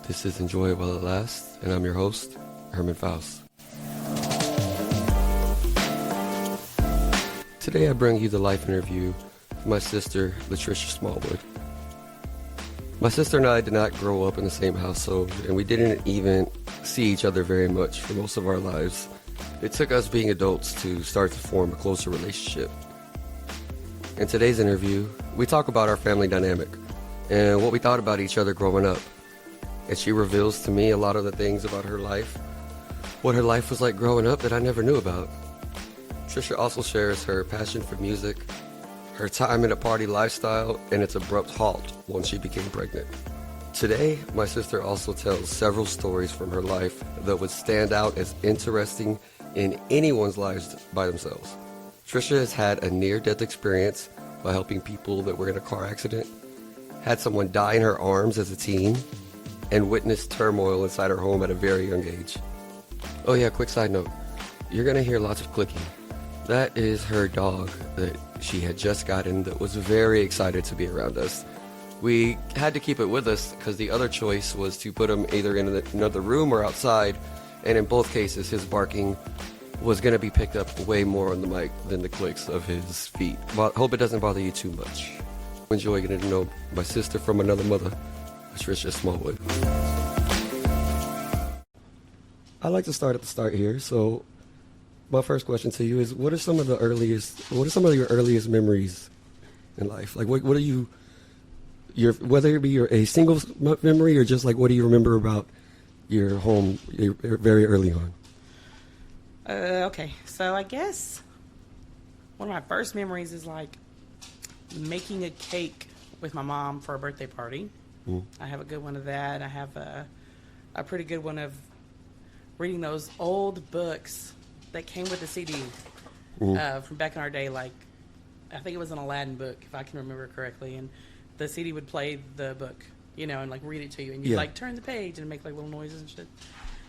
This is Enjoy It While It Lasts, and I'm your host, Herman Faust. Today I bring you the life interview of my sister, Latricia Smallwood. My sister and I did not grow up in the same household, and we didn't even see each other very much for most of our lives. It took us being adults to start to form a closer relationship. In today's interview, we talk about our family dynamic and what we thought about each other growing up. And she reveals to me a lot of the things about her life, what her life was like growing up that I never knew about. Tricia also shares her passion for music, her time in a party lifestyle, and its abrupt halt once she became pregnant. Today, my sister also tells several stories from her life that would stand out as interesting in anyone's lives by themselves. Tricia has had a near-death experience by helping people that were in a car accident, had someone die in her arms as a teen, and witnessed turmoil inside her home at a very young age. Oh yeah, quick side note. You're gonna hear lots of clicking. That is her dog that she had just gotten that was very excited to be around us. We had to keep it with us because the other choice was to put him either in another room or outside, and in both cases his barking was going to be picked up way more on the mic than the clicks of his feet. But hope it doesn't bother you too much. Enjoy getting to know my sister from another mother, Latricia Smallwood. I like to start at the start here, so my first question to you is, what are some of your earliest memories in life? Like, what are whether it be a single memory or just like, what do you remember about your home very early on? Okay, so I guess one of my first memories is like making a cake with my mom for a birthday party. I have a good one of that. I have a pretty good one of reading those old books that came with the CD from back in our day. Like, I think it was an Aladdin book, if I can remember correctly, and the CD would play the book, and like read it to you, and you'd like turn the page and make like little noises and shit.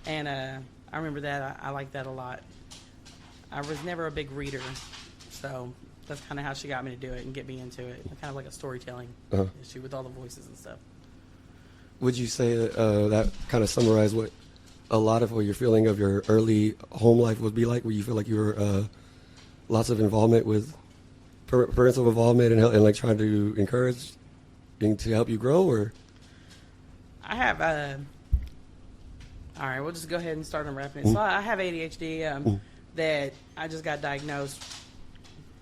And I remember that. I like that a lot. I was never a big reader, so that's kind of how she got me to do it and get me into it. Kind of like a storytelling issue with all the voices and stuff. Would you say that kind of summarized what a lot of what your feeling of your early home life would be like? Where you feel like you were lots of involvement with parental involvement and like trying to encourage to help you grow, or? I have all right, we'll just go ahead and start unwrapping it. So I have ADHD that I just got diagnosed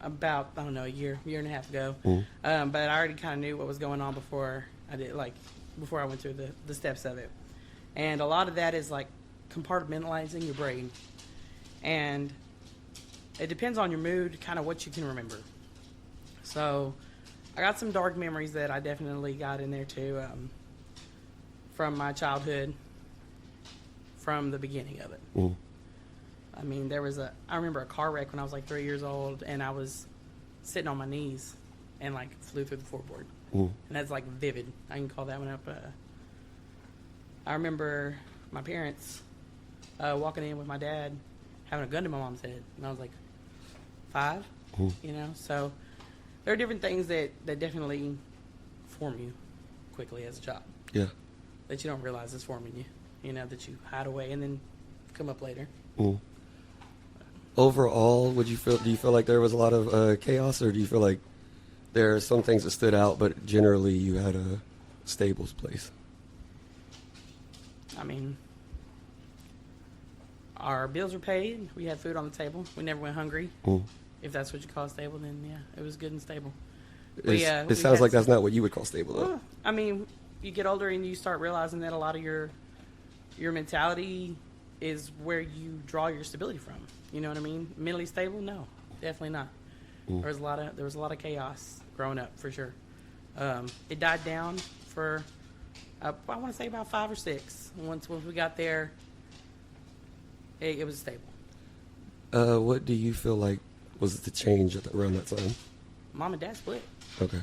about, I don't know, a year and a half ago. But I already kind of knew what was going on before I went through the steps of it. And a lot of that is like compartmentalizing your brain. And it depends on your mood, kind of what you can remember. So I got some dark memories that I definitely got in there too, from my childhood, from the beginning of it. I mean, I remember a car wreck when I was like 3 years old, and I was sitting on my knees and like flew through the floorboard. And that's like vivid. I can call that one up. I remember my parents walking in with my dad having a gun to my mom's head, and I was like 5, so there are different things that definitely form you quickly as a child. Yeah. That you don't realize is forming you, that you hide away and then come up later. Overall, do you feel like there was a lot of chaos, or do you feel like there are some things that stood out, but generally you had a stable place? I mean, our bills were paid. We had food on the table. We never went hungry. If that's what you call stable, then yeah, it was good and stable. It sounds like that's not what you would call stable, though. Well, I mean, you get older and you start realizing that a lot of your mentality is where you draw your stability from. You know what I mean? Mentally stable? No, definitely not. There was a lot of chaos growing up, for sure. It died down for I want to say about 5 or 6. Once we got there, it was stable. What do you feel like was the change around that time? Mom and Dad split. Okay.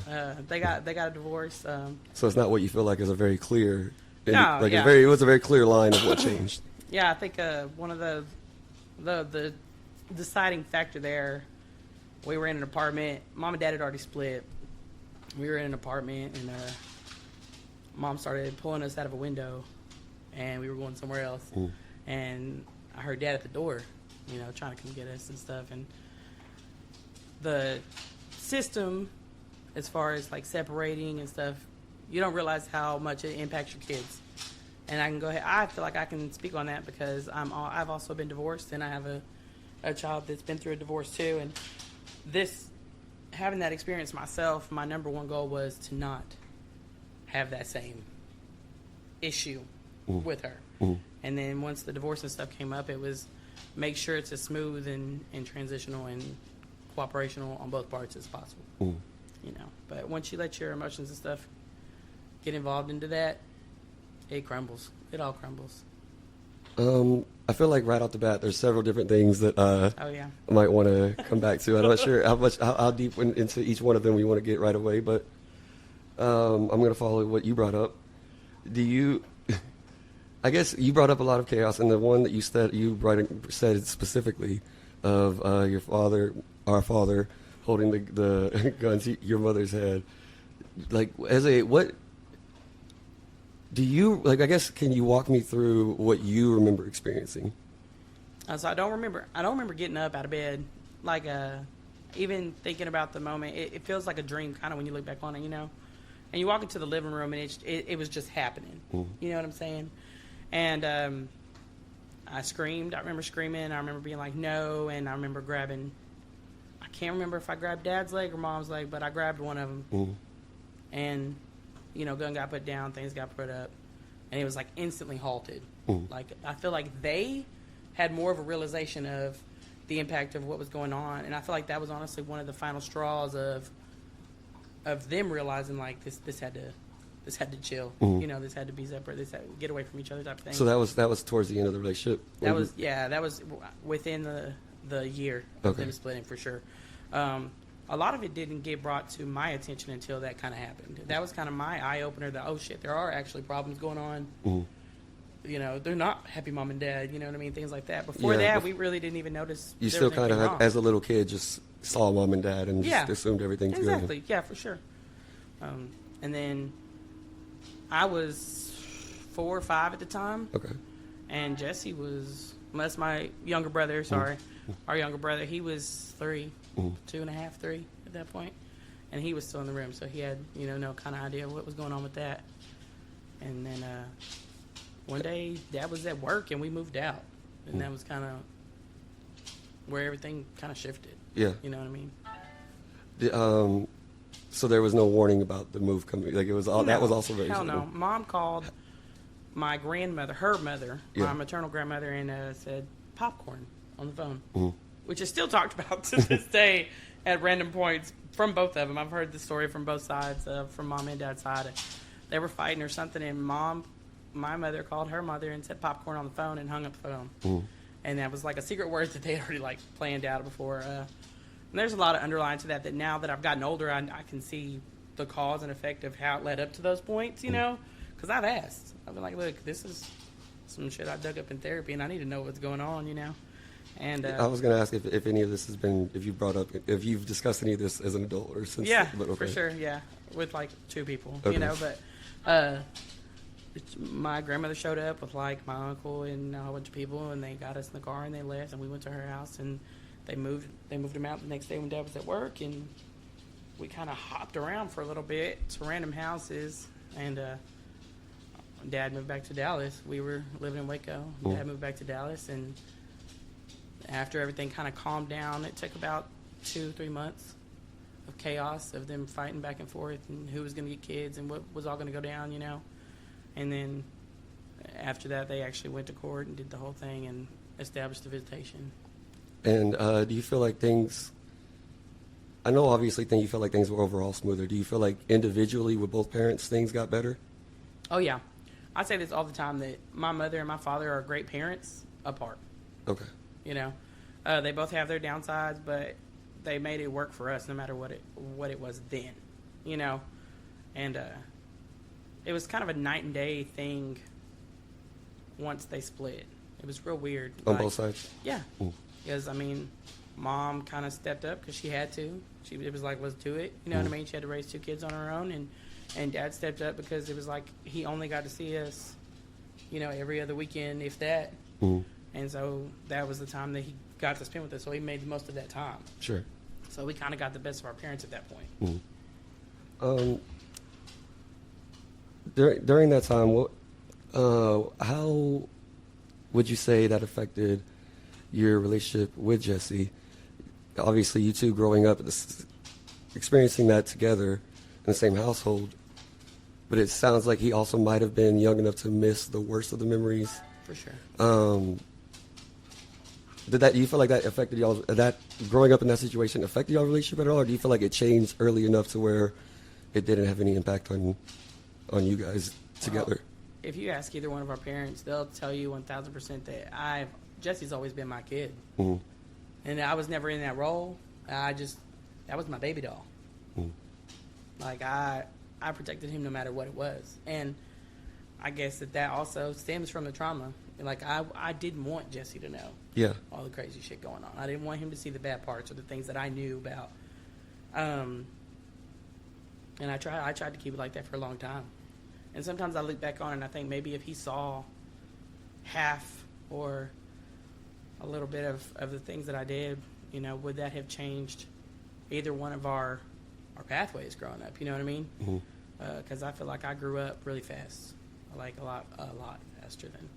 They got a divorce. So it's not what you feel like is a very clear. It it was a very clear line of what changed. Yeah, I think one of the deciding factor there. We were in an apartment. Mom and Dad had already split. We were in an apartment, and Mom started pulling us out of a window and we were going somewhere else. And I heard Dad at the door, you know, trying to come get us and stuff. And the system, as far as like separating and stuff, you don't realize how much it impacts your kids. And I can go ahead. I feel like I can speak on that because I've also been divorced, and I have a child that's been through a divorce too. And having that experience myself, my number one goal was to not have that same issue with her. And then once the divorce and stuff came up, it was make sure it's as smooth and transitional and cooperational on both parts as possible. You know, but once you let your emotions and stuff get involved into that, it crumbles. It all crumbles. I feel like right off the bat, there's several different things that Oh yeah. I might want to come back to. I'm not sure how deep into each one of them we want to get right away, but I'm going to follow what you brought up. I guess you brought up a lot of chaos, and the one that you said specifically of our father, holding the gun to your mother's head. Like, I guess, can you walk me through what you remember experiencing? So I don't remember getting up out of bed. Like, even thinking about the moment, it feels like a dream kind of when you look back on it, you know? And you walk into the living room, and it was just happening. You know what I'm saying? And I screamed. I remember screaming. I remember being like, no. And I remember grabbing, I can't remember if I grabbed Dad's leg or Mom's leg, but I grabbed one of them. And, you know, gun got put down, things got put up, and it was like instantly halted. Like, I feel like they had more of a realization of the impact of what was going on, and I feel like that was honestly one of the final straws of them realizing like this had to chill. You know, this had to be separate. This had to get away from each other type of thing. So that was towards the end of the relationship. That was within the year of them splitting for sure. A lot of it didn't get brought to my attention until that kind of happened. That was kind of my eye-opener that, oh, shit, there are actually problems going on. You know, they're not happy mom and dad, you know what I mean? Things like that. Before that, we really didn't even notice. You still kind of, as a little kid, just saw mom and dad and just assumed everything's good. Exactly, yeah, for sure. And then I was 4 or 5 at the time. Okay. And Jesse was, that's my younger brother, our younger brother, he was 3. 2.5, 3 at that point, and he was still in the room, so he had no kind of idea what was going on with that. And then one day Dad was at work and we moved out, and that was kind of where everything kind of shifted. You know what I mean? So there was no warning about the move coming. Like, it was all that was also very hell no. Mom called my grandmother, her mother, my maternal grandmother, and said popcorn on the phone. Which is still talked about to this day at random points from both of them. I've heard the story from both sides, from Mom and Dad's side. They were fighting or something, and my mother called her mother and said popcorn on the phone and hung up the phone. And that was like a secret word that they had already like planned out before. And there's a lot of underlying to that now that I've gotten older, I can see the cause and effect of how it led up to those points, you know? Because I've asked. I've been like, look, this is some shit I dug up in therapy, and I need to know what's going on, you know? And I was going to ask if any of this has been, if you've discussed any of this as an adult or since. Yeah, for sure, yeah. With like 2 people, you know, but my grandmother showed up with like my uncle and a whole bunch of people, and they got us in the car and they left, and we went to her house, and they moved him out the next day when Dad was at work, and we kind of hopped around for a little bit to random houses, and Dad moved back to Dallas. We were living in Waco. Dad moved back to Dallas, and after everything kind of calmed down, it took about 2-3 months of chaos of them fighting back and forth and who was going to get kids and what was all going to go down, you know. And then after that, they actually went to court and did the whole thing and established the visitation. And do you feel like things, I know obviously you feel like things were overall smoother. Do you feel like individually with both parents things got better? Oh, yeah. I say this all the time, that my mother and my father are great parents apart. Okay. You know, they both have their downsides, but they made it work for us no matter what it was then, you know. And it was kind of a night and day thing once they split. It was real weird. On both sides? Yeah. Because, I mean, Mom kind of stepped up because she had to. It was like, let's do it. You know what I mean? She had to raise 2 kids on her own. And Dad stepped up because it was like he only got to see us, every other weekend, if that. Mm. And so that was the time that he got to spend with us. So he made the most of that time. Sure. So we kind of got the best of our parents at that point. During that time, how would you say that affected your relationship with Jesse? Obviously, you two growing up, experiencing that together in the same household, but it sounds like he also might have been young enough to miss the worst of the memories. For sure. Do you feel like that affected y'all? That growing up in that situation affected y'all relationship at all, or do you feel like it changed early enough to where it didn't have any impact on you guys together? Well, if you ask either one of our parents, they'll tell you 1,000% that Jesse's always been my kid, and I was never in that role. That was my baby doll. Like I protected him no matter what it was, and I guess that also stems from the trauma. Like I didn't want Jesse to know all the crazy shit going on. I didn't want him to see the bad parts or the things that I knew about. And I tried to keep it like that for a long time. And sometimes I look back on it and I think maybe if he saw half or a little bit of the things that I did, would that have changed either one of our pathways growing up? You know what I mean? Because I feel like I grew up really fast, like a lot faster than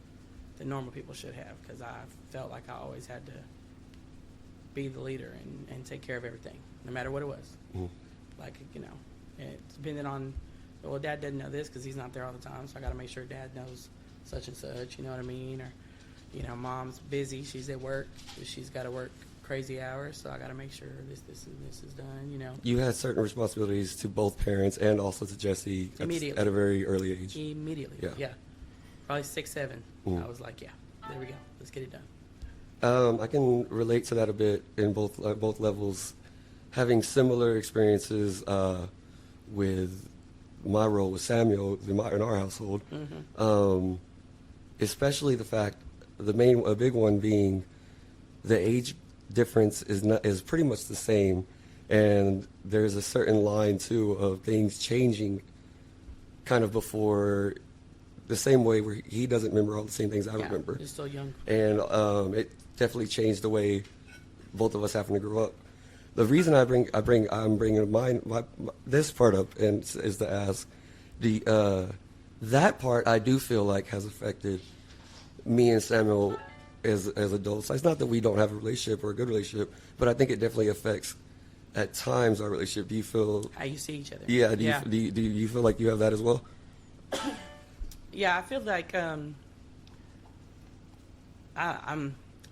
normal people should have, because I felt like I always had to be the leader and take care of everything, no matter what it was. Like, it's depending on, well, Dad doesn't know this because he's not there all the time, so I got to make sure Dad knows such and such, you know what I mean? Or, Mom's busy, she's at work, she's got to work crazy hours, so I got to make sure this and this is done, You had certain responsibilities to both parents and also to Jesse at a very early age. Immediately, yeah. Probably 6, 7. I was like, yeah, there we go. Let's get it done. I can relate to that a bit in both levels. Having similar experiences with my role with Samuel in our household, especially the fact, a big one being the age difference is pretty much the same, and there's a certain line too of things changing kind of before. The same way where he doesn't remember all the same things I remember. He's still young. And it definitely changed the way both of us happen to grow up. The reason I'm bringing this part up is to ask that part I do feel like has affected me and Samuel as adults. It's not that we don't have a relationship or a good relationship, but I think it definitely affects at times our relationship. Do you feel how you see each other? Yeah. Do you feel like you have that as well? Yeah, I feel like I'm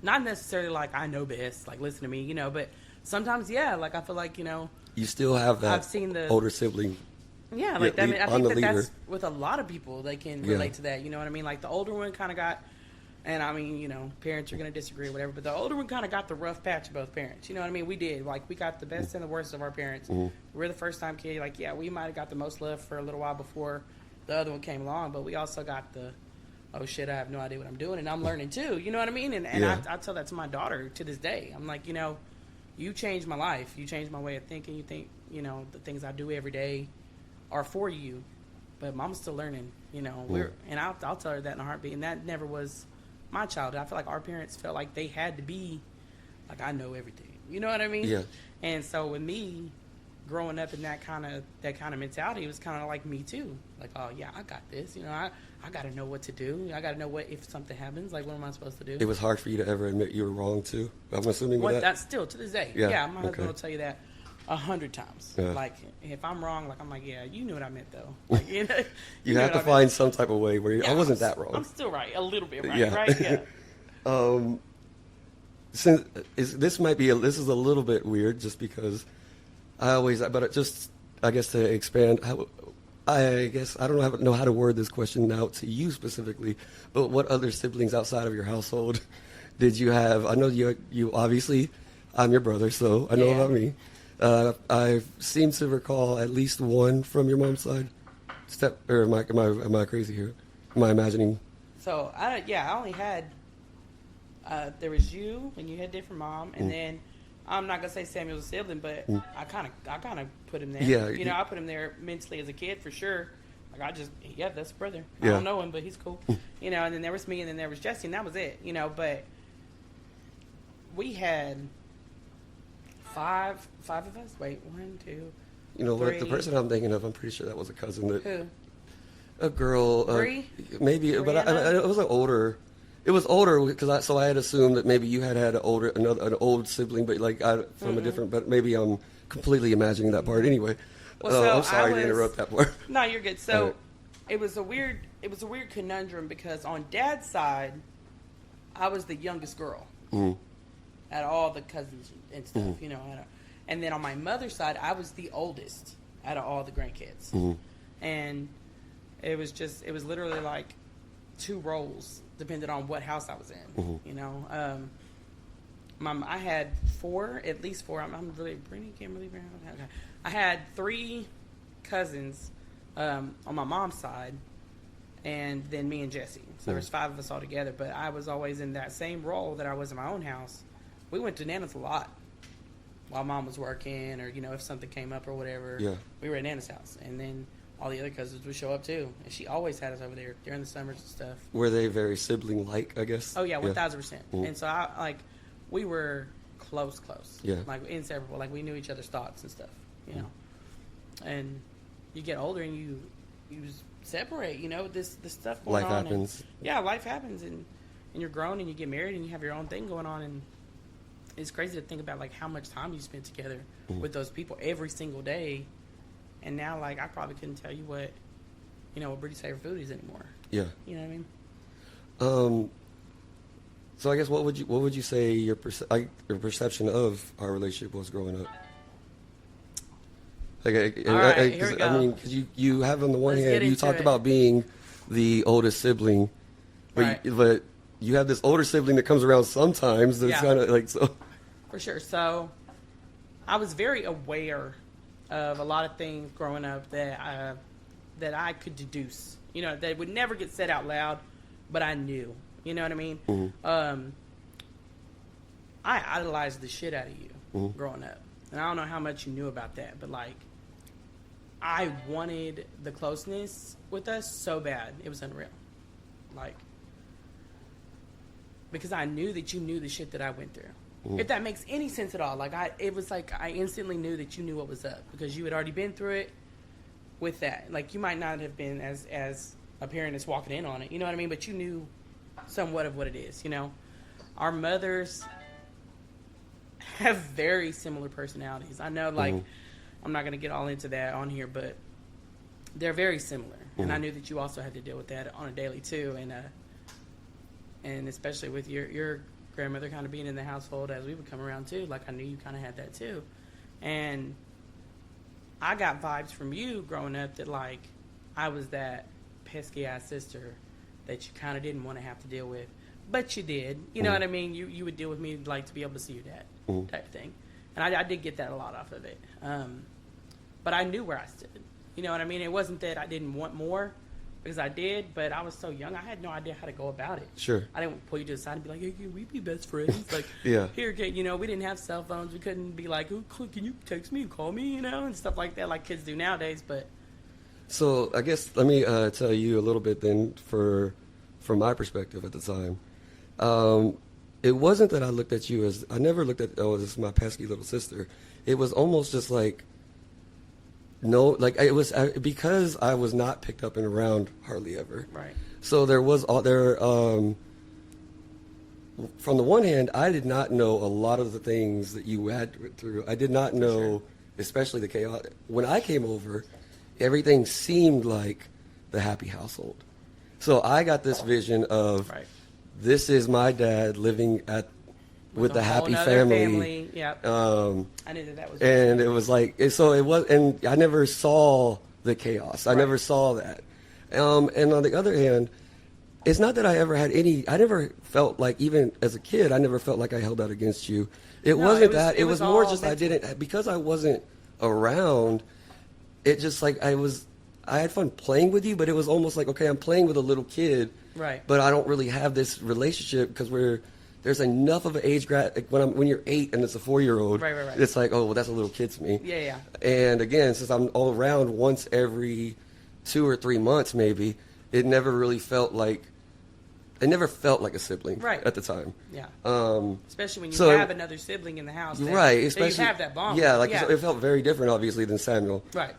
not necessarily like I know best, like listen to me, but sometimes, like I feel like, you still have that I've seen the older sibling. Yeah, like I mean, I think that's with a lot of people, they can relate to that, you know what I mean? Like the older one kind of got, and I mean, parents are going to disagree or whatever, but the older one kind of got the rough patch of both parents, you know what I mean? We did, like we got the best and the worst of our parents. We're the first time kid, like we might have got the most love for a little while before the other one came along, but we also got the, oh shit, I have no idea what I'm doing, and I'm learning too, you know what I mean? And I tell that to my daughter to this day. I'm like, you changed my life. You changed my way of thinking. You think, the things I do every day are for you, but mom's still learning, and I'll tell her that in a heartbeat, and that never was my childhood. I feel like our parents felt like they had to be, like, I know everything. You know what I mean? Yeah. And so with me, growing up in that kind of mentality, it was kind of like me too. Like, oh yeah, I got this. I got to know what to do. I got to know what if something happens. Like, what am I supposed to do? It was hard for you to ever admit you were wrong too. I'm assuming with that. That's still to this day. Yeah. My husband will tell you that 100 times. Yeah. Like, if I'm wrong, like I'm like, yeah, you knew what I meant though. Like, you have to find some type of way where I wasn't that wrong. I'm still right, a little bit right. Yeah. Right. Yeah. Since this is a little bit weird, just because. I guess to expand, I don't know how to word this question now to you specifically, but what other siblings outside of your household did you have? I know you obviously, I'm your brother, so I know about me. I seem to recall at least one from your mom's side. Am I crazy here? Am I imagining? So I only had, there was you, and you had different mom, and then, I'm not gonna say Samuel's a sibling, but I kind of put him there. Yeah, I put him there mentally as a kid for sure. Like that's a brother. I Yeah. don't know him, but he's cool. You know, and then there was me, and then there was Jesse, and that was it. You know, but we had five of us. Wait, 1, 2. You know what? The 3. person I'm thinking of, I'm pretty sure that was a cousin. Who? A girl. Bree? Maybe, but it was an older. It was older because I had assumed that maybe you had an old sibling, but like from a different. But maybe I'm completely imagining that part anyway. Well, so I'm sorry to interrupt that part. No, you're good. So it was a weird conundrum because on Dad's side, I was the youngest girl out of all the cousins and stuff, you know. And then on my mother's side, I was the oldest out of all the grandkids, and it was literally like 2 roles depending on what house I was in, you know. I had 4, at least 4. I'm really Brittany, Kimberly, Brown. Okay. I had 3 cousins on my mom's side, and then me and Jesse. So there was 5 of us all together. But I was always in that same role that I was in my own house. We went to Nana's a lot while Mom was working, or you know, if something came up or whatever. Yeah. We were at Nana's house, and then all the other cousins would show up too, and she always had us over there during the summers and stuff. Were they very sibling-like, I guess? Oh yeah, 1,000%. And so we were close. Yeah. Like inseparable. Like we knew each other's thoughts and stuff, you know. And you get older and you separate, you know, this stuff going on. Life happens. Life happens, and you're grown and you get married and you have your own thing going on, and it's crazy to think about like how much time you spent together with those people every single day. And now, like, I probably couldn't tell you what Brittany's favorite food is anymore. Yeah. You know what I mean? So I guess what would you say your perception of our relationship was growing up? Like, all right, here we go. I mean, because you have on the one hand, you talked about being the oldest sibling, but you have this older sibling that comes around sometimes. That's kind of like so. For sure. So I was very aware of a lot of things growing up that I could deduce. You know, that would never get said out loud, but I knew. You know what I mean? I idolized the shit out of you growing up. And I don't know how much you knew about that, but like, I wanted the closeness with us so bad. It was unreal. Like, because I knew that you knew the shit that I went through. If that makes any sense at all. Like, it was like I instantly knew that you knew what was up because you had already been through it with that. Like, you might not have been as apparent as walking in on it. You know what I mean? But you knew somewhat of what it is, you know? Our mothers have very similar personalities. I know, like, I'm not going to get all into that on here, but they're very similar. And I knew that you also had to deal with that on a daily, too. And especially with your grandmother kind of being in the household as we would come around, too. Like, I knew you kind of had that, too. And I got vibes from you growing up that, like, I was that pesky-ass sister that you kind of didn't want to have to deal with. But you did. You know what I mean? You would deal with me, like, to be able to see your dad type thing. And I did get that a lot off of it. But I knew where I stood. You know what I mean? It wasn't that I didn't want more, because I did, but I was so young, I had no idea how to go about it. Sure. I didn't pull you to the side and be like, hey, can we be best friends? Like, here, kid, you know, we didn't have cell phones. We couldn't be like, oh, can you text me and call me, you know, and stuff like that, like kids do nowadays. But so I guess let me tell you a little bit then from my perspective at the time. It wasn't that I looked at you as, I never looked at, oh, this is my pesky little sister. It was almost just like, no, like it was because I was not picked up and around hardly ever. Right. So there was from the one hand, I did not know a lot of the things that you had through. I did not know, especially the chaos. When I came over, everything seemed like the happy household. So I got this vision of, this is my dad living with the happy family. Yep. I knew that was. And it was like, so it was, and I never saw the chaos. I never saw that. And on the other hand, it's not that I ever had I never felt like, even as a kid, I never felt like I held out against you. It wasn't that. It was more just I didn't, because I wasn't around, it just like I had fun playing with you, but it was almost like, okay, I'm playing with a little kid. Right. But I don't really have this relationship because there's enough of an age like when you're 8 and it's a 4-year-old, right. It's like, oh, well, that's a little kid to me. Yeah. And again, since I'm all around once every 2 or 3 months maybe, it never really felt like a sibling Right. at the time. Yeah. Especially when you So have another sibling in the house. Right. So Especially you have that bond. Yeah, like so it felt very different, obviously, than Samuel. Right.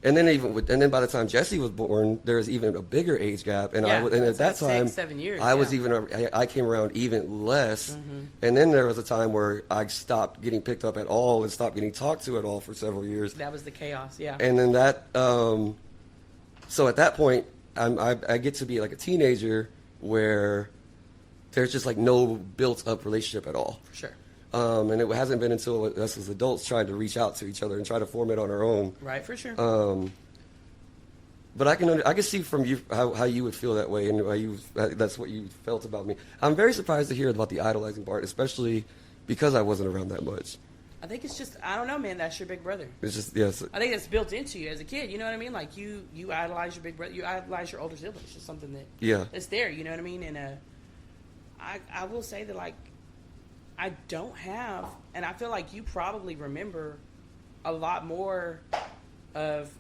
And then by the time Jesse was born, there was even a bigger age gap, and Yeah, at that that's like time, 6-7 years, I was yeah. I came around even less, and then there was a time where I stopped getting picked up at all and stopped getting talked to at all for several years. That was the chaos, yeah. And then so at that point, I get to be like a teenager where there's just like no built-up relationship at all. Sure. And it hasn't been until us as adults trying to reach out to each other and try to form it on our own. Right, for sure. But I can see from you how you would feel that way, and that's what you felt about me. I'm very surprised to hear about the idolizing part, especially because I wasn't around that much. I think it's just, I don't know, man, that's your big brother. It's just, yes. I think that's built into you as a kid, you know what I mean? Like, you idolize your big brother, you idolize your older siblings. It's just something that's there, you know what I mean? And I will say that, like, I don't have, and I feel like you probably remember a lot more of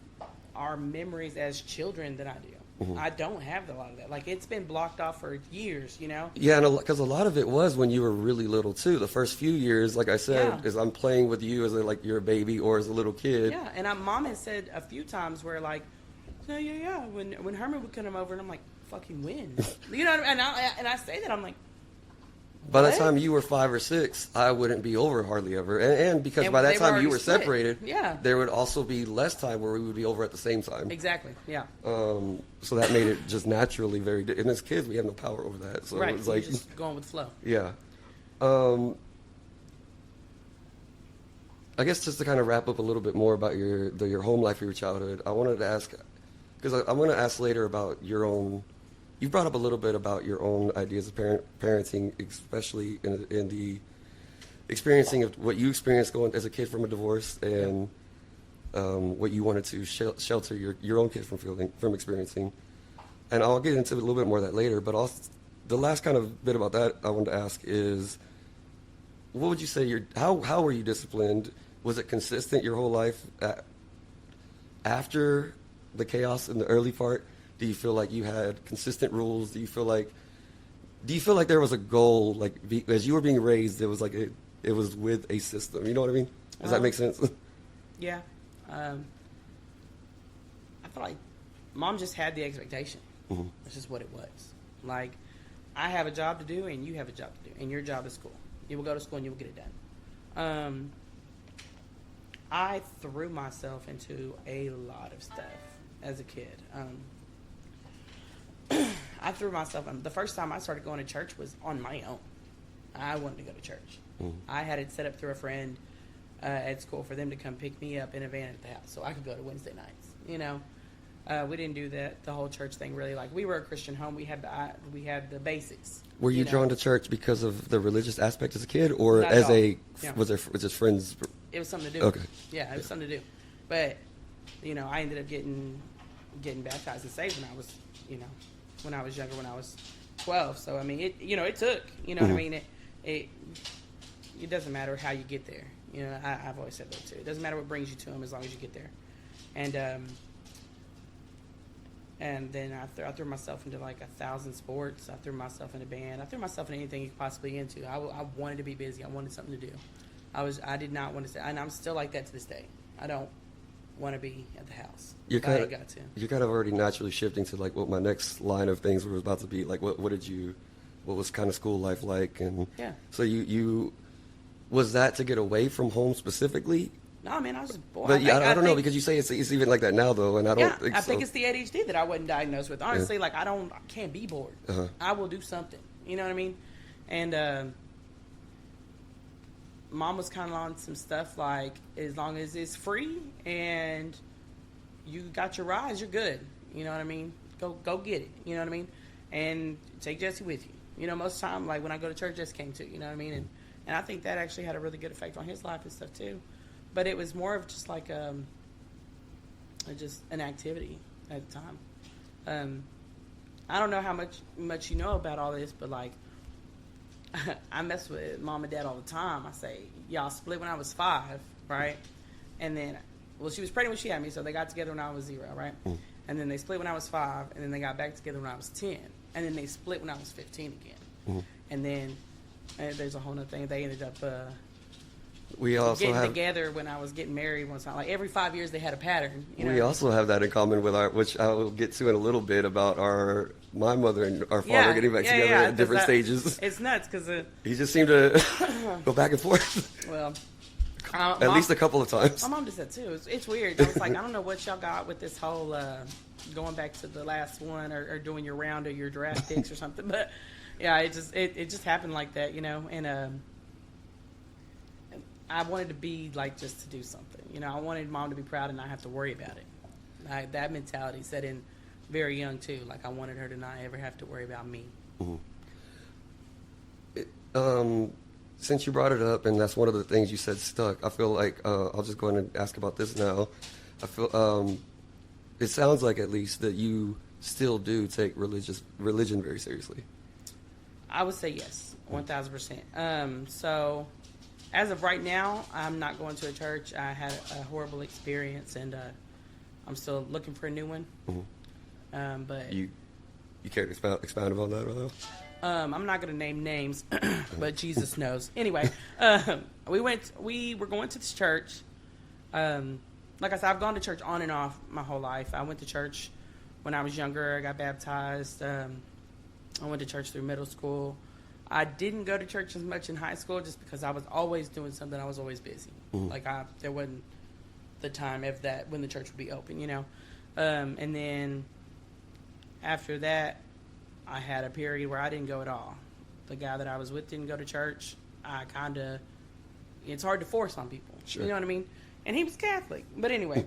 our memories as children than I do. Mm-hmm. I don't have a lot of that. Like, it's been blocked off for years, you know? Yeah, and because a lot of it was when you were really little, too. The first few years, like I said, is I'm playing with you as like you're a baby or as a little kid. Yeah, and Mom has said a few times where, like, yeah, when Herman would come over, and I'm like, fucking when? You know what I mean? And I say that, I'm like, by the time you were 5 or 6, I wouldn't be over hardly ever. And because by that time you were split. separated, yeah, there would also be less time where we would be over at the same time. Exactly, yeah. So that made it just naturally very and as kids, we have no power over that. So right, it was so like, you're just going with the flow. Yeah. I guess just to kind of wrap up a little bit more about your home life, your childhood, I wanted to ask, because I'm going to ask later about your own. You brought up a little bit about your own ideas of parenting, especially in the experiencing of what you experienced going as a kid from a divorce, and what you wanted to shelter your own kids from experiencing. And I'll get into a little bit more of that later. But also, the last kind of bit about that I wanted to ask is, what would you say how were you disciplined? Was it consistent your whole life? After the chaos in the early part, do you feel like you had consistent rules? Do you feel like there was a goal? Like as you were being raised, it was like it was with a system. You know what I mean? Does that make sense? Yeah. I feel like Mom just had the expectation. Mm-hmm. That's just what it was. Like, I have a job to do, and you have a job to do, and your job is school. You will go to school, and you will get it done. I threw myself into a lot of stuff as a kid. I threw myself. The first time I started going to church was on my own. I wanted to go to church. Mm. I had it set up through a friend at school for them to come pick me up in a van at the house, so I could go to Wednesday nights. You know, we didn't do the whole church thing really. Like, we were a Christian home. We had the basics. Were you drawn to church because of the religious aspect as a kid, or Not as a yeah. was just friends? It was something to do. Okay. Yeah, it was something to do. But I ended up getting baptized and saved when I was when I was younger, when I was 12. So I mean, it took. You know what I mean? It doesn't matter how you get there. You know, I've always said that too. It doesn't matter what brings you to Him as long as you get there. And then I threw myself into like 1,000 sports. I threw myself in a band. I threw myself in anything you could possibly get into. I wanted to be busy. I wanted something to do. I did not want to stay, and I'm still like that to this day. I don't want to be at the house. You're kind of already naturally shifting to like what my next line of things was about to be. Like, what was kind of school life like? And yeah. So you was that to get away from home specifically? No, man, I was just bored. But I don't know, because you say it's even like that now though, and I don't. I think it's the ADHD that I wasn't diagnosed with. Honestly, like I can't be bored. Uh-huh. I will do something. You know what I mean? And Mom was kind of on some stuff like, as long as it's free and you got your rides, you're good. You know what I mean? Go get it. You know what I mean? And take Jesse with you. You know, most of the time, like when I go to church, Jesse came too. You know what I mean? And I think that actually had a really good effect on his life and stuff too. But it was more of just like just an activity at the time. I don't know how much you know about all this, but like I mess with Mom and Dad all the time. I say, y'all split when I was 5, right? And then well, she was pregnant when she had me, so they got together when I was 0, right? And then they split when I was 5, and then they got back together when I was 10, and then they split when I was 15 again. And then there's a whole other thing. They ended up we also getting have together when I was getting married one time. Like every 5 years, they had a pattern. You know? we also have that in common with which I will get to in a little bit about my mother and our father getting back together at different stages. It's nuts because He just seemed to go back and forth. Well, at least a couple of times. My mom did that too. It's weird. I was like, I don't know what y'all got with this whole going back to the last one or doing your round of your draft picks or something. But yeah, it just happened like that, you know. And I wanted to be like just to do something, you know. I wanted mom to be proud and not have to worry about it. That mentality set in very young too. Like I wanted her to not ever have to worry about me. Since you brought it up, and that's one of the things you said stuck, I feel like I'll just go ahead and ask about this now. I feel it sounds like at least that you still do take religion very seriously. I would say yes, 1,000%. So as of right now, I'm not going to a church. I had a horrible experience, and I'm still looking for a new one. But you care to expound upon that, though? I'm not going to name names, but Jesus knows. Anyway, we were going to this church. Like I said, I've gone to church on and off my whole life. I went to church when I was younger. I got baptized. I went to church through middle school. I didn't go to church as much in high school just because I was always doing something. I was always busy. Like there wasn't the time of that when the church would be open, you know. And then after that, I had a period where I didn't go at all. The guy that I was with didn't go to church. It's hard to force on people. Sure. You know what I mean? And he was Catholic. But anyway,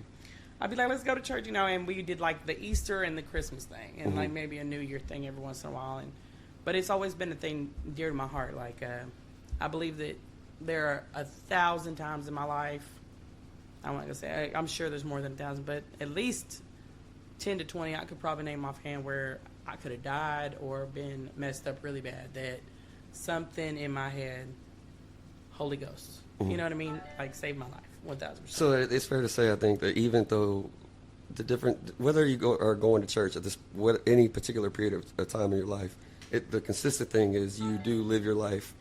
I'd be like, let's go to church, you know, and we did like the Easter and the Christmas thing and like maybe a New Year thing every once in a while. But it's always been a thing dear to my heart. Like, I believe that there are 1,000 times in my life, I'm not going to say, I'm sure there's more than 1,000, but at least 10 to 20 I could probably name offhand where I could have died or been messed up really bad, that something in my head, Holy Ghost, you know what I mean? Like, saved my life, 1,000%. So it's fair to say, I think, that even though whether you are going to church at any particular period of time in your life, the consistent thing is you do live your life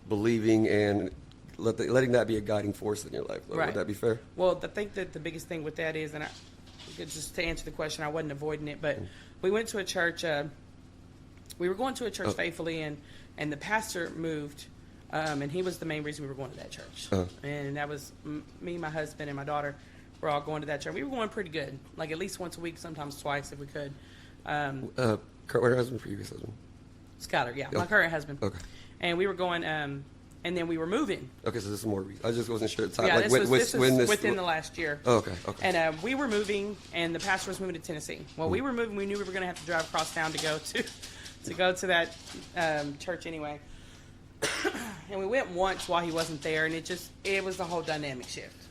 believing and letting that be a guiding force in your life. Right. Would that be fair? Well, I think that the biggest thing with that is, and just to answer the question, I wasn't avoiding it, but we went to a church. We were going to a church faithfully, and the pastor moved, and he was the main reason we were going to that church. And that was me, my husband, and my daughter were all going to that church. We were going pretty good, like at least once a week, sometimes twice if we could. Current husband, previous husband? Skylar, yeah, my current husband. Okay. And we were going, and then we were moving. Okay, so this is more recent. I just wasn't sure at the time. Yeah, like, this was within the last year. Oh, okay. And we were moving, and the pastor was moving to Tennessee. Well, we were moving. We knew we were going to have to drive across town to go to that church anyway. And we went once while he wasn't there, and it was a whole dynamic shift.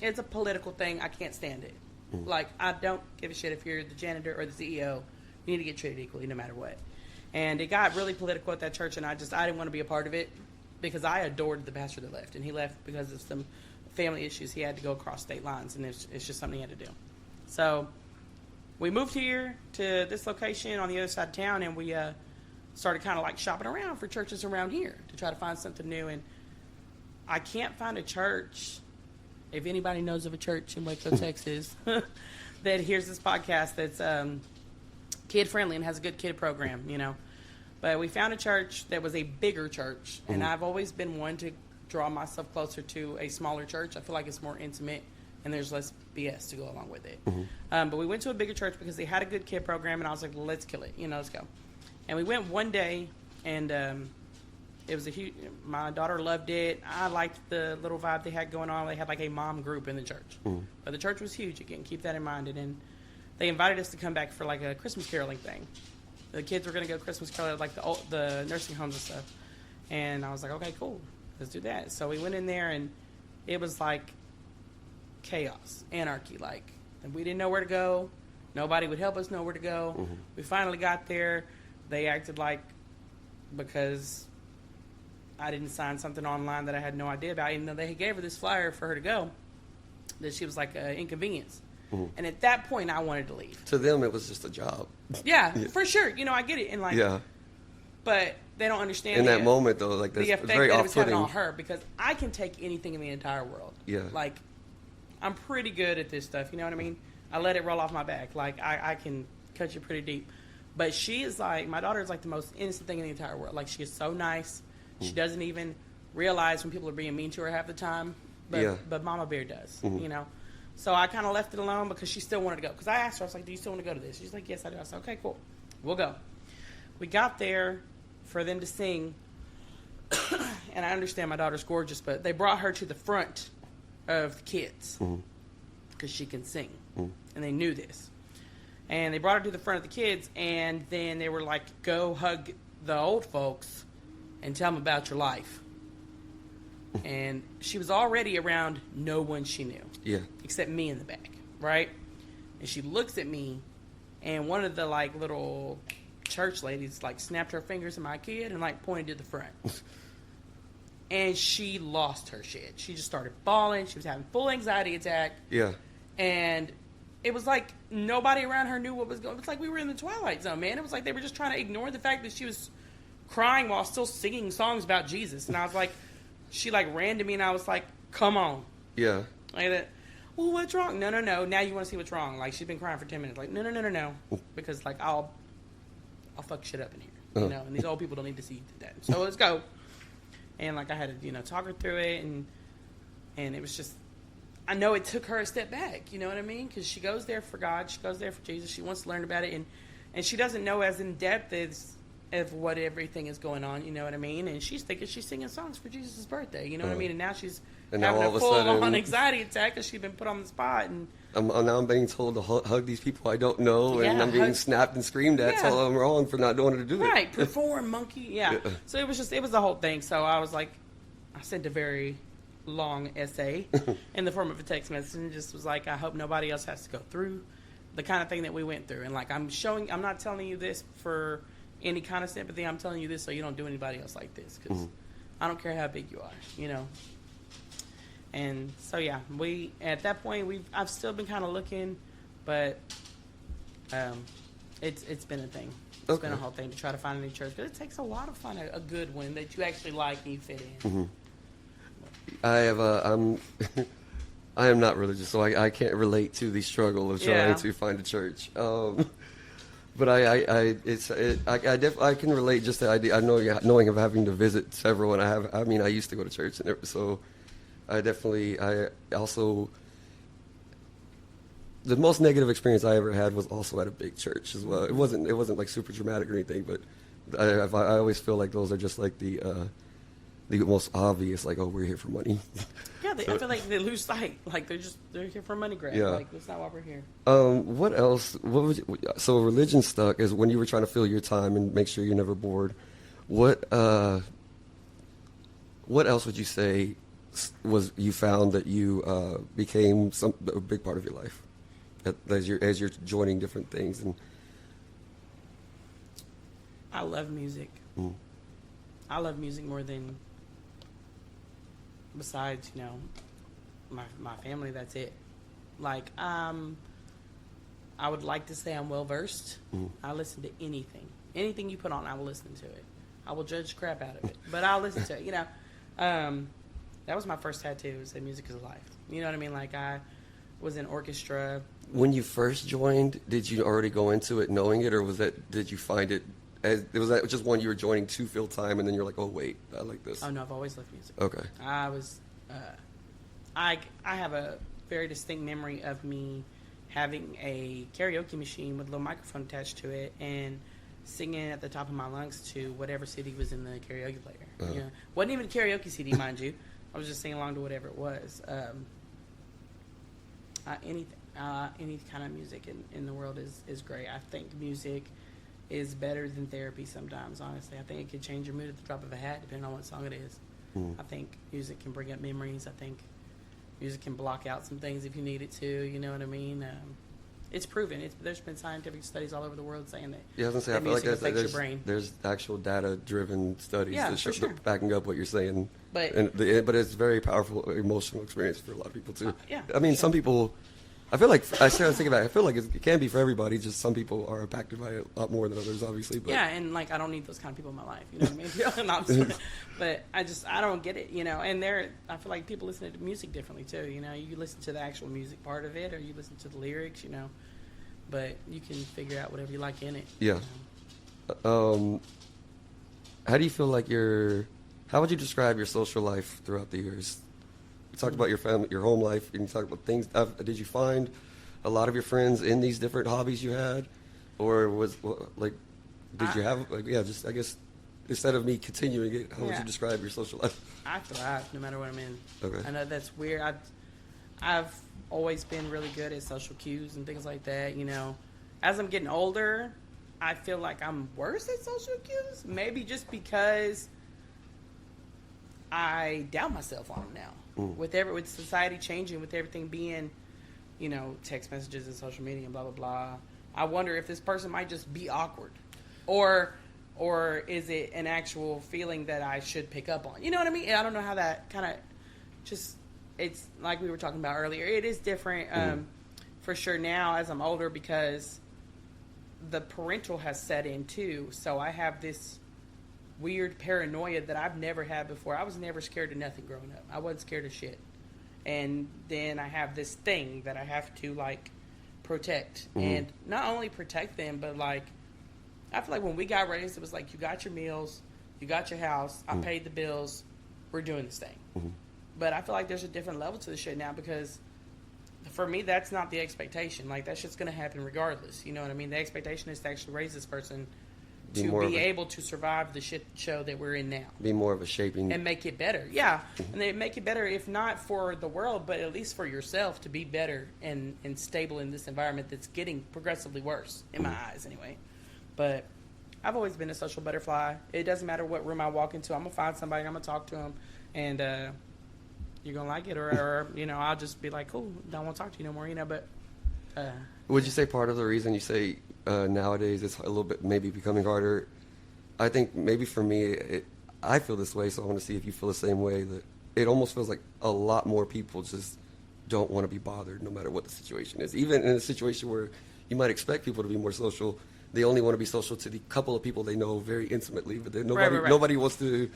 It's a political thing. I can't stand it. Like, I don't give a shit if you're the janitor or the CEO. You need to get treated equally no matter what. And it got really political at that church, and I didn't want to be a part of it because I adored the pastor that left, and he left because of some family issues. He had to go across state lines, and it's just something he had to do. So we moved here to this location on the other side of town, and we started kind of like shopping around for churches around here to try to find something new. And I can't find a church. If anybody knows of a church in Waco, Texas, that hears this podcast that's kid friendly and has a good kid program, you know. But we found a church that was a bigger church, and I've always been one to draw myself closer to a smaller church. I feel like it's more intimate and there's less BS to go along with it. But we went to a bigger church because they had a good kid program, and I was like, let's kill it, you know, let's go. And we went one day, and it was my daughter loved it. I liked the little vibe they had going on. They had like a mom group in the church. But the church was huge, again, keep that in mind. And then they invited us to come back for like a Christmas caroling thing. The kids were going to go Christmas caroling at like the nursing homes and stuff. And I was like, okay, cool, let's do that. So we went in there, and it was like chaos, anarchy. Like, we didn't know where to go. Nobody would help us know where to go. We finally got there. They acted like, because I didn't sign something online that I had no idea about, even though they gave her this flyer for her to go, that she was like an inconvenience. And at that point, I wanted to leave. To them, it was just a job. Yeah, for sure. You know, I get it. And like, but they don't understand in that moment, though. Like, that's the effect very that it was having off-putting. on her, because I can take anything in the entire world. Yeah. Like, I'm pretty good at this stuff. You know what I mean? I let it roll off my back. Like, I can cut you pretty deep. But she is like, my daughter is like the most innocent thing in the entire world. Like, she is so nice. She doesn't even realize when people are being mean to her half the time. But Mama Bear does, you know? So I kind of left it alone because she still wanted to go. Because I asked her, I was like, do you still want to go to this? She's like, yes, I do. I said, okay, cool. We'll go. We got there for them to sing. And I understand my daughter's gorgeous, but they brought her to the front of the kids because she can sing. And they knew this. And they brought her to the front of the kids, and then they were like, go hug the old folks and tell them about your life. And she was already around no one she knew. Yeah. Except me in the back, right? And she looks at me, and one of the like little church ladies like snapped her fingers at my kid and like pointed to the front. And she lost her shit. She just started bawling. She was having full anxiety attack. Yeah. And it was like nobody around her knew what was going on. It's like we were in the Twilight Zone, man. It was like they were just trying to ignore the fact that she was crying while still singing songs about Jesus. And I was like, she like ran to me and I was like, come on. Yeah. Like that. Well, what's wrong? No. Now you want to see what's wrong. Like, she's been crying for 10 minutes. Like, no. Because like I'll fuck shit up in here. You know, and these old people don't need to see that. So let's go. And like I had to, you know, talk her through it, and it was just, I know it took her a step back, you know what I mean? Because she goes there for God, she goes there for Jesus, she wants to learn about it, and she doesn't know as in depth as of what everything is going on, you know what I mean? And she's thinking she's singing songs for Jesus' birthday, you know what I mean? And now she's having all of a a sudden, full-on anxiety attack because she's been put on the spot. And I'm being told to hug these people I don't know, and I'm being snapped and screamed at, so I'm wrong for not knowing how to do it. Right, perform, monkey, yeah. So it was the whole thing. So I was like, I sent a very long essay in the form of a text message and just was like, I hope nobody else has to go through the kind of thing that we went through. And like, I'm not telling you this for any kind of sympathy. I'm telling you this so you don't do anybody else like this, because I don't care how big you are, you know. And so yeah, at that point I've still been kind of looking, but it's been a thing. It's been a whole thing to try to find a new church, because it takes a while to find a good one that you actually like and you fit in. I am not religious, so I can't relate to the struggle of trying to find a church. But I can relate just the idea. I know knowing of having to visit several, and I used to go to church, and so I also, the most negative experience I ever had was also at a big church as well. It wasn't like super dramatic or anything, but I always feel like those are just like the most obvious, like, oh, we're here for money. Yeah, I feel like they lose sight. Like they're here for money grab. Yeah. Like, that's not why we're here. What else? So religion stuck is when you were trying to fill your time and make sure you're never bored. What else would you say was you found that you became a big part of your life as you're joining different things? And I love music. I love music more than, besides, you know, my family. That's it. Like, I would like to say I'm well versed. I listen to anything you put on. I will listen to it. I will judge the crap out of it, but I'll listen to it. You know, that was my first tattoo. It said "Music is life." You know what I mean? Like, I was in orchestra. When you first joined, did you already go into it knowing it, or did you find it? Was that just one you were joining to fill time, and then you're like, oh wait, I like this? Oh no, I've always loved music. Okay. I was, I have a very distinct memory of me having a karaoke machine with a little microphone attached to it and singing at the top of my lungs to whatever CD was in the karaoke player. You know, wasn't even a karaoke CD, mind you. I was just singing along to whatever it was. Any kind of music in the world is great. I think music is better than therapy sometimes, honestly. I think it can change your mood at the drop of a hat, depending on what song it is. I think music can bring up memories. I think music can block out some things if you need it to, you know what I mean? It's proven. There's been scientific studies all over the world saying that, I was gonna say, I feel music like affects your brain. there's actual data-driven studies that show, for sure. backing up what you're saying. But but it's very powerful emotional experience for a lot of people too. yeah, I mean, sure. some people. I feel like I was thinking about it. I feel like it can be for everybody. Just some people are impacted by it a lot more than others, obviously. But yeah, and like I don't need those kind of people in my life. You know what I mean? No, I'm just kidding. But I don't get it. You know, and I feel like people listen to music differently too. You know, you listen to the actual music part of it, or you listen to the lyrics. You know, but you can figure out whatever you like in it. Yeah. You know? How do you feel like how would you describe your social life throughout the years? You talked about your family, your home life, and you talked about things. Did you find a lot of your friends in these different hobbies you had, or did you have just I guess instead of me continuing it, how would you describe your social life? I thrive no matter what I'm in. Okay. I know that's weird. I've always been really good at social cues and things like that. You know, as I'm getting older, I feel like I'm worse at social cues. Maybe just because I doubt myself on them now. With society changing, with everything being, you know, text messages and social media and blah blah blah. I wonder if this person might just be awkward, or is it an actual feeling that I should pick up on? You know what I mean? I don't know how that kind of just. It's like we were talking about earlier. It is different for sure now as I'm older because the parental has set in too. So I have this weird paranoia that I've never had before. I was never scared of nothing growing up. I wasn't scared of shit. And then I have this thing that I have to like protect. And not only protect them, but like I feel like when we got raised, it was like you got your meals, you got your house, I paid the bills, we're doing this thing. But I feel like there's a different level to the shit now because for me, that's not the expectation. Like that shit's going to happen regardless. You know what I mean? The expectation is to actually raise this person to be able to survive the shit show that we're in now. Be more of a shaping. And make it better. Yeah. And they make it better, if not for the world, but at least for yourself to be better and stable in this environment that's getting progressively worse, in my eyes anyway. But I've always been a social butterfly. It doesn't matter what room I walk into. I'm going to find somebody, I'm going to talk to them, and you're going to like it, or, you know, I'll just be like, cool, don't want to talk to you no more, you know, but... Would you say part of the reason you say nowadays it's a little bit maybe becoming harder? I think maybe for me, I feel this way, so I want to see if you feel the same way, that it almost feels like a lot more people just don't want to be bothered no matter what the situation is. Even in a situation where you might expect people to be more social, they only want to be social to the couple of people they know very intimately, but nobody wants to...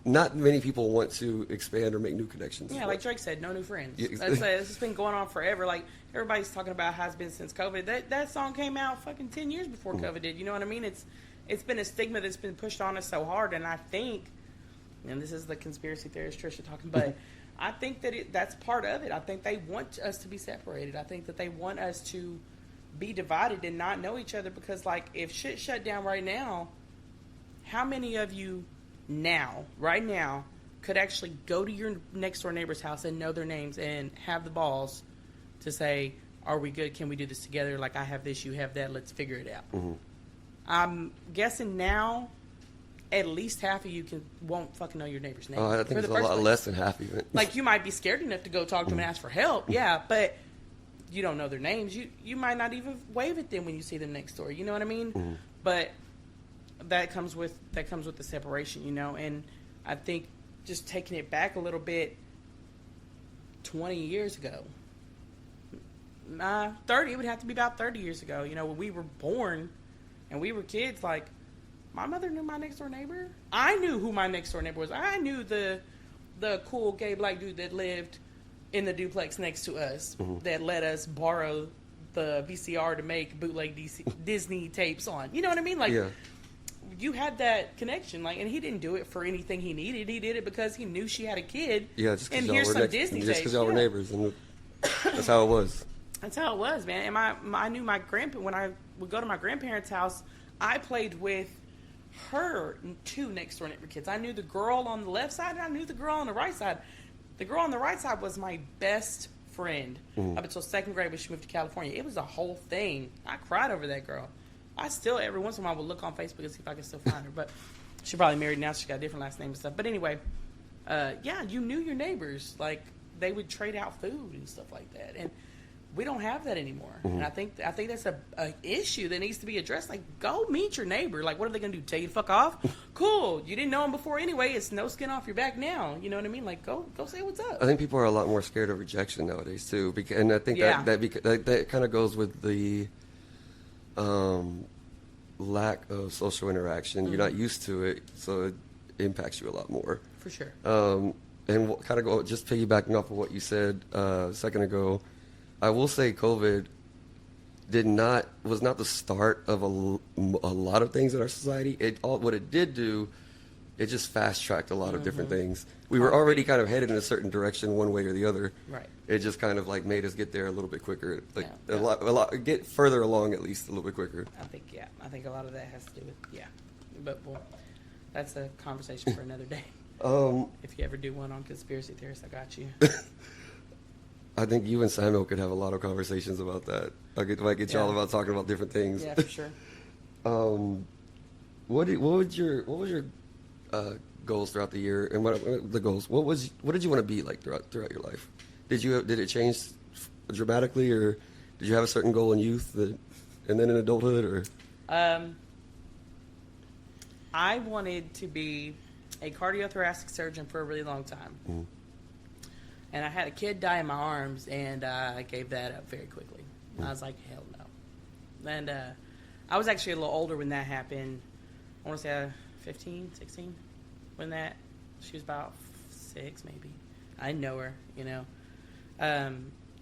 Not many people want to expand or make new connections. Yeah, like Drake said, no new friends. Yeah, That's this has been going on forever. Like, everybody's talking about how it's been since COVID. That song came out fucking 10 years before COVID did. You know what I mean? It's been a stigma that's been pushed on us so hard. And I think, and this is the conspiracy theorist Trisha talking, but I think that that's part of it. I think they want us to be separated. I think that they want us to be divided and not know each other because, like, if shit shut down right now, how many of you... right now, could actually go to your next door neighbor's house and know their names and have the balls to say, are we good? Can we do this together? Like, I have this, you have that, let's figure it out. I'm guessing now at least half of you won't fucking know your neighbor's name. I think it's a lot less than half even. Like, you might be scared enough to go talk to them and ask for help, yeah, but you don't know their names. You might not even wave at them when you see them next door. You know what I mean? But that comes with the separation, you know. And I think just taking it back a little bit, 20 years ago, 30, it would have to be about 30 years ago, you know, when we were born and we were kids, like, my mother knew my next door neighbor. I knew who my next door neighbor was. I knew the cool gay black dude that lived in the duplex next to us that let us borrow the VCR to make bootleg Disney tapes on. You know what I mean? Like, you had that connection, like, and he didn't do it for anything he needed. He did it because he knew she had a kid. Yeah, just because y'all were Disney just because y'all were neighbors, and that's how it was. That's how it was, man. And I knew my grandpa when I would go to my grandparents' house. I played with her two next door neighbor kids. I knew the girl on the left side, and I knew the girl on the right side. The girl on the right side was my best friend up until second grade when she moved to California. It was a whole thing. I cried over that girl. I still, every once in a while, will look on Facebook and see if I can still find her. But she probably married now. She got a different last name and stuff. But anyway, yeah, you knew your neighbors. Like, they would trade out food and stuff like that. And we don't have that anymore. And I think that's a issue that needs to be addressed. Like, go meet your neighbor. Like, what are they going to do? Tell you to fuck off? Cool. You didn't know him before anyway. It's no skin off your back now. You know what I mean? Like, go say what's up. I think people are a lot more scared of rejection nowadays too, and I think that kind of goes with the lack of social interaction. You're not used to it, so it impacts you a lot more. For sure. And kind of just piggybacking off of what you said a second ago, I will say COVID was not the start of a lot of things in our society. What it did do, it just fast tracked a lot of different things. We were already kind of headed in a certain direction, one way or the other. Right. It just kind of like made us get there a little bit quicker, a lot, get further along at least a little bit quicker. I think a lot of that has to do with but that's a conversation for another day. If you ever do one on conspiracy theorists, I got you. I think you and Samuel could have a lot of conversations about that. I might get y'all about talking about different things. Yeah, for sure. What was your goals throughout the year, and what the goals? What did you want to be like throughout your life? Did it change dramatically, or did you have a certain goal in youth and then in adulthood, or? I wanted to be a cardiothoracic surgeon for a really long time. Mm. And I had a kid die in my arms, and I gave that up very quickly. I was like, hell no. And I was actually a little older when that happened. I want to say 15, 16, when that, she was about 6 maybe. I didn't know her, you know.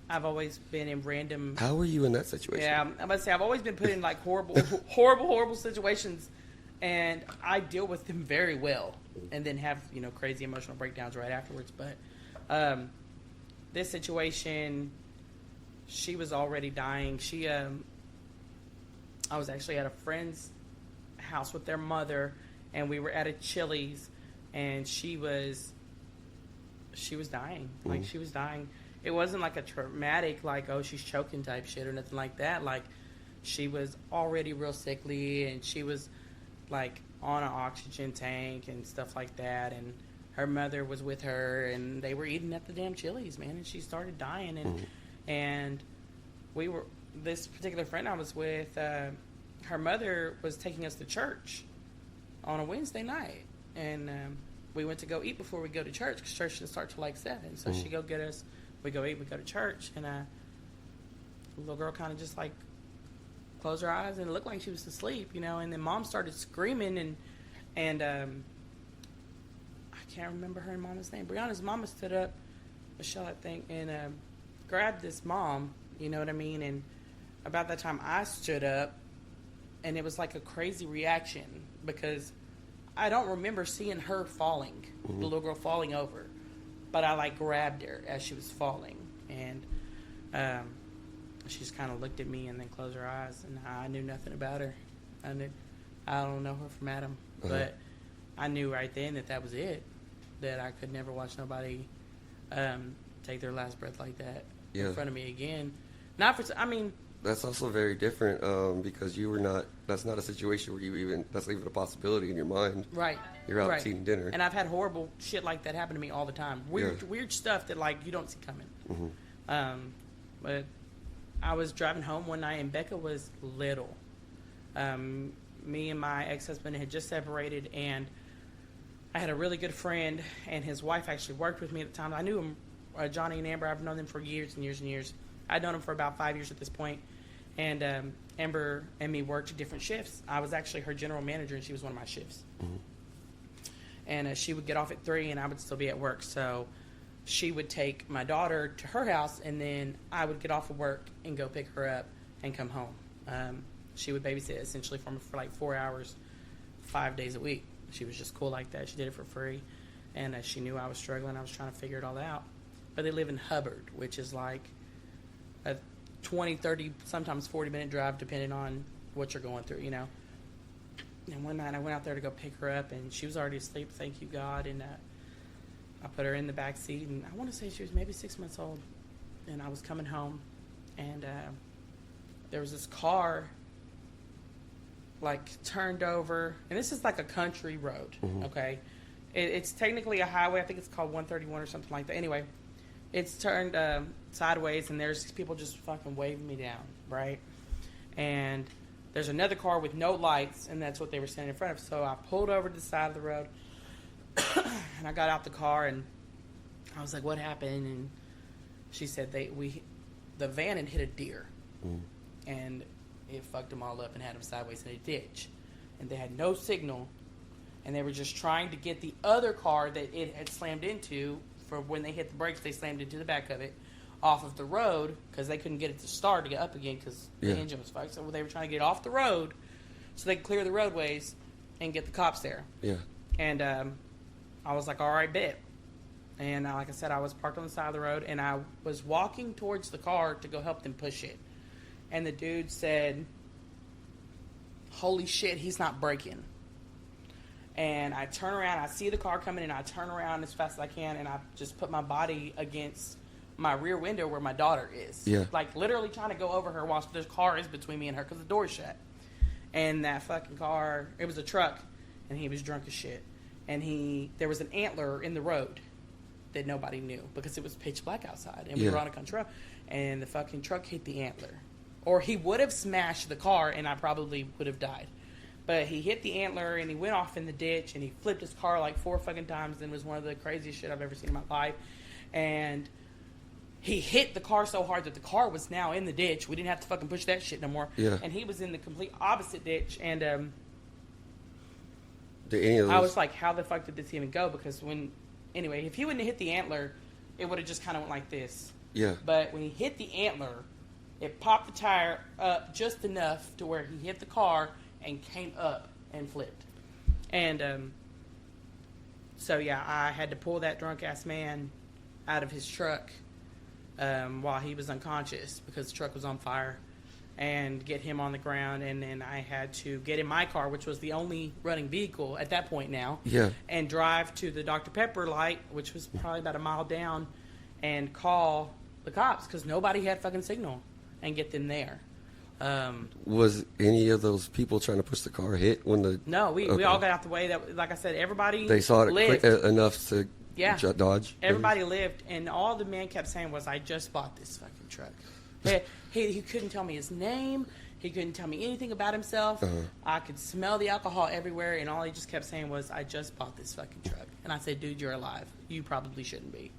I've always been in random... How were you in that situation? Yeah, I'm about to say, I've always been put in like horrible situations, and I deal with them very well, and then have, you know, crazy emotional breakdowns right afterwards. But this situation, she was already dying. I was actually at a friend's house with their mother, and we were at a Chili's, and she was dying. Like, she was dying. It wasn't like a traumatic, like, oh, she's choking type shit or nothing like that. Like, she was already real sickly, and she was, like, on an oxygen tank and stuff like that, and her mother was with her, and they were eating at the damn Chili's, man, and she started dying, and this particular friend I was with, her mother was taking us to church on a Wednesday night, and we went to go eat before we go to church, because church didn't start till like 7, so she go get us, we go eat, we go to church, and the little girl kind of just like closed her eyes, and it looked like she was asleep, you know, and then mom started screaming, and I can't remember her and mama's name. Brianna's mama stood up, Michelle, I think, and grabbed this mom, you know what I mean? And about that time I stood up, and it was like a crazy reaction, because I don't remember seeing her falling, the little girl falling over, but I like grabbed her as she was falling, and she just kind of looked at me and then closed her eyes, and I knew nothing about her. I don't know her from Adam, but I knew right then that was it, that I could never watch nobody take their last breath like that in front of me again. That's also very different, because that's not a situation where that's even a possibility in your mind. Right. You're out eating dinner. And I've had horrible shit like that happen to me all the time. Weird stuff that, like, you don't see coming. But I was driving home one night, and Becca was little. Me and my ex-husband had just separated, and I had a really good friend, and his wife actually worked with me at the time. I knew him, Johnny and Amber. I've known them for years and years and years. I'd known him for about 5 years at this point. And Amber and me worked different shifts. I was actually her general manager, and she was one of my shifts. And she would get off at 3, and I would still be at work. So she would take my daughter to her house, and then I would get off of work and go pick her up and come home. She would babysit essentially for me for like 4 hours, 5 days a week. She was just cool like that. She did it for free. And she knew I was struggling. I was trying to figure it all out. But they live in Hubbard, which is like a 20, 30, sometimes 40-minute drive, depending on what you're going through, you know. And one night I went out there to go pick her up, and she was already asleep, thank you, God. And I put her in the back seat, and I want to say she was maybe 6 months old. And I was coming home, and there was this car, like, turned over. And this is like a country road, okay? It's technically a highway. I think it's called 131 or something like that. Anyway, it's turned sideways, and there's people just fucking waving me down, right? And there's another car with no lights, and that's what they were standing in front of. So I pulled over to the side of the road, and I got out the car, and I was like, "What happened?" And she said the van had hit a deer, and it fucked them all up and had them sideways in a ditch, and they had no signal, and they were just trying to get the other car that it had slammed into. For when they hit the brakes, they slammed into the back of it off of the road because they couldn't get it to start to get up again because the engine was fucked. So they were trying to get it off the road so they could clear the roadways and get the cops there. Yeah. And I was like, all right, bet. And like I said, I was parked on the side of the road, and I was walking towards the car to go help them push it. And the dude said, holy shit, he's not braking. And I turn around, I see the car coming, and I turn around as fast as I can, and I just put my body against my rear window where my daughter is. Yeah. Like, literally trying to go over her while the car is between me and her because the door's shut. And that fucking car, it was a truck, and he was drunk as shit. And there was an antler in the road that nobody knew because it was pitch black outside, and we were on a country road, and the fucking truck hit the antler. Or he would have smashed the car, and I probably would have died. But he hit the antler, and he went off in the ditch, and he flipped his car like 4 fucking times, and it was one of the craziest shit I've ever seen in my life. And he hit the car so hard that the car was now in the ditch. We didn't have to fucking push that shit no more. Yeah. And he was in the complete opposite ditch, and Did any of those... I was like, how the fuck did this even go? Because anyway, if he wouldn't have hit the antler, it would have just kind of went like this. Yeah. But when he hit the antler, it popped the tire up just enough to where he hit the car and came up and flipped. And so, yeah, I had to pull that drunk-ass man out of his truck while he was unconscious because the truck was on fire, and get him on the ground. And then I had to get in my car, which was the only running vehicle at that point now, and drive to the Dr. Pepper light, which was probably about a mile down, and call the cops because nobody had fucking signal, and get them there. Was any of those people trying to push the car hit when the... No, we all got out the way. That, like I said, everybody They saw it lived. quick enough to dodge? Everybody lived, and all the man kept saying was, I just bought this fucking truck. He couldn't tell me his name. He couldn't tell me anything about himself. I could smell the alcohol everywhere, and all he just kept saying was, I just bought this fucking truck. And I said, dude, you're alive. You probably shouldn't be.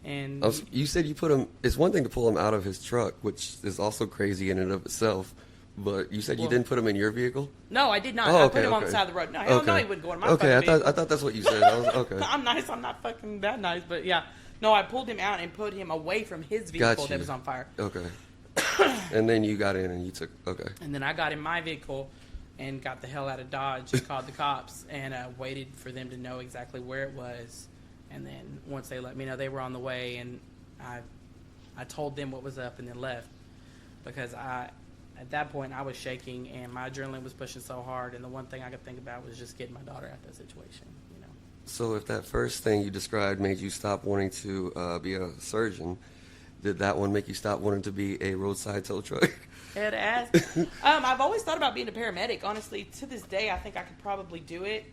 And you said you put him... It's one thing to pull him out of his truck, which is also crazy in and of itself. But you said you didn't put him in your vehicle? No, I did not. Oh, I put him on the side of the road. No, hell no, he wouldn't go in my fucking vehicle. I thought that's what you said. Okay. I'm nice. I'm not fucking that nice. But yeah. No, I pulled him out and put him away from his vehicle that was on fire. Okay. And then you got in and you took... Okay. And then I got in my vehicle and got the hell out of Dodge and called the cops and waited for them to know exactly where it was. And then once they let me know they were on the way, and I told them what was up and then left because at that point I was shaking and my adrenaline was pushing so hard, and the one thing I could think about was just getting my daughter out of that situation, you know. So if that first thing you described made you stop wanting to be a surgeon, did that one make you stop wanting to be a roadside tow truck? It has. I've always thought about being a paramedic. Honestly, to this day, I think I could probably do it.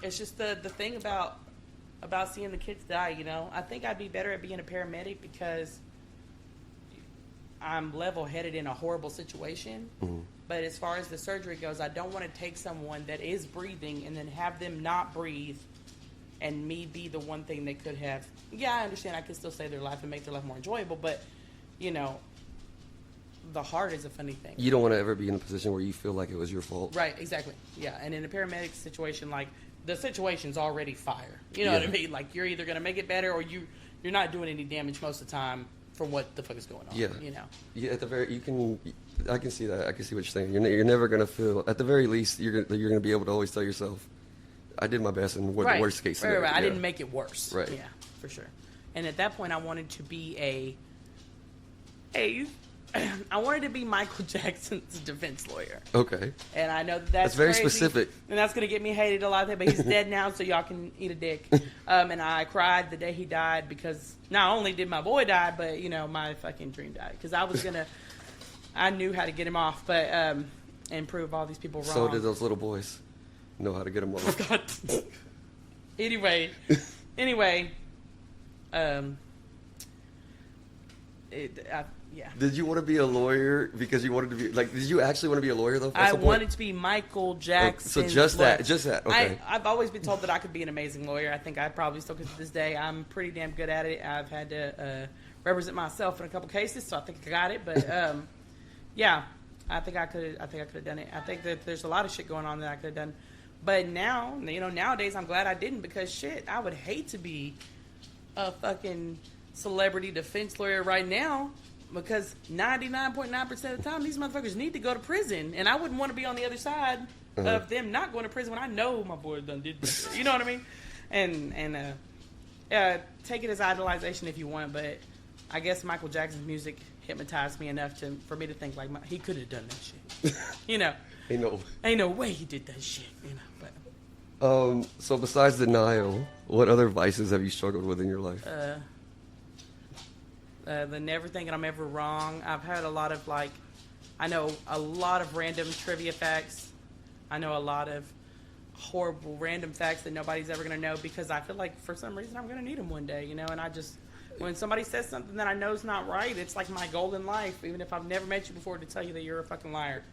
It's just the thing about seeing the kids die, you know. I think I'd be better at being a paramedic because I'm level-headed in a horrible situation. But as far as the surgery goes, I don't want to take someone that is breathing and then have them not breathe and me be the one thing they could have. Yeah, I understand I could still save their life and make their life more enjoyable, but, you know, the heart is a funny thing. You don't want to ever be in a position where you feel like it was your fault. Right, exactly. Yeah, and in a paramedic situation, like, the situation's already fire. You know what I mean? Like, you're either going to make it better or you're not doing any damage most of the time from what the fuck is going on. Yeah. You know? Yeah, I can see that. I can see what you're saying. You're never going to feel, at the very least, you're going to be able to always tell yourself, I did my best in the worst case scenario. Right. I didn't make it worse. Right. Yeah, for sure. And at that point, I wanted to be I wanted to be Michael Jackson's defense lawyer. Okay. And I know that's very crazy, specific. and that's going to get me hated a lot there, but he's dead now, so y'all can eat a dick. And I cried the day he died because not only did my boy die, but, you know, my fucking dream died. Because I knew how to get him off, but, and prove all these people wrong. So did those little boys know how to get him off. Anyway, Yeah. Did you want to be a lawyer because you wanted to be like? Did you actually want to be a lawyer though? I wanted to be Michael Jackson. So just that. Okay. I've always been told that I could be an amazing lawyer. I think I probably still could to this day. I'm pretty damn good at it. I've had to represent myself in a couple cases, so I think I got it. But yeah, I think I could have done it. I think that there's a lot of shit going on that I could have done. But now, nowadays I'm glad I didn't, because shit, I would hate to be a fucking celebrity defense lawyer right now. Because 99.9% of the time, these motherfuckers need to go to prison. And I wouldn't want to be on the other side of them not going to prison when I know my boy done did this. You know what I mean? And take it as idolization if you want. But I guess Michael Jackson's music hypnotized me enough for me to think, like, he could have done that shit. You know? Ain't no way he did that shit. You know? But so besides denial, what other vices have you struggled with in your life? The never thinking I'm ever wrong. I've had a lot of, like, I know a lot of random trivia facts. I know a lot of horrible random facts that nobody's ever going to know, because I feel like for some reason I'm going to need them one day, and I just, when somebody says something that I know is not right, it's like my goal in life, even if I've never met you before, to tell you that you're a fucking liar.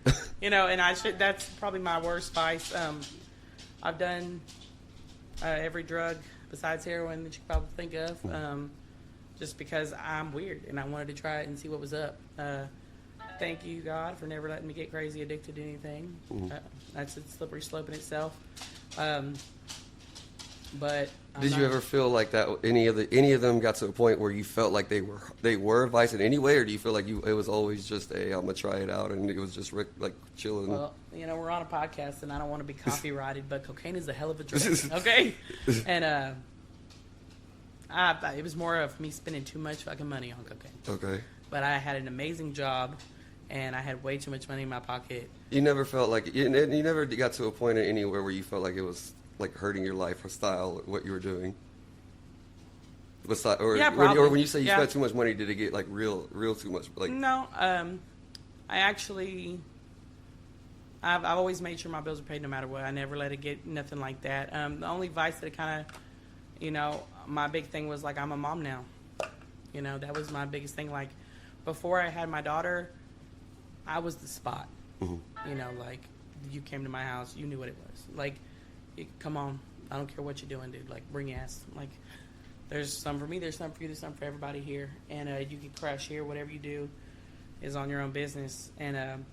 And that's probably my worst vice. I've done every drug besides heroin that you could probably think of. Just because I'm weird and I wanted to try it and see what was up. Thank you, God, for never letting me get crazy addicted to anything. That's a slippery slope in itself. But did you ever feel like that? Any of them got to a point where you felt like they were a vice in any way, or do you feel like it was always just I'm gonna try it out, and it was just like chilling? Well, we're on a podcast and I don't want to be copyrighted, but cocaine is a hell of a drug. Okay, and it was more of me spending too much fucking money on cocaine. Okay. But I had an amazing job, and I had way too much money in my pocket. You never felt like you never got to a point anywhere where you felt like it was like hurting your life or style, what you were doing. Yeah, probably. Or when you say you spent too much money, did it get like real too much? Like no, I've always made sure my bills are paid no matter what. I never let it get nothing like that. The only vice that it kind of, my big thing was, like, I'm a mom now. That was my biggest thing. Like, before I had my daughter, I was the spot. Mm-hmm. Like, you came to my house, you knew what it was. Like, come on, I don't care what you're doing, dude. Like, bring your ass. Like, there's some for me, there's some for you, there's some for everybody here. And you can crash here. Whatever you do is on your own business. And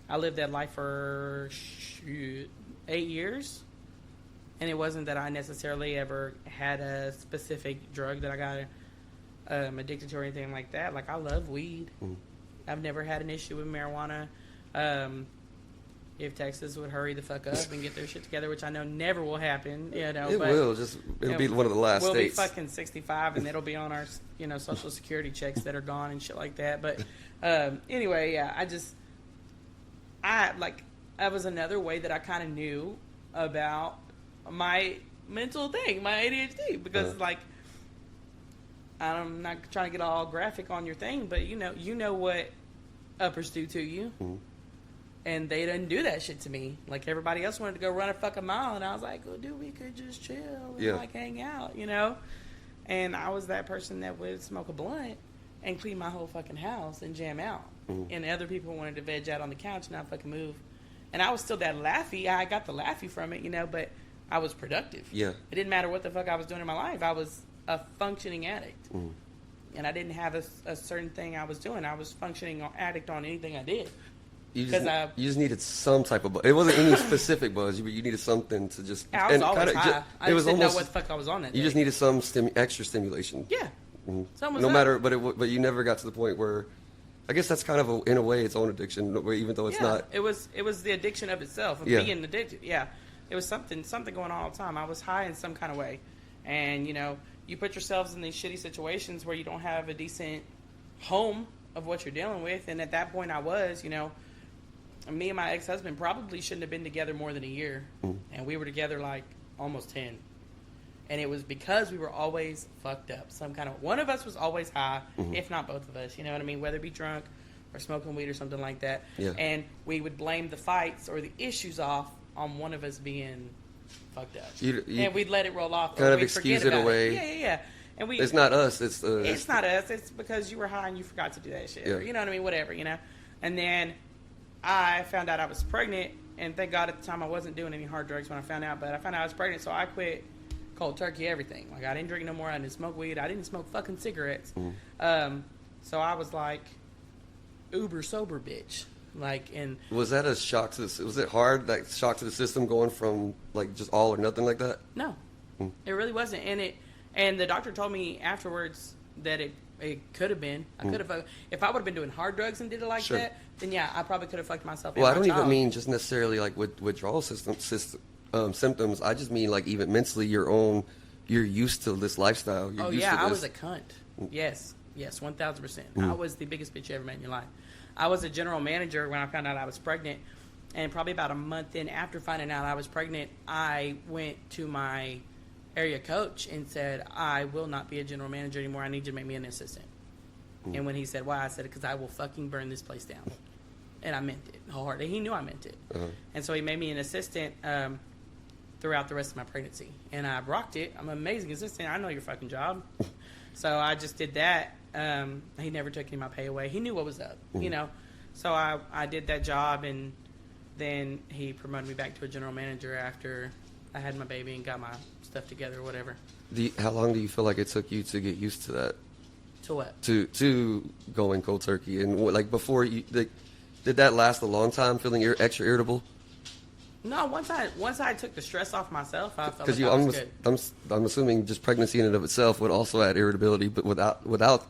I lived that life for 8 years. And it wasn't that I necessarily ever had a specific drug that I got addicted to or anything like that. Like, I love weed. Mm. I've never had an issue with marijuana. If Texas would hurry the fuck up and get their shit together, which I know never will happen, It will. It'll be one of the last states. We'll be fucking 65, and it'll be on our, Social Security checks that are gone and shit like that. But anyway, yeah, that was another way that I kind of knew about my mental thing, my ADHD, because like, I'm not trying to get all graphic on your thing, but you know what uppers do to you. Mm-hmm. And they didn't do that shit to me. Like, everybody else wanted to go run a fucking mile, and I was like, oh, dude, we could just chill and like hang out, And I was that person that would smoke a blunt and clean my whole fucking house and jam out. Mm-hmm. And other people wanted to veg out on the couch and not fucking move. And I was still that laughy. I got the laughy from it, but I was productive. Yeah. It didn't matter what the fuck I was doing in my life. I was a functioning addict. Mm. And I didn't have a certain thing I was doing. I was functioning addict on anything I did. You just needed some type of buzz. It wasn't any specific buzz, but you needed something to just... I was always high. I just didn't know what the fuck I was on that day. You just needed some extra stimulation. Yeah. Mm-hmm. No matter, but you never got to the point where... I guess that's kind of, in a way, its own addiction, even though it's not... It was the addiction of itself, of being addicted. Yeah. It was something going on all the time. I was high in some kind of way. And, you put yourselves in these shitty situations where you don't have a decent home of what you're dealing with. And at that point I was, me and my ex-husband probably shouldn't have been together more than a year. Mm. And we were together like almost 10. And it was because we were always fucked up. One of us was always high, if not both of us, you know what I mean? Whether it be drunk or smoking weed or something like that. Yeah. And we would blame the fights or the issues off on one of us being fucked up. And we'd let it roll off. Kind of excuse it away. Yeah. And we, It's not us. it's not us. It's because you were high and you forgot to do that shit. Yeah. Or, you know what I mean? Whatever, you know. And then I found out I was pregnant, and thank God at the time I wasn't doing any hard drugs when I found out. But I found out I was pregnant, so I quit cold turkey everything. Like, I didn't drink no more. I didn't smoke weed. I didn't smoke fucking cigarettes. So I was like uber sober bitch. Like, and Was that a shock to the? Was it hard? Like shock to the system, going from like just all or nothing like that? no, it really wasn't. And the doctor told me afterwards that it could have been. I could have, if I would have been doing hard drugs and did it like Sure. that, then yeah, I probably could have fucked myself. Well, I and my don't even child. mean just necessarily like withdrawal symptoms. I just mean like even mentally, you're used to this lifestyle. You're Oh used yeah, to I this. was a cunt. Yes, 1000%. I was the biggest bitch you ever met in your life. I was a general manager when I found out I was pregnant, and probably about a month in after finding out I was pregnant, I went to my area coach and said, I will not be a general manager anymore. I need you to make me an assistant. And when he said why, I said, because I will fucking burn this place down. And I meant it wholeheartedly. He knew I meant it. And so he made me an assistant throughout the rest of my pregnancy. And I rocked it. I'm an amazing assistant. I know your fucking job. So I just did that. He never took any of my pay away. He knew what was up, you know. So I did that job, and then he promoted me back to a general manager after I had my baby and got my stuff together or whatever. How long do you feel like it took you to get used to that? To what? To going cold turkey, and like before you did that last a long time? Feeling extra irritable? No, once I took the stress off myself, I felt Because like I was good. I'm assuming just pregnancy in and of itself would also add irritability, but without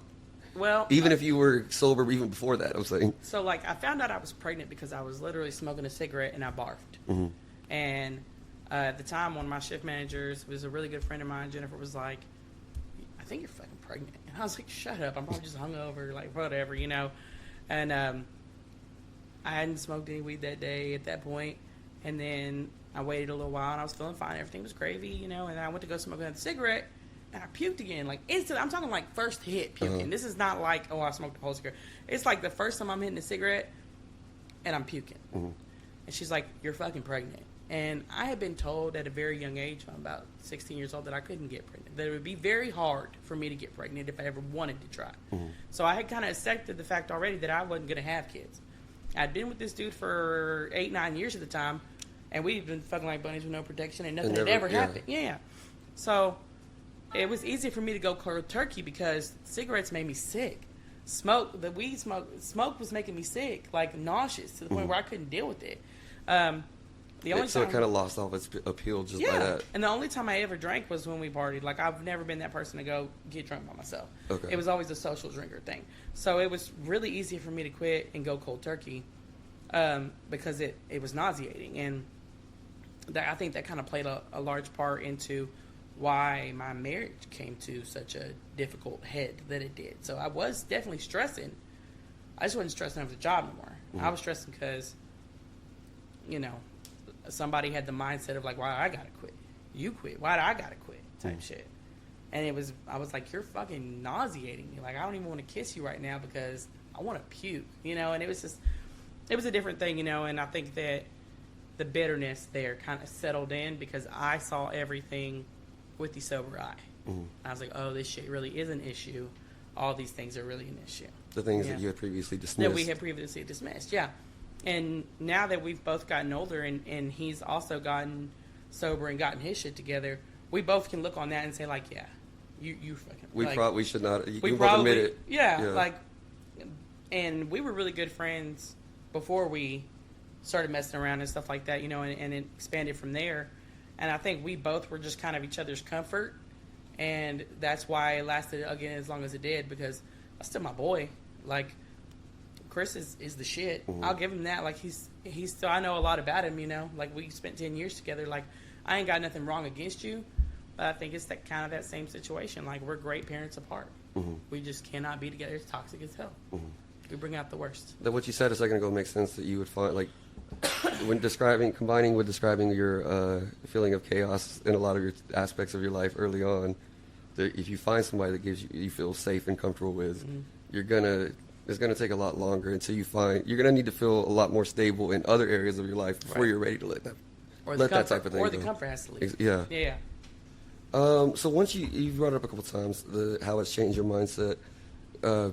Well, even if you were sober even before that, I'm saying. So, like, I found out I was pregnant because I was literally smoking a cigarette and I barfed. And at the time, one of my shift managers was a really good friend of mine. Jennifer was like, I think you're fucking pregnant. And I was like, shut up. I'm probably just hungover, like, whatever, you know. And I hadn't smoked any weed that day at that point. And then I waited a little while and I was feeling fine. Everything was gravy, you know. And I went to go smoke another cigarette. And I puked again, like instantly. I'm talking like first hit puking. This is not like, oh, I smoked a whole cigarette. It's like the first time I'm hitting a cigarette and I'm puking. And she's like, you're fucking pregnant. And I had been told at a very young age, I'm about 16 years old, that I couldn't get pregnant. That it would be very hard for me to get pregnant if I ever wanted to try. So I had kind of accepted the fact already that I wasn't going to have kids. I'd been with this dude for 8-9 years at the time, and we'd been fucking like bunnies with no protection, and nothing had ever happened. Yeah. So it was easy for me to go cold turkey because cigarettes made me sick. Smoke was making me sick, like nauseous, to the point where I couldn't deal with it. So it kind of lost all its appeal just by that. And the only time I ever drank was when we partied. Like, I've never been that person to go get drunk by myself. Okay. It was always a social drinker thing. So it was really easy for me to quit and go cold turkey because it was nauseating. And I think that kind of played a large part into why my marriage came to such a difficult head that it did. So I was definitely stressing. I just wasn't stressing over the job no more. I was stressing because, you know, somebody had the mindset of like, why I gotta quit? You quit. Why do I gotta quit? Type shit. And I was like, you're fucking nauseating me. Like, I don't even want to kiss you right now because I want to puke, you know? And it was a different thing, you know? And I think that the bitterness there kind of settled in because I saw everything with the sober eye. I was like, oh, this shit really is an issue. All these things are really an issue. The things that you had previously dismissed. That we had previously dismissed, yeah. And now that we've both gotten older and he's also gotten sober and gotten his shit together, we both can look on that and say, like, yeah, you fucking... We should not... We both probably... admit it. Yeah, like... And we were really good friends before we started messing around and stuff like that, you know, and it expanded from there. And I think we both were just kind of each other's comfort. And that's why it lasted, again, as long as it did, because that's still my boy. Like... Chris is the shit. I'll give him that. Like, he's still, I know a lot about him, you know. Like, we spent 10 years together. Like, I ain't got nothing wrong against you, but I think it's that kind of that same situation. Like, we're great parents apart. We just cannot be together. It's toxic as hell. We bring out the worst. That what you said a second ago makes sense, that you would find, like, when combining with describing your feeling of chaos in a lot of your aspects of your life early on, that if you find somebody that you feel safe and comfortable with, it's going to take a lot longer until you're going to need to feel a lot more stable in other areas of your life before you're ready to let that type of thing Or go. the comfort has to leave. Yeah. Yeah. So once you brought it up a couple times, how it's changed your mindset,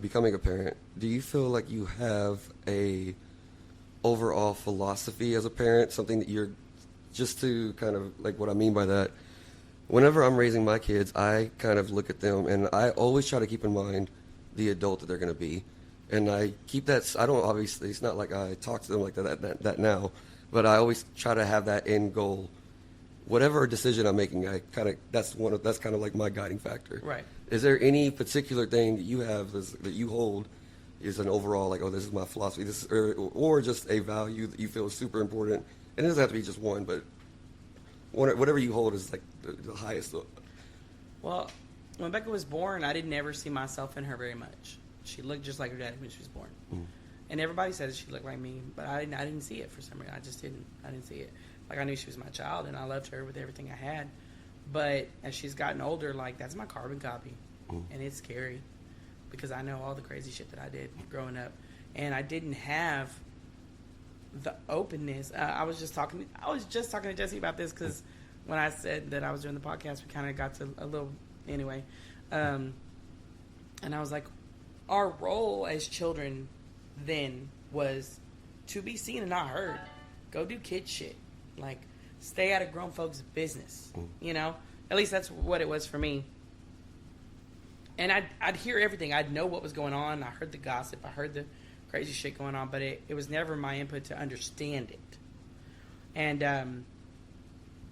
becoming a parent. Do you feel like you have a overall philosophy as a parent, something that you're just to kind of like what I mean by that? Whenever I'm raising my kids, I kind of look at them and I always try to keep in mind the adult that they're going to be. And I keep that, I don't obviously, it's not like I talk to them like that now, but I always try to have that end goal. Whatever decision I'm making, that's kind of like my guiding factor. Right. Is there any particular thing that you have that you hold is an overall like, oh, this is my philosophy, or just a value that you feel is super important? And it doesn't have to be just one, but whatever you hold is like the highest. Well, when Becca was born, I didn't ever see myself in her very much. She looked just like her daddy when she was born. Mm. And everybody says she looked like me, but I didn't see it for some reason. I just didn't. I didn't see it. Like, I knew she was my child, and I loved her with everything I had. But as she's gotten older, like, that's my carbon copy. Mm. And it's scary because I know all the crazy shit that I did growing up. And I didn't have the openness. I was just talking to Jesse about this because when I said that I was doing the podcast, we kind of got to a little, anyway. And I was like, our role as children then was to be seen and not heard. Go do kid shit. Like, stay out of grown folks' business. You know? At least that's what it was for me. And I'd hear everything. I'd know what was going on. I heard the gossip. I heard the crazy shit going on. But it was never my input to understand it. And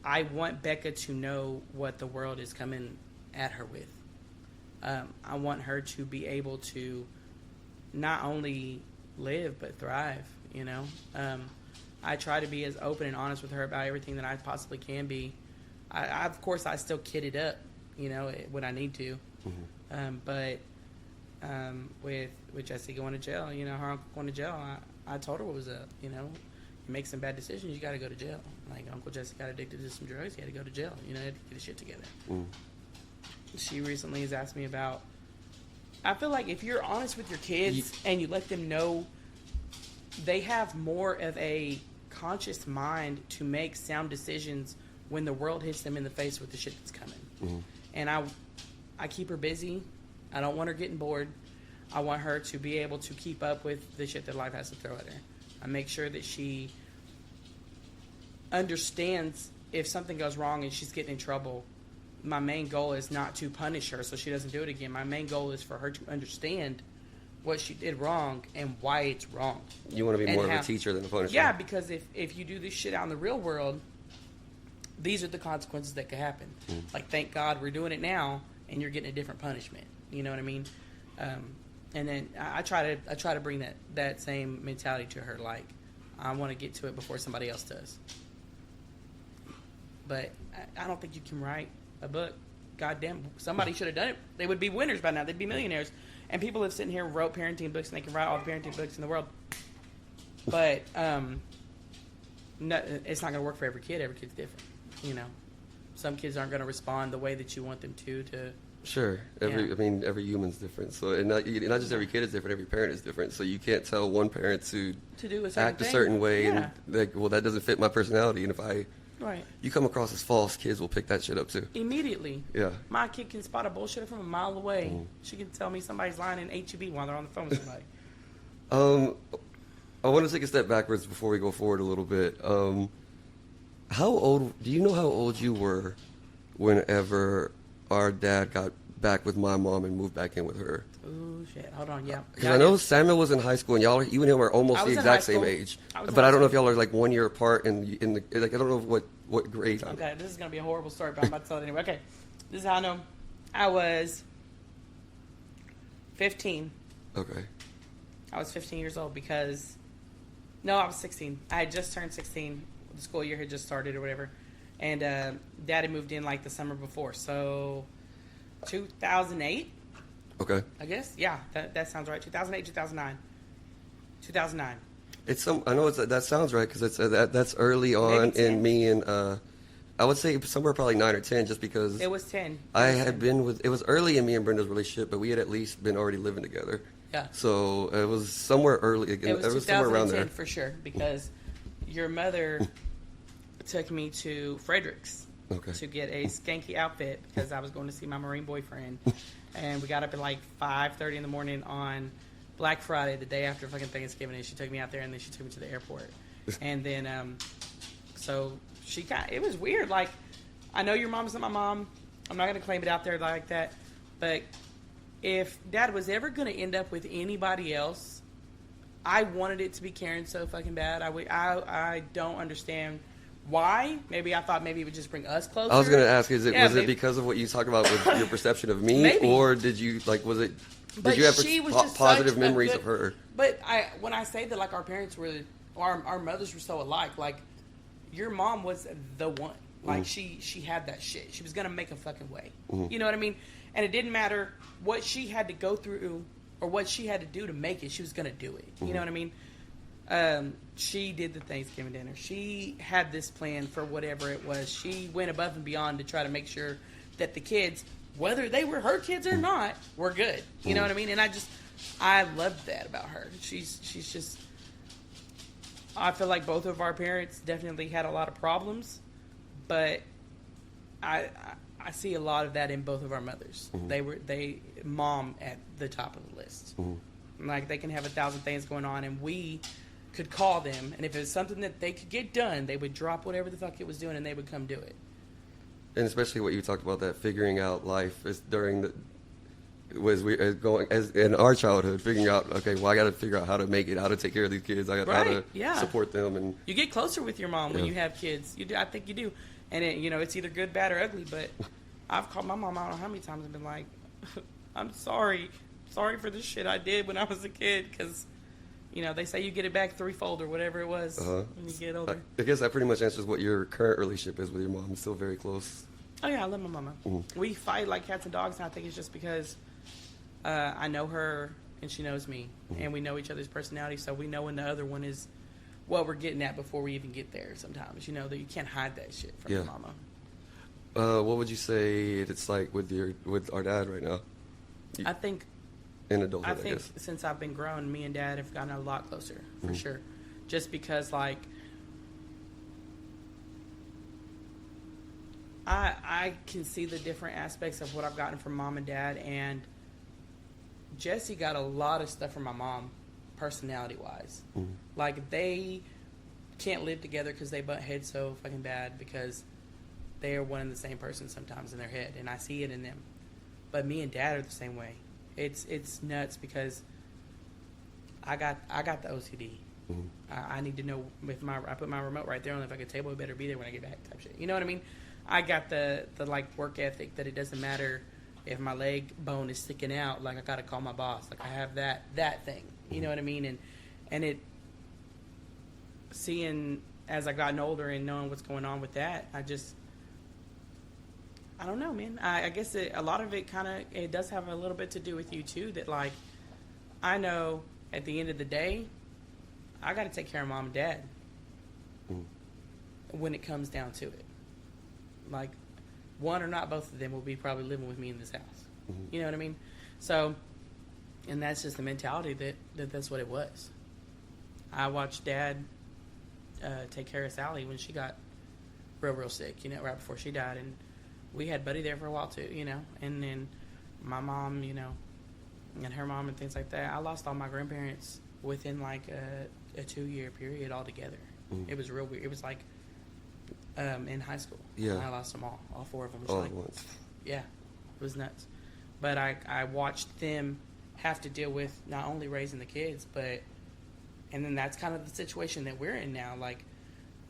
I want Becca to know what the world is coming at her with. I want her to be able to not only live, but thrive, you know? I try to be as open and honest with her about everything that I possibly can be. Of course, I still kid it up, you know, when I need to. Mm-hmm. But with Jessie going to jail, you know, her uncle going to jail, I told her what was up, you know. You make some bad decisions, you got to go to jail. Like, Uncle Jesse got addicted to some drugs, he had to go to jail. You know, he had to get his shit together. Mm. She recently has asked me about, I feel like if you're honest with your kids and you let them know, they have more of a conscious mind to make sound decisions when the world hits them in the face with the shit that's coming. Mm-hmm. And I keep her busy. I don't want her getting bored. I want her to be able to keep up with the shit that life has to throw at her. I make sure that she understands if something goes wrong and she's getting in trouble. My main goal is not to punish her so she doesn't do it again. My main goal is for her to understand what she did wrong and why it's wrong. You want to be more of a teacher than a punisher. Yeah, because if you do this shit out in the real world, these are the consequences that could happen. Mm. Like, thank God we're doing it now, and you're getting a different punishment. You know what I mean? And then I try to bring that same mentality to her. Like, I want to get to it before somebody else does. But I don't think you can write a book. Goddamn, somebody should have done it. They would be winners by now. They'd be millionaires. And people have sitting here and wrote parenting books, and they can write all the parenting books in the world. But no, it's not going to work for every kid. Every kid's different, you know. Some kids aren't going to respond the way that you want them to. Sure. I mean, every human's different. So, and not just every kid is different. Every parent is different. So you can't tell one parent to do act a certain way, and like, well, that doesn't fit my personality. And if you come across as false, kids will pick that shit up too. Immediately. Yeah. My kid can spot a bullshitter from a mile away. Mm. She can tell me somebody's lying in HEB while they're on the phone with somebody. I want to take a step backwards before we go forward a little bit. Do you know how old you were whenever our dad got back with my mom and moved back in with her? Oh shit! Hold on, yeah. Because I know Samuel was in high school, and you and him are almost the exact same age. But I don't know if y'all are like 1 year apart, and I don't know what grade. Okay, this is gonna be a horrible story, but I'm about to tell it anyway. Okay, this is how I know. I was 15. Okay. I was 15 years old because, no, I was 16. I had just turned 16. The school year had just started or whatever, and Dad had moved in like the summer before, so 2008. Okay. I guess, yeah, that sounds right. 2008, 2009. 2009. I know that sounds right because that's early on in me and I would say somewhere probably 9 or 10 just because it was 10. It was early in me and Brenda's relationship, but we had at least been already living together. Yeah. So it was somewhere early. It was somewhere around there for sure because your mother took me to Frederick's Okay. to get a skanky outfit because I was going to see my Marine boyfriend. And we got up at like 5:30 in the morning on Black Friday, the day after fucking Thanksgiving, and she took me out there, and then she took me to the airport. And then, so it was weird. Like, I know your mom's not my mom. I'm not going to claim it out there like that. But if Dad was ever going to end up with anybody else, I wanted it to be Karen so fucking bad. I don't understand why. Maybe I thought maybe it would just bring us closer. I was going to ask, was maybe. it because of what you talked about with your perception of me? Maybe. Or did you, like, did But you have she was just positive such a memories good- of her? But when I say that, like, our parents were, or our mothers were so alike, like, your mom was the one. Like, she had that shit. She was going to make a fucking way. You know what I mean? And it didn't matter what she had to go through or what she had to do to make it. She was going to do it. You know what I mean? She did the Thanksgiving dinner. She had this plan for whatever it was. She went above and beyond to try to make sure that the kids, whether they were her kids or not, were good. You know what I mean? And I loved that about her. She's just, I feel like both of our parents definitely had a lot of problems, but I see a lot of that in both of our mothers. Mom at the top of the list. Like, they can have 1,000 things going on, and we could call them, and if it was something that they could get done, they would drop whatever the fuck it was doing, and they would come do it. And especially what you talked about, that figuring out life is as in our childhood, figuring out, okay, well, I got to figure out how to make it, how to take care of these kids, I got how to support them, and you get closer with your mom when you have kids. You do, I think you do, and it's either good, bad, or ugly. But I've called my mom, I don't know how many times, and been like, I'm sorry for the shit I did when I was a kid, because they say you get it back threefold or whatever it was when you get older. I guess that pretty much answers what your current relationship is with your mom. It's still very close. Oh yeah, I love my mama. We fight like cats and dogs, and I think it's just because I know her and she knows me, and we know each other's personalities, so we know when the other one is what we're getting at before we even get there. Sometimes that you can't hide that shit from your mama. What would you say it's like with our dad right now? I think in adulthood, I guess. Since I've been grown, me and Dad have gotten a lot closer, for sure. Just because, like, I can see the different aspects of what I've gotten from Mom and Dad, and Jesse got a lot of stuff from my mom, personality-wise. Like, they can't live together because they butt heads so fucking bad, because they are one and the same person sometimes in their head, and I see it in them. But me and Dad are the same way. It's nuts, because I got the OCD. I need to know if I put my remote right there on the fucking table, it better be there when I get back, type shit. You know what I mean? I got the like work ethic that it doesn't matter if my leg bone is sticking out. Like, I gotta call my boss. Like, I have that thing. You know what I mean? And it, seeing as I gotten older and knowing what's going on with that, I don't know, man. I guess a lot of it does have a little bit to do with you, too, that, like, I know at the end of the day, I got to take care of Mom and Dad when it comes down to it. Like, one or not both of them will be probably living with me in this house. You know what I mean? So, and that's just the mentality that's what it was. I watched Dad take care of Sally when she got real sick, right before she died, and we had Buddy there for a while too, and then my mom, and her mom and things like that. I lost all my grandparents within like a 2-year period altogether. It was real weird. It was like in high school. Yeah, I lost them all 4 of them. All at once. Yeah, it was nuts. But I watched them have to deal with not only raising the kids, and then that's kind of the situation that we're in now. Like,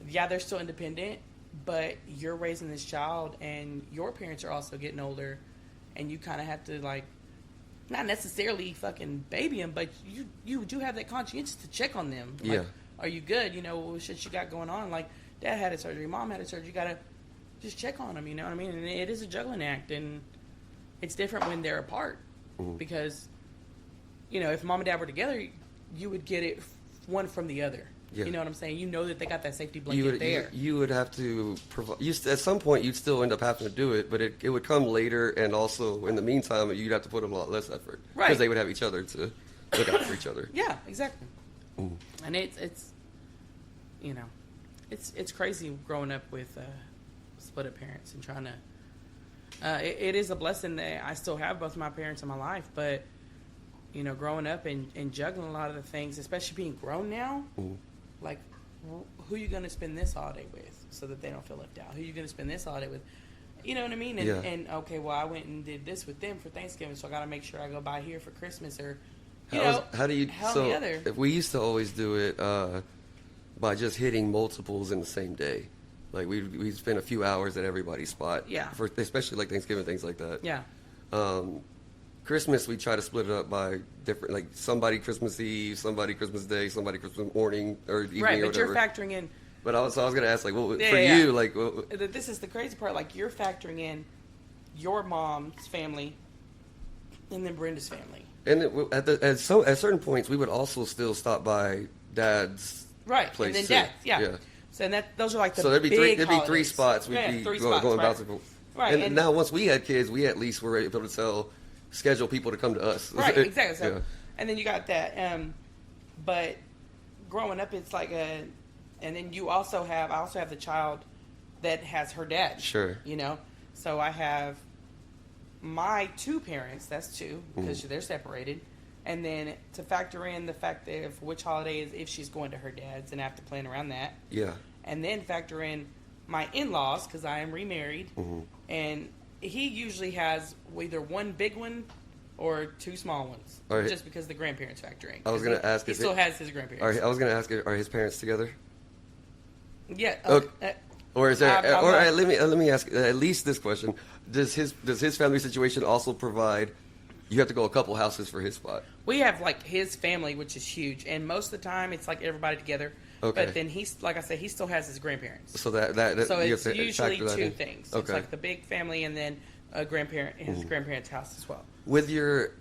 yeah, they're still independent, but you're raising this child, and your parents are also getting older, and you kind of have to, like, not necessarily fucking baby them, but you do have that conscience to check on them. Like, are you good? What shit you got going on? Like, Dad had a surgery, Mom had a surgery. You got to just check on them, you know what I mean? And it is a juggling act, and it's different when they're apart. Because, if Mom and Dad were together, you would get it one from the other. Yeah. You know what I'm saying? You know that they got that safety blanket there. You would have to provide. At some point, you'd still end up having to do it, but it would come later, and also in the meantime, you'd have to put in a lot less effort, right? Because they would have each other to look out for each other. Yeah, exactly. And it's crazy growing up with split up parents and trying to. It is a blessing that I still have both my parents in my life, but growing up and juggling a lot of the things, especially being grown now, like who you going to spend this holiday with so that they don't feel left out? Who you going to spend this holiday with? You know what I mean? And okay, well, I went and did this with them for Thanksgiving, so I got to make sure I go by here for Christmas or, how do you? hell So the other. if we used to always do it by just hitting multiples in the same day, like we spend a few hours at everybody's spot. Yeah. For especially like Thanksgiving, things like that. Yeah. Christmas, we try to split it up by different, like somebody Christmas Eve, somebody Christmas Day, somebody Christmas morning or evening Right, or but you're whatever. factoring in. But I was going to ask, like, what Yeah, for yeah, you, yeah. like, This is the crazy part. Like, you're factoring in your mom's family and then Brenda's family. and at certain points, we would also still stop by Dad's Right, place and then too. Dad's, yeah. So and those are like the So there'd be big three holidays. spots. We'd Yeah, be three going spots, right? bouncing. Right, And now once we had kids, we at least were able to schedule people to come to us. Right, exactly. So, Yeah. and then you got that. But growing up, it's like and then I also have the child that has her dad. Sure. So I have my two parents. That's two because they're separated. And then to factor in the fact that if which holiday is if she's going to her dad's, and I have to plan around that. Yeah. And then factor in my in-laws because I am remarried, and he usually has either one big one or two small ones, just because the grandparents factor in. I was going to ask. He still has his grandparents. I was going to ask, are his parents together? Yeah. Or is there? I'm Or not- let me ask at least this question: Does his family situation also provide? You have to go a couple houses for his spot. We have like his family, which is huge, and most of the time it's like everybody together. Okay. But then he's like I said, he still has his grandparents. So that So you it's have to usually factor that two in. things. Okay. It's like the big family and then a grandparent, his grandparents' house as well. With your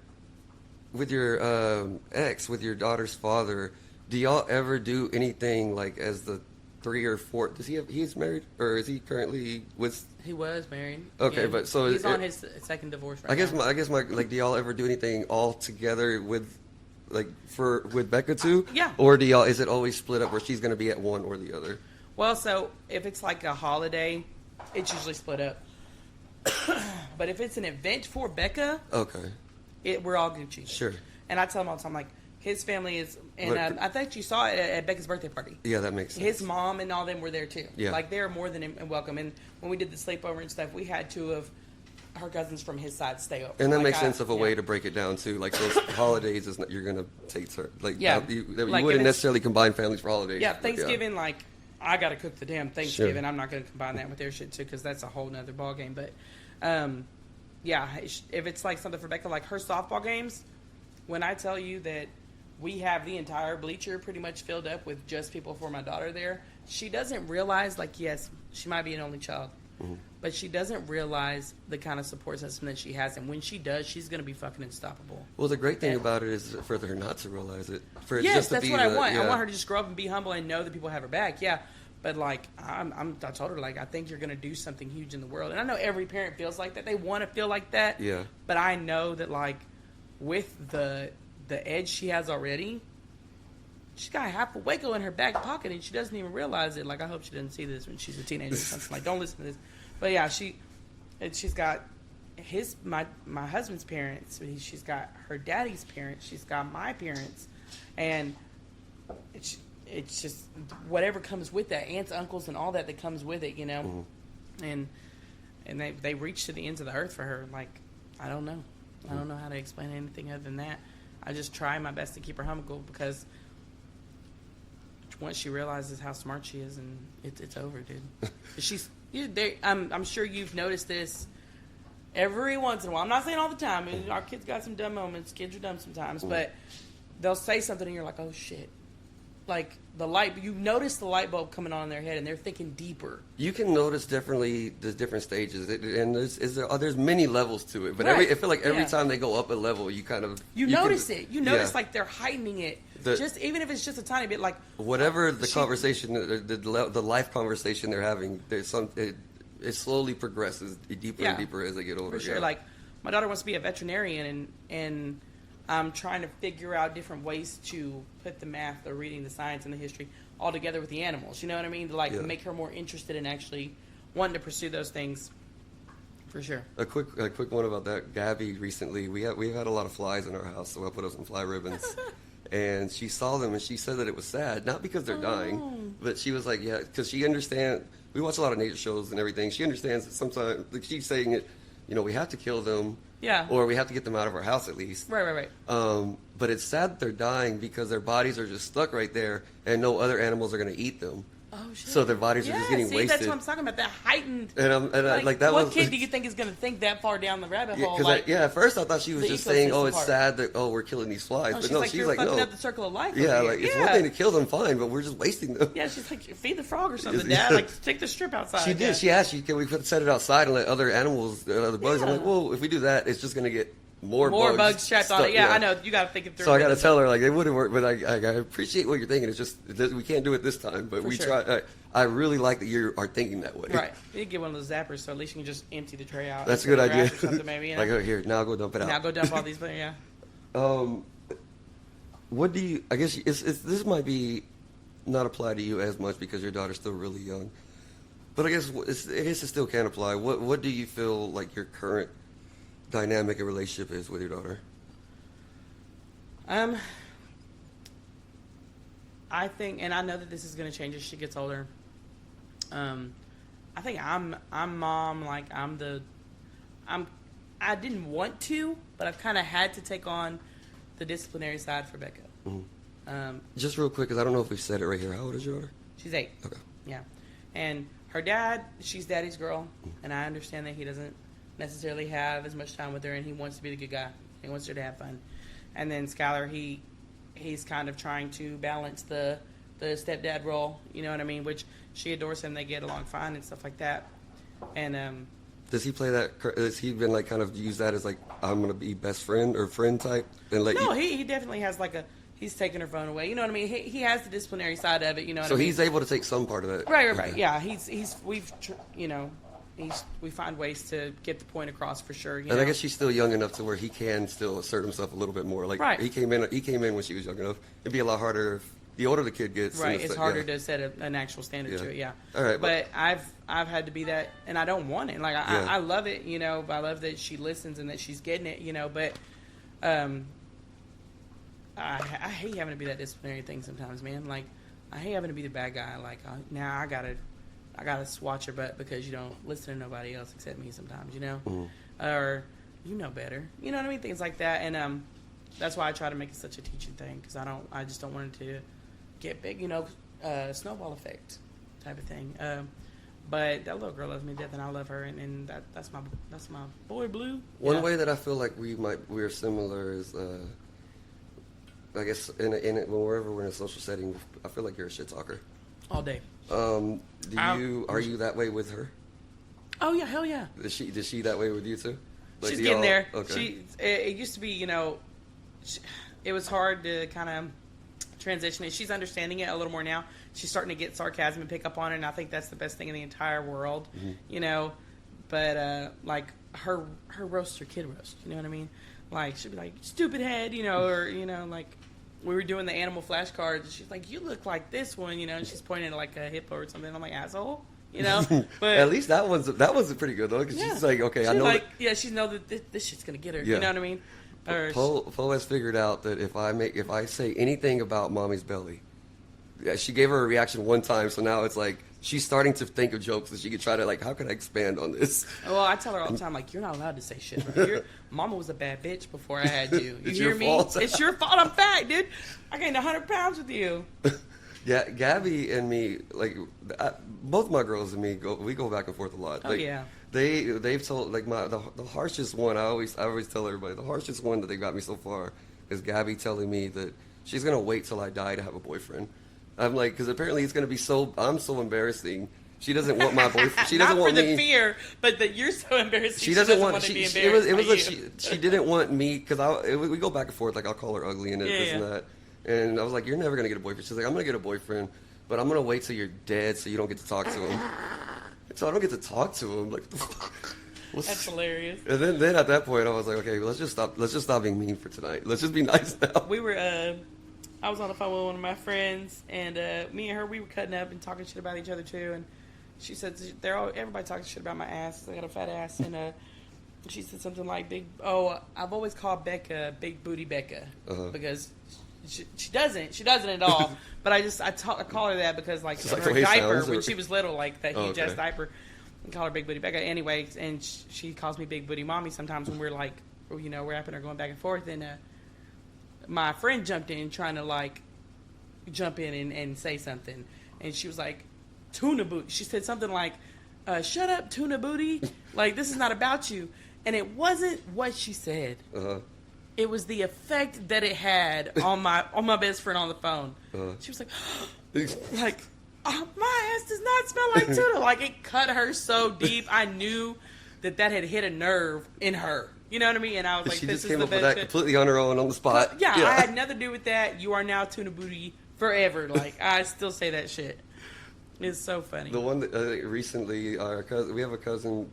ex, with your daughter's father, do y'all ever do anything like as the 3 or 4? He's married, or is he currently with? He was married. Okay, again. I he's on his second divorce right now. I guess my like, do y'all ever do anything all together with Becca too? Yeah. Or is it always split up where she's going to be at one or the other? Well, so if it's like a holiday, it's usually split up. But if it's an event for Becca, Okay. we're all Gucci. Sure. And I tell him all the time, like, his family is, and But- I think you saw it at Becca's birthday party. Yeah, that makes sense. His mom and all them were there too. Yeah. Like, they're more than welcome. And when we did the sleepover and stuff, we had two of her cousins from his side stay over. And that Like, makes sense of a way to break it down too. Like those holidays, is not, you're gonna take turn. Like Yeah. you Like, if wouldn't it's- necessarily combine families for holidays. Yeah, but Thanksgiving, like, I got to cook the damn Thanksgiving. Sure. I'm not going to combine that with their shit, too, because that's a whole nother ball game. But, yeah, if it's, like, something for Becca, like her softball games, when I tell you that we have the entire bleacher pretty much filled up with just people for my daughter there, she doesn't realize, like, yes, she might be an only child, but she doesn't realize the kind of support system that she has. And when she does, she's going to be fucking unstoppable. Well, the great thing about it is for her not to realize it. For it Yes, just to that's be what I want. Yeah. I want her to just grow up and be humble and know that people have her back. Yeah, but like I told her, like, I think you're going to do something huge in the world, and I know every parent feels like that. They want to feel like that. Yeah. But I know that, like, with the edge she has already, she's got half a Waco in her back pocket, and she doesn't even realize it. Like, I hope she doesn't see this when she's a teenager or something. Like, don't listen to this. But yeah, she's got my husband's parents. She's got her daddy's parents. She's got my parents, and it's just whatever comes with that, aunts, uncles, and all that comes with it, you know. And they reach to the ends of the earth for her. Like, I don't know how to explain anything other than that. I just try my best to keep her humble, because once she realizes how smart she is, and it's over, dude. I'm sure you've noticed this every once in a while. I'm not saying all the time. I mean, our kids got some dumb moments. Kids are dumb sometimes, but they'll say something and you're like, oh shit. Like, you notice the light bulb coming on in their head, and they're thinking deeper. You can notice differently the different stages, and there's many levels to it. But Right. I feel like every Yeah. time they go up a level, you notice it. You notice, yeah. like, they're heightening it. Just even if it's just a tiny bit, like whatever the conversation, the life conversation they're having, it slowly progresses deeper and deeper as they get older. For sure. Yeah. Like, my daughter wants to be a veterinarian, and I'm trying to figure out different ways to put the math, the reading, the science, and the history all together with the animals. You know what I mean? To, like, Yeah. make her more interested in actually wanting to pursue those things. For sure. A quick one about that. Gabby recently, we've had a lot of flies in our house, so I put up some fly ribbons, and she saw them and she said that it was sad, not because they're dying, but she was like, yeah, because she understands. We watch a lot of nature shows and everything. She understands that sometimes, like she's saying it, we have to kill them, or we have to get them out of our house at least. Right. But it's sad that they're dying because their bodies are just stuck right there, and no other animals are going to eat them. Oh, shit. So their bodies are just getting wasted. That's what I'm talking about. That heightened. What kid do you think is going to think that far down the rabbit hole? At first I thought she was just saying, "Oh, it's sad that we're killing these flies," but she's you're like, fucking "No, up the circle of life." It's one thing to kill them, fine, but we're just wasting them. Yeah, she's like, feed the frog or something, Dad. Like, take the strip outside. She did. She asked, "Can we set it outside and let other animals, other bugs?" I'm like, "Well, if we do that, it's just going to get." More bugs trapped on it. Yeah, I know. You got to think it through. So I got to tell her, it wouldn't work, but I appreciate what you're thinking. It's just, we can't do it this time, but try. I really like that you are thinking that way. Right. You could get one of those zappers, so at least you can just empty the tray out. That's a good idea. Or something, maybe, here, now go dump it out. Now go dump all these, but yeah. What do you, I guess, this might be not apply to you as much because your daughter's still really young, but I guess it still can apply. What do you feel like your current dynamic and relationship is with your daughter? I think, and I know that this is going to change as she gets older. I think I'm mom. I didn't want to, but I've kind of had to take on the disciplinary side for Becca. Mm-hmm. Just real quick, because I don't know if we've said it right here. How old is your daughter? She's 8. Okay. Yeah, and her dad, she's daddy's girl, and I understand that he doesn't necessarily have as much time with her, and he wants to be the good guy. He wants her to have fun. And then Skylar, he's kind of trying to balance the stepdad role, you know what I mean? Which she adores him, they get along fine and stuff like that. And does he play that? Has he been kind of use that as I'm gonna be best friend or friend type? And he definitely has he's taking her phone away. You know what I mean? He has the disciplinary side of it. You know what I mean? So he's able to take some part of that. Right. Okay. Yeah, we find ways to get the point across for sure. I guess she's still young enough to where he can still assert himself a little bit more. Right. He came in when she was young enough. It'd be a lot harder if the older the kid gets. Right. It's harder to set an actual standard to it. Yeah. All right. But I've had to be that, and I don't want it. I love it. I love that she listens and that she's getting it. But I hate having to be that disciplinary thing sometimes, man. I hate having to be the bad guy. Now I gotta swatch her butt because you don't listen to nobody else except me sometimes, Mm-hmm. or you know better, you know what I mean, things like that. And that's why I try to make it such a teaching thing, because I just don't want it to get big, snowball effect type of thing. But that little girl loves me to death, and I love her, and that's my boy Blue. One way that I feel like we're similar is I guess wherever we're in a social setting, I feel like you're a shit talker. All day. Are you that way with her? Oh yeah, hell yeah. Is she that way with you too? She's getting there. Okay. It used to be, it was hard to kind of transition it. She's understanding it a little more now. She's starting to get sarcasm and pick up on it, and I think that's the best thing in the entire world. Mm-hmm. But her roast, her kid roast. You know what I mean? She'd be like, "Stupid head," or we were doing the animal flashcards, and she's like, "You look like this one," and she's pointing at a hippo or something. I'm like, "Asshole," But at least that one's pretty good though, because she's like, okay, I know. She knows that this shit's gonna get her. Yeah. You know what I mean? Poe has figured out that if I say anything about mommy's belly, she gave her a reaction one time, so now it's she's starting to think of jokes that she could try to how can I expand on this? Well, I tell her all the time, you're not allowed to say shit. Right? Mama was a bad bitch before I had you. You hear me? Fault. It's your fault. I'm fat, dude. I gained 100 pounds with you. Yeah, Gabby and me, both my girls and me we go back and forth a lot. Oh yeah. They've told the harshest one. I always tell everybody the harshest one that they got me so far is Gabby telling me that she's gonna wait till I die to have a boyfriend. I'm because apparently it's gonna be I'm so embarrassing. She doesn't want my boyfriend. She doesn't want me. Not for the fear, but that you're so embarrassing. She doesn't want to be embarrassed. She didn't want me because we go back and forth. I'll call her ugly and this and that. And I was like, "You're never gonna get a boyfriend." She's like, "I'm gonna get a boyfriend, but I'm gonna wait till you're dead so you don't get to talk to him." So I don't get to talk to him. What the fuck? That's hilarious. And then at that point, I was like, "Okay, let's just stop being mean for tonight. Let's just be nice now." We were. I was on the phone with one of my friends, and me and her, we were cutting up and talking shit about each other too. And she said everybody talks shit about my ass. I got a fat ass, and she said something like I've always called Becca Big Booty Becca because she doesn't at all. But I call her that because like Just like her the way it diaper sounds, when or- she was little, like that huge ass okay. diaper, and call her Big Booty Becca. Anyways, and she calls me Big Booty Mommy sometimes when we're like, rapping or going back and forth, and my friend jumped in trying to like jump in and say something, and she was like, tuna booty. She said something like, shut up, tuna booty. Like, this is not about you. And it wasn't what she said. It was the effect that it had on my best friend on the phone. She was like, my ass does not smell like tuna. Like, it cut her so deep. I knew that had hit a nerve in her. You know what I mean? And I was like, She this just is came the up with best that shit. completely on her own on the spot. Yeah, I had nothing to do with that. You are now tuna booty forever. Like, I still say that shit. It's so funny. The one that recently, we have a cousin,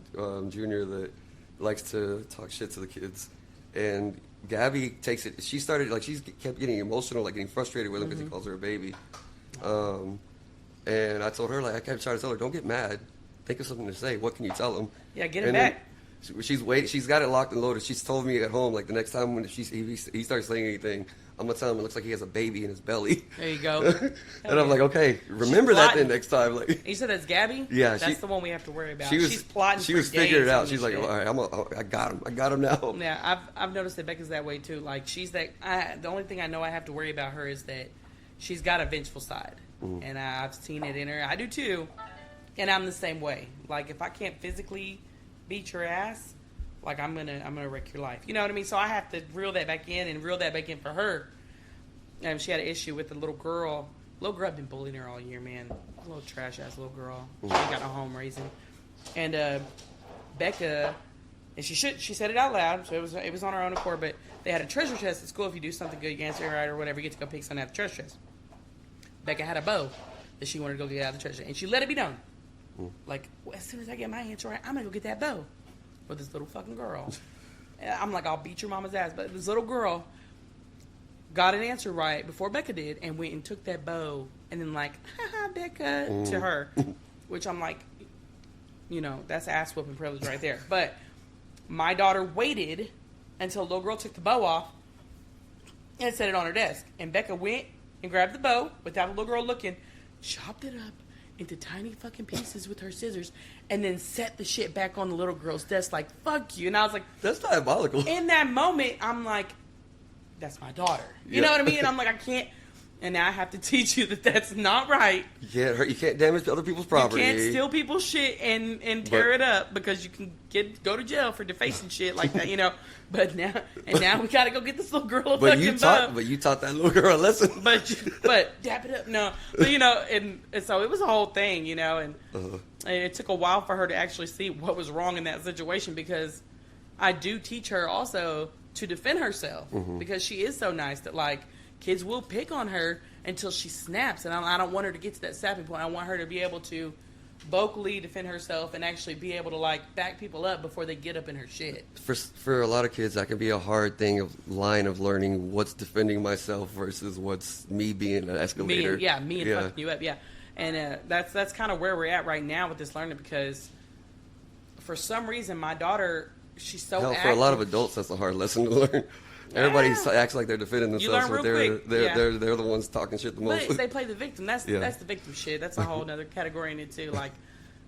Junior, that likes to talk shit to the kids, and Gabby takes it. She started she kept getting emotional, like getting frustrated with him because he calls her a baby. And I told her, I kept trying to tell her, don't get mad. Think of something to say. What can you tell him? Yeah, get him back. She's got it locked and loaded. She's told me at home, the next time when he starts saying anything, I'm gonna tell him it looks like he has a baby in his belly. There you go. And I'm like, okay, remember that then next time. You said that's Gabby? Yeah, that's the one we have to worry about. She's plotting. She was figuring it out. She's like, shit. all right, I got him now. Yeah, I've noticed that Becca's that way too. Like, she's that. The only thing I know I have to worry about her is that she's got a vengeful side, and I've seen it in her. I do too, and I'm the same way. Like, if I can't physically beat your ass, like, I'm gonna wreck your life. You know what I mean? So I have to reel that back in for her. And she had an issue with the little girl. Little girl had been bullying her all year, man. A little trash ass little girl. She ain't got no home raising. And Becca, and she said it out loud, so it was on her own accord. But they had a treasure chest at school. If you do something good, you answer it right or whatever, you get to go pick something out of the treasure chest. Becca had a bow that she wanted to go get out of the treasure, and she let it be known. Like, as soon as I get my answer right, I'm gonna go get that bow with this little fucking girl. And I'm like, I'll beat your mama's ass. But this little girl got an answer right before Becca did, and went and took that bow, and then like, haha, Becca, to her, which I'm like, that's ass whooping privilege right there. But my daughter waited until the little girl took the bow off and set it on her desk, and Becca went and grabbed the bow without the little girl looking, chopped it up into tiny fucking pieces with her scissors, and then set the shit back on the little girl's desk like, fuck you. And I was like, that's diabolical. In that moment, I'm like, that's my daughter. You know what I mean? And I'm like, I can't. And now I have to teach you that that's not right. You can't damage other people's property. You can't steal people's shit and tear it up, because you can go to jail for defacing shit like that, But now we gotta go get this little girl a fucking bow. But you taught that little girl a lesson. But dap it up, no. But and so it was a whole thing, and it took a while for her to actually see what was wrong in that situation, because I do teach her also to defend herself, because she is so nice that kids will pick on her until she snaps, and I don't want her to get to that snapping point. I want her to be able to vocally defend herself and actually be able to back people up before they get up in her shit. For a lot of kids, that can be a hard line of learning what's defending myself versus what's me being an escalator. Me and fucking you up, yeah. And that's kind of where we're at right now with this learning, because for some reason my daughter, she's so active. For a lot of adults, that's a hard lesson to learn. Everybody acts like they're defending themselves, but they're the ones talking shit the most. But they play the victim. That's the victim shit. That's a whole other category in it too.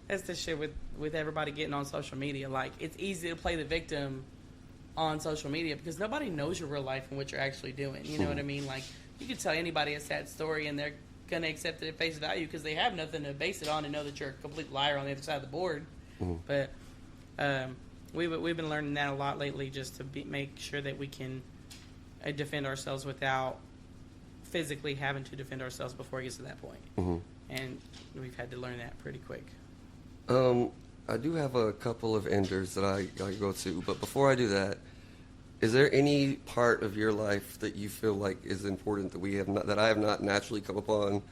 That's the shit with everybody getting on social media. It's easy to play the victim on social media because nobody knows your real life and what you're actually doing. You know what I mean? You can tell anybody a sad story and they're gonna accept it at face value because they have nothing to base it on and know that you're a complete liar on the other side of the board. But we've been learning that a lot lately, just to make sure that we can defend ourselves without physically having to defend ourselves before it gets to that point. And we've had to learn that pretty quick. I do have a couple of enders that I go to, but before I do that, is there any part of your life that you feel like is important that I have not naturally come upon?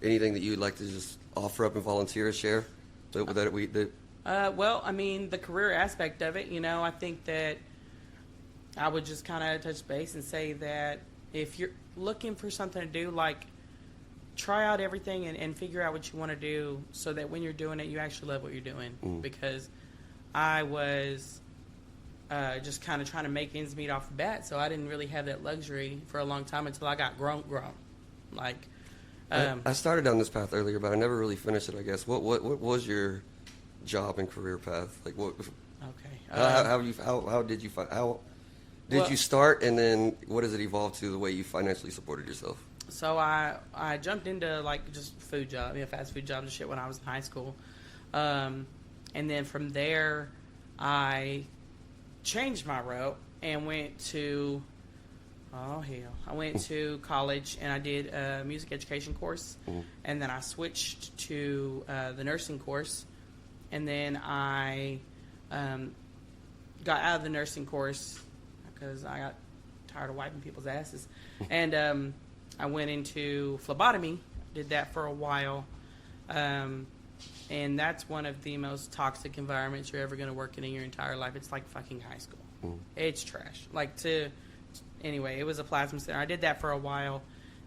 Anything that you'd like to just offer up and volunteer or share? Well, I mean, the career aspect of it, I think that I would just kind of touch base and say that if you're looking for something to do, try out everything and figure out what you want to do so that when you're doing it, you actually love what you're doing. Because I was just kind of trying to make ends meet off the bat, so I didn't really have that luxury for a long time until I got grown. Like, I started down this path earlier, but I never really finished it, I guess. What was your job and career path? Like, what? Okay. How did you start, and then what does it evolve to the way you financially supported yourself? So I jumped into like just food job, fast food jobs and shit when I was in high school, and then from there I changed my route and went to college and I did a music education course, and then I switched to the nursing course, and then I got out of the nursing course because I got tired of wiping people's asses, and I went into phlebotomy, did that for a while, and that's one of the most toxic environments you're ever going to work in your entire life. It's like fucking high school. It's trash. Anyway, it was a plasma center. I did that for a while,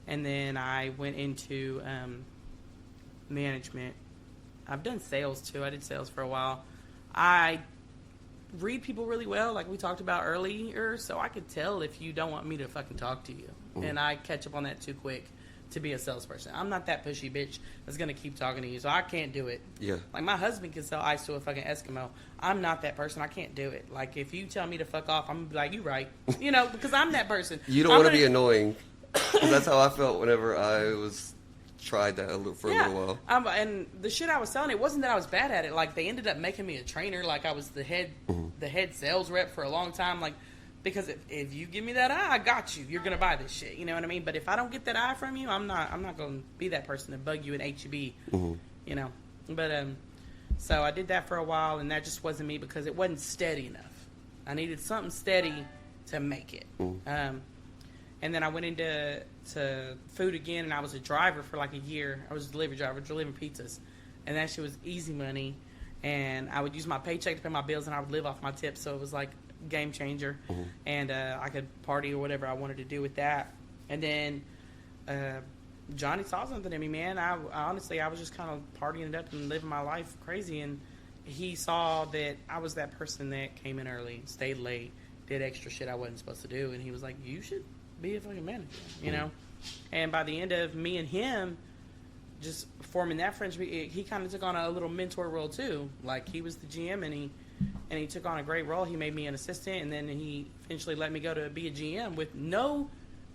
and then I went into management. I've done sales too. I did sales for a while. I read people really well, like we talked about earlier, so I could tell if you don't want me to fucking talk to you. And I catch up on that too quick to be a salesperson. I'm not that pushy bitch that's going to keep talking to you, so I can't do it. Yeah. Like, my husband can sell ice to a fucking Eskimo. I'm not that person. I can't do it. Like, if you tell me to fuck off, I'm going to be like, you right. Because I'm that person. You don't want to be annoying. That's how I felt whenever I tried that for a little while. And the shit I was selling, it wasn't that I was bad at it. Like, they ended up making me a trainer. Like, I was the head sales rep for a long time. Like, because if you give me that eye, I got you. You're gonna buy this shit. You know what I mean? But if I don't get that eye from you, I'm not gonna be that person to bug you in HEB. You know. But so I did that for a while, and that just wasn't me because it wasn't steady enough. I needed something steady to make it. And then I went into food again, and I was a driver for like a year. I was a delivery driver, delivering pizzas, and that shit was easy money. And I would use my paycheck to pay my bills, and I would live off my tips. So it was like game changer. And I could party or whatever I wanted to do with that. And then Johnny saw something in me, man. I honestly, I was just kind of partying it up and living my life crazy, and he saw that I was that person that came in early, stayed late, did extra shit I wasn't supposed to do, and he was like, you should be a fucking manager, you know? And by the end of me and him just forming that friendship, he kind of took on a little mentor role too. Like, he was the GM, and he took on a great role. He made me an assistant, and then he eventually let me go to be a GM with no,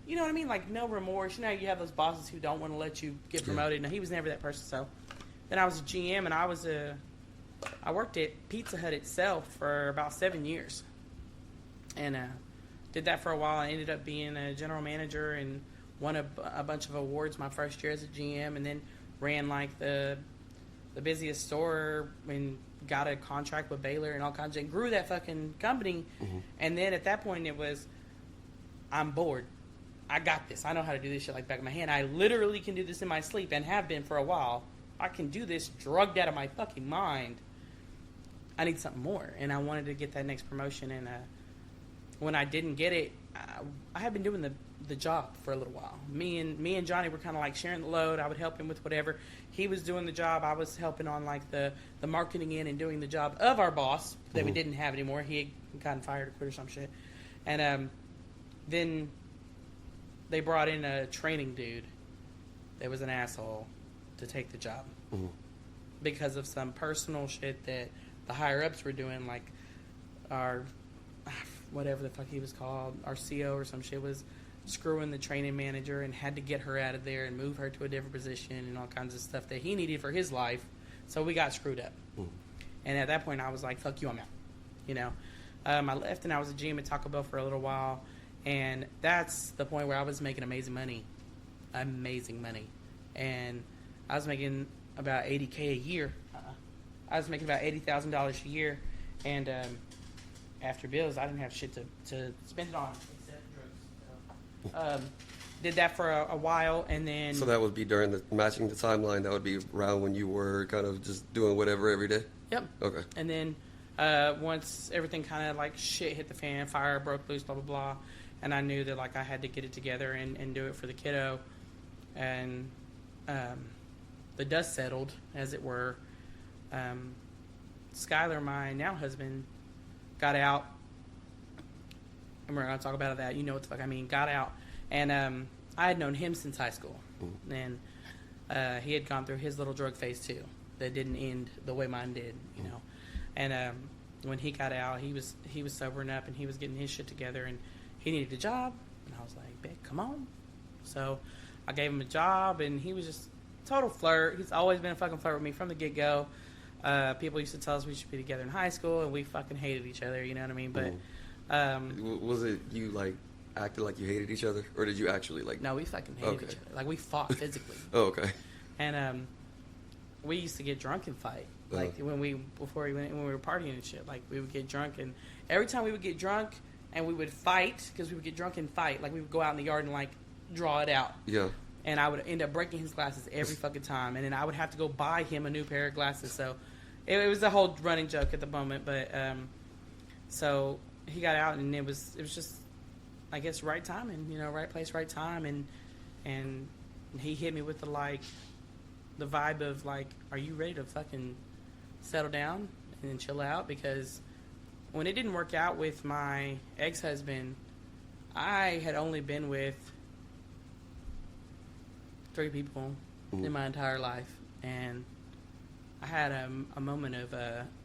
you know what I mean? Like, no remorse. You know, you have those bosses who don't want to let you get promoted. No, he was never that person. So then I was a GM, and I worked at Pizza Hut itself for about 7 years. And did that for a while. I ended up being a general manager and won a bunch of awards my first year as a GM, and then ran like the busiest store and got a contract with Baylor and all kinds of, and grew that fucking company. And then at that point it was, I'm bored. I got this. I know how to do this shit like back of my hand. I literally can do this in my sleep and have been for a while. I can do this drugged out of my fucking mind. I need something more. And I wanted to get that next promotion. And when I didn't get it, I had been doing the job for a little while. Me and Johnny were kind of like sharing the load. I would help him with whatever. He was doing the job. I was helping on like the marketing in and doing the job of our boss that we didn't have anymore. He had gotten fired or quit or some shit. And then they brought in a training dude that was an asshole to take the job because of some personal shit that the higher ups were doing. Like, our whatever the fuck he was called, our CO or some shit, was screwing the training manager and had to get her out of there and move her to a different position and all kinds of stuff that he needed for his life. So we got screwed up. And at that point I was like, fuck you, I'm out. You know, I left and I was a GM at Taco Bell for a little while, and that's the point where I was making amazing money. And I was making about $80K a year. I was making about $80,000 a year, and after bills, I didn't have shit to spend it on except drugs. Did that for a while, and then... So that would be during matching the timeline, that would be around when you were kind of just doing whatever every day? Yep. Okay. And then once everything kind of like shit hit the fan, fire broke loose, blah, blah, blah, and I knew that like I had to get it together and do it for the kiddo, and the dust settled, as it were, Skylar, my now husband, got out. And we're going to talk about that. You know what the fuck I mean. Got out. And I had known him since high school. And he had gone through his little drug phase, too. That didn't end the way mine did, you know. And when he got out, he was sobering up, and he was getting his shit together, and he needed a job. And I was like, "Babe, come on." So I gave him a job, and he was just total flirt. He's always been a fucking flirt with me from the get-go. People used to tell us we should be together in high school, and we fucking hated each other, you know what I mean? But was it you, like, acted like you hated each other, or did you actually, like... No, we fucking hated each other. Like, we fought physically. Oh, okay. And we used to get drunk and fight. Like, when we were partying and shit. Like, we would get drunk, and every time we would get drunk and we would fight, because we would get drunk and fight, like, we would go out in the yard and, like, draw it out. Yeah. And I would end up breaking his glasses every fucking time. And then I would have to go buy him a new pair of glasses. So it was a whole running joke at the moment. But so he got out, and it was just, I guess, right timing, you know, right place, right time. And he hit me with the vibe of, like, are you ready to fucking settle down and chill out? Because when it didn't work out with my ex-husband, I had only been with 3 people in my entire life, and I had a moment of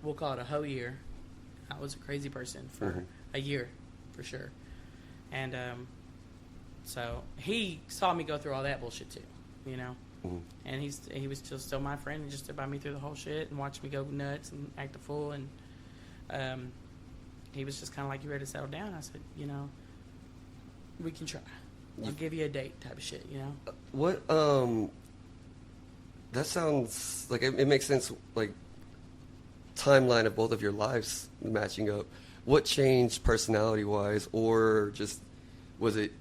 we'll call it a hoe year. I was a crazy person for a year, for sure. And so he saw me go through all that bullshit too, you know. And he was still my friend, and just stood by me through the whole shit and watched me go nuts and act a fool. And he was just kind of like, "You ready to settle down?" I said, "You know, we can try. I'll give you a date," type of shit, you know. What that sounds like it makes sense, like timeline of both of your lives matching up. What changed personality wise, or just did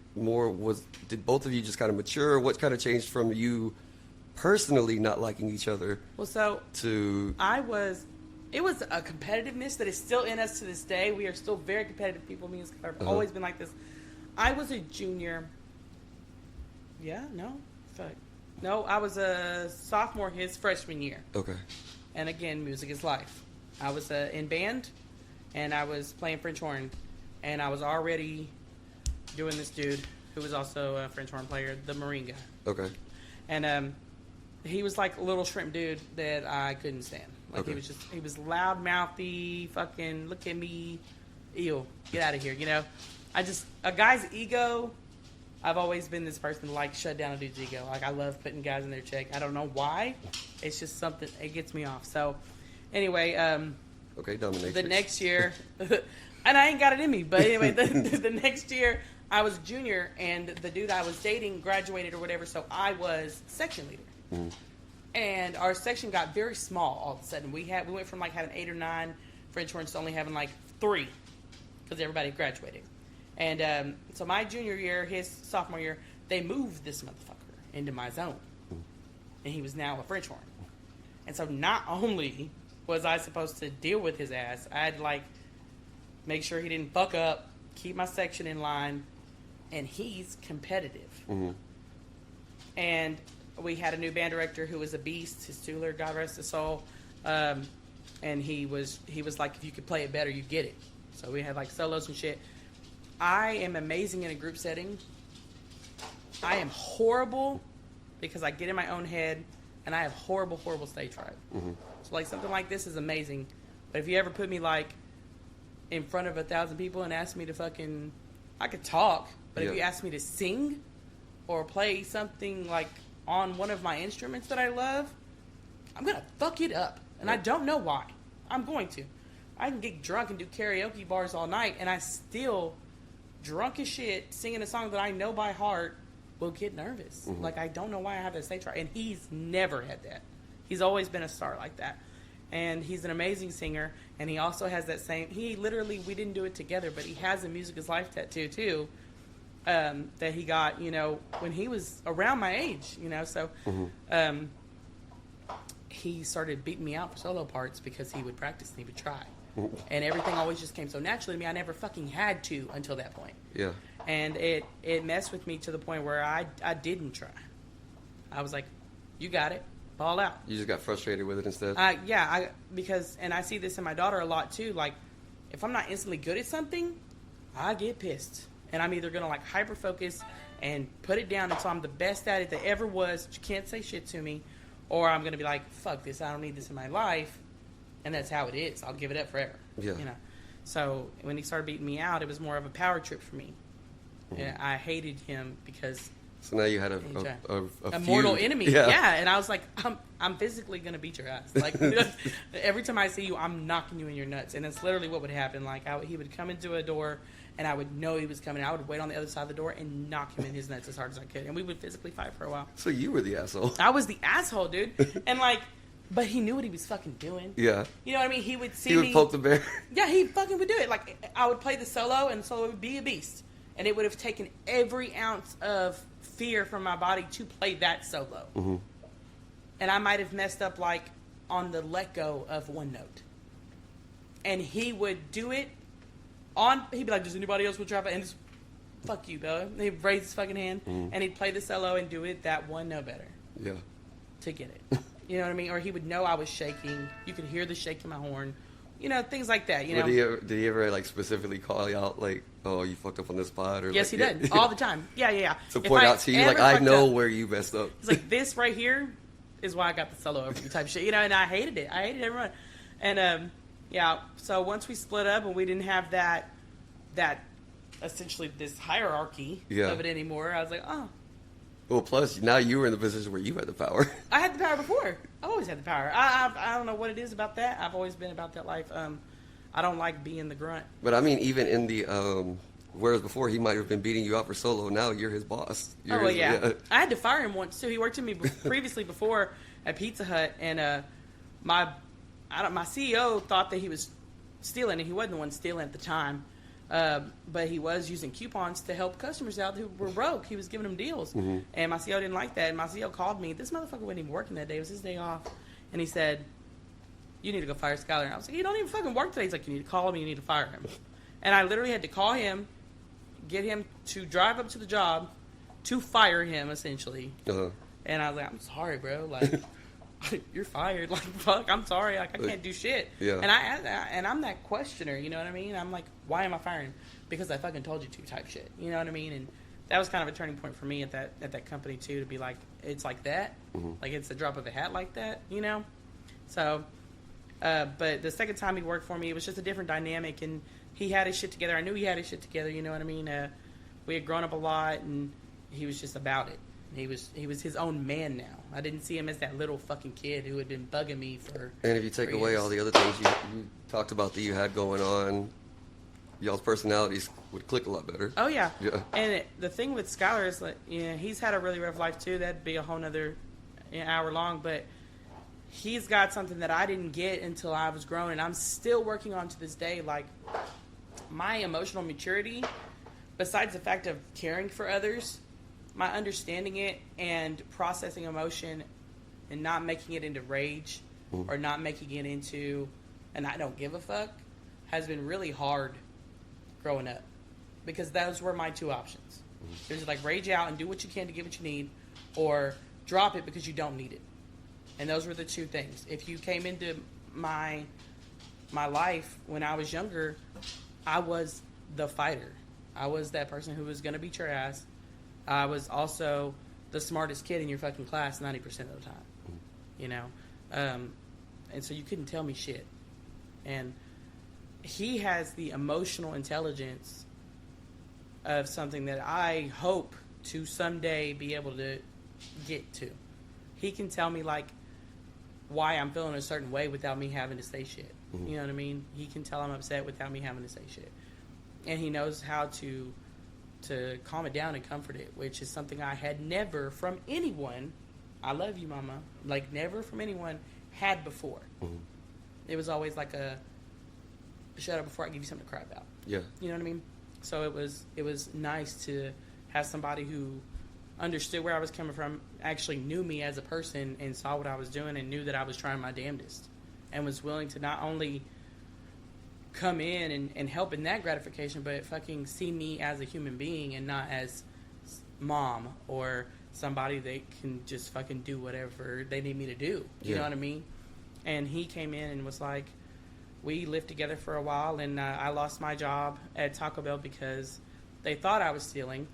both of you just kind of mature? What kind of changed from you personally not liking each other? Well, so to it was a competitiveness that is still in us to this day. We are still very competitive people. Me and Skylar have always been like this. I was a junior. Yeah, no, fuck. No, I was a sophomore his freshman year. Okay. And again, music is life. I was in band, and I was playing French horn, and I was already doing this dude who was also a French horn player, the Marine guy. Okay. And he was like a little shrimp dude that I couldn't stand. Like, he was loud mouthy, fucking look at me, ew, get out of here, you know. A guy's ego, I've always been this person to, like, shut down a dude's ego. Like, I love putting guys in their check. I don't know why. It's just something, it gets me off. So, anyway, okay, dominatrix. The next year, and I ain't got it in me, but anyway, the next year, I was a junior, and the dude I was dating graduated or whatever, so I was section leader. And our section got very small all of a sudden. We went from, like, having 8 or 9 French horns to only having, like, 3, because everybody graduated. And so my junior year, his sophomore year, they moved this motherfucker into my zone. And he was now a French horn. And so not only was I supposed to deal with his ass, I had to, like, make sure he didn't fuck up, keep my section in line, and he's competitive. And we had a new band director who was a beast, his Tueler, God rest his soul. And he was like, if you could play it better, you'd get it. So we had, like, solos and shit. I am amazing in a group setting. I am horrible because I get in my own head, and I have horrible, horrible stage fright. So, like, something like this is amazing. But if you ever put me, like, in front of 1,000 people and ask me to fucking... I could talk, but if you ask me to sing or play something, like, on one of my instruments that I love, I'm going to fuck it up. And I don't know why. I'm going to. I can get drunk and do karaoke bars all night, and I still... drunk as shit, singing a song that I know by heart, will get nervous. Like, I don't know why I have that stage fright. And he's never had that. He's always been a star like that. And he's an amazing singer. And he also has that same... He literally... We didn't do it together, but he has a Music is Life tattoo, too, that he got, you know, when he was around my age, you know. So, he started beating me out for solo parts because he would practice and he would try. And everything always just came so naturally to me. I never fucking had to until that point. Yeah. And it messed with me to the point where I didn't try. I was like, You got it. Ball out. You just got frustrated with it instead? Because I see this in my daughter a lot too. Like, if I'm not instantly good at something, I get pissed. And I'm either going to, like, hyper-focus and put it down until I'm the best at it that ever was. You can't say shit to me. Or I'm going to be like, fuck this. I don't need this in my life. And that's how it is. I'll give it up forever. Yeah. You know. So when he started beating me out, it was more of a power trip for me. And I hated him because... So now you had a mortal feud. enemy. Yeah. And I was like, I'm physically going to beat your ass. Like, every time I see you, I'm knocking you in your nuts. And that's literally what would happen. Like, he would come into a door, and I would know he was coming. I would wait on the other side of the door and knock him in his nuts as hard as I could. And we would physically fight for a while. So you were the asshole. I was the asshole, dude. And, like, but he knew what he was fucking doing. Yeah. You know what I mean? He would see me. He would poke the bear. Yeah, he fucking would do it. Like, I would play the solo, and the solo would be a beast. And it would have taken every ounce of fear from my body to play that solo. Mm-hmm. And I might have messed up, like, on the let go of one note. And he would do it he'd be like, does anybody else want to drop it? And just, fuck you, bro. And he'd raise his fucking hand, and he'd play the solo and do it that one note better. Yeah. To get it. You know what I mean? Or he would know I was shaking. You could hear the shake in my horn. You know, things like that, you know. Did he ever, like, specifically call you out, like, oh, you fucked up on this spot? Or yes, like, he did. All the time. Yeah. To point out to you, like, I know where you messed up. It's like, this right here is why I got the solo over you type shit. You know, and I hated it. I hated everyone. And, so once we split up and we didn't have that essentially this hierarchy of it anymore, I was like, oh. Well, plus, now you were in the position where you had the power. I had the power before. I've always had the power. I don't know what it is about that. I've always been about that life. I don't like being the grunt. But, I mean, even in the... whereas before he might have been beating you out for solo, now you're his boss. Yeah. I had to fire him once, too. He worked with me previously before at Pizza Hut, and my CEO thought that he was stealing, and he wasn't the one stealing at the time. But he was using coupons to help customers out who were broke. He was giving them deals. Mm-hmm. And my CEO didn't like that. And my CEO called me. This motherfucker wasn't even working that day. It was his day off. And he said, you need to go fire Skyler. And I was like, he don't even fucking work today. He's like, you need to call him. You need to fire him. And I literally had to call him, get him to drive up to the job to fire him, essentially. Uh-huh. And I was like, I'm sorry, bro. Like... you're fired. Like, fuck, I'm sorry. Like, I can't do shit. Yeah. And I'm that questioner, you know what I mean? I'm like, why am I firing him? Because I fucking told you to type shit. You know what I mean? And that was kind of a turning point for me at that company, too, to be like, it's like that. Mm-hmm. Like, it's a drop of a hat like that, you know? So, but the second time he worked for me, it was just a different dynamic, and he had his shit together. I knew he had his shit together, you know what I mean? We had grown up a lot, and he was just about it. He was his own man now. I didn't see him as that little fucking kid who had been bugging me for. And if you take away all the other things you talked about that you had going on, y'all's personalities would click a lot better. Oh yeah. And the thing with Skylar is like, he's had a really rough life too. That'd be a whole nother hour long, but he's got something that I didn't get until I was grown, and I'm still working on to this day. Like, my emotional maturity, besides the fact of caring for others, my understanding it and processing emotion and not making it into rage or not making it into and I don't give a fuck has been really hard growing up, because those were my two options. It was like rage out and do what you can to get what you need, or drop it because you don't need it. And those were the two things. If you came into my life when I was younger, I was the fighter. I was that person who was going to beat your ass. I was also the smartest kid in your fucking class 90% of the time, you know? And so you couldn't tell me shit. And he has the emotional intelligence of something that I hope to someday be able to get to. He can tell me, like, why I'm feeling a certain way without me having to say shit. Mm-hmm. You know what I mean? He can tell I'm upset without me having to say shit. And he knows how to calm it down and comfort it, which is something I had never from anyone, I love you, mama, like never from anyone had before. Mm-hmm. It was always like a, shut up before I give you something to cry about. Yeah. You know what I mean? So it was nice to have somebody who understood where I was coming from, actually knew me as a person and saw what I was doing and knew that I was trying my damnedest and was willing to not only come in and help in that gratification, but fucking see me as a human being and not as mom or somebody that can just fucking do whatever they need me to do. You know what I mean? And he came in and was like, we lived together for a while, and I lost my job at Taco Bell because they thought I was stealing.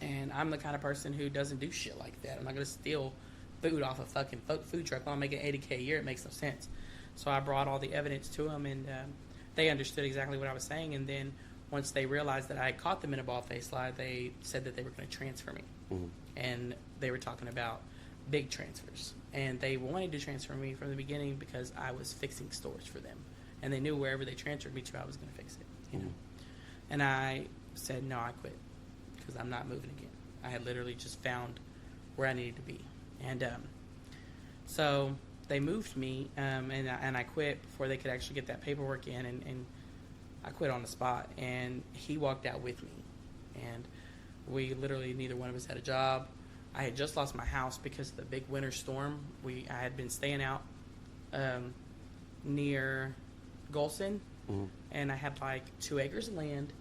And I'm the kind of person who doesn't do shit like that. I'm not going to steal food off a fucking food truck while I'm making $80K a year. It makes no sense. So I brought all the evidence to them, and they understood exactly what I was saying. And then once they realized that I had caught them in a bald-faced lie, they said that they were going to transfer me. Mm-hmm. And they were talking about big transfers. And they wanted to transfer me from the beginning because I was fixing stores for them. And they knew wherever they transferred me to, I was going to fix it, you know. And I said, no, I quit because I'm not moving again. I had literally just found where I needed to be. And so they moved me, and I quit before they could actually get that paperwork in. And I quit on the spot. And he walked out with me. And we literally, neither one of us had a job. I had just lost my house because of the big winter storm. I had been staying out near Golson, and I had like 2 acres of land,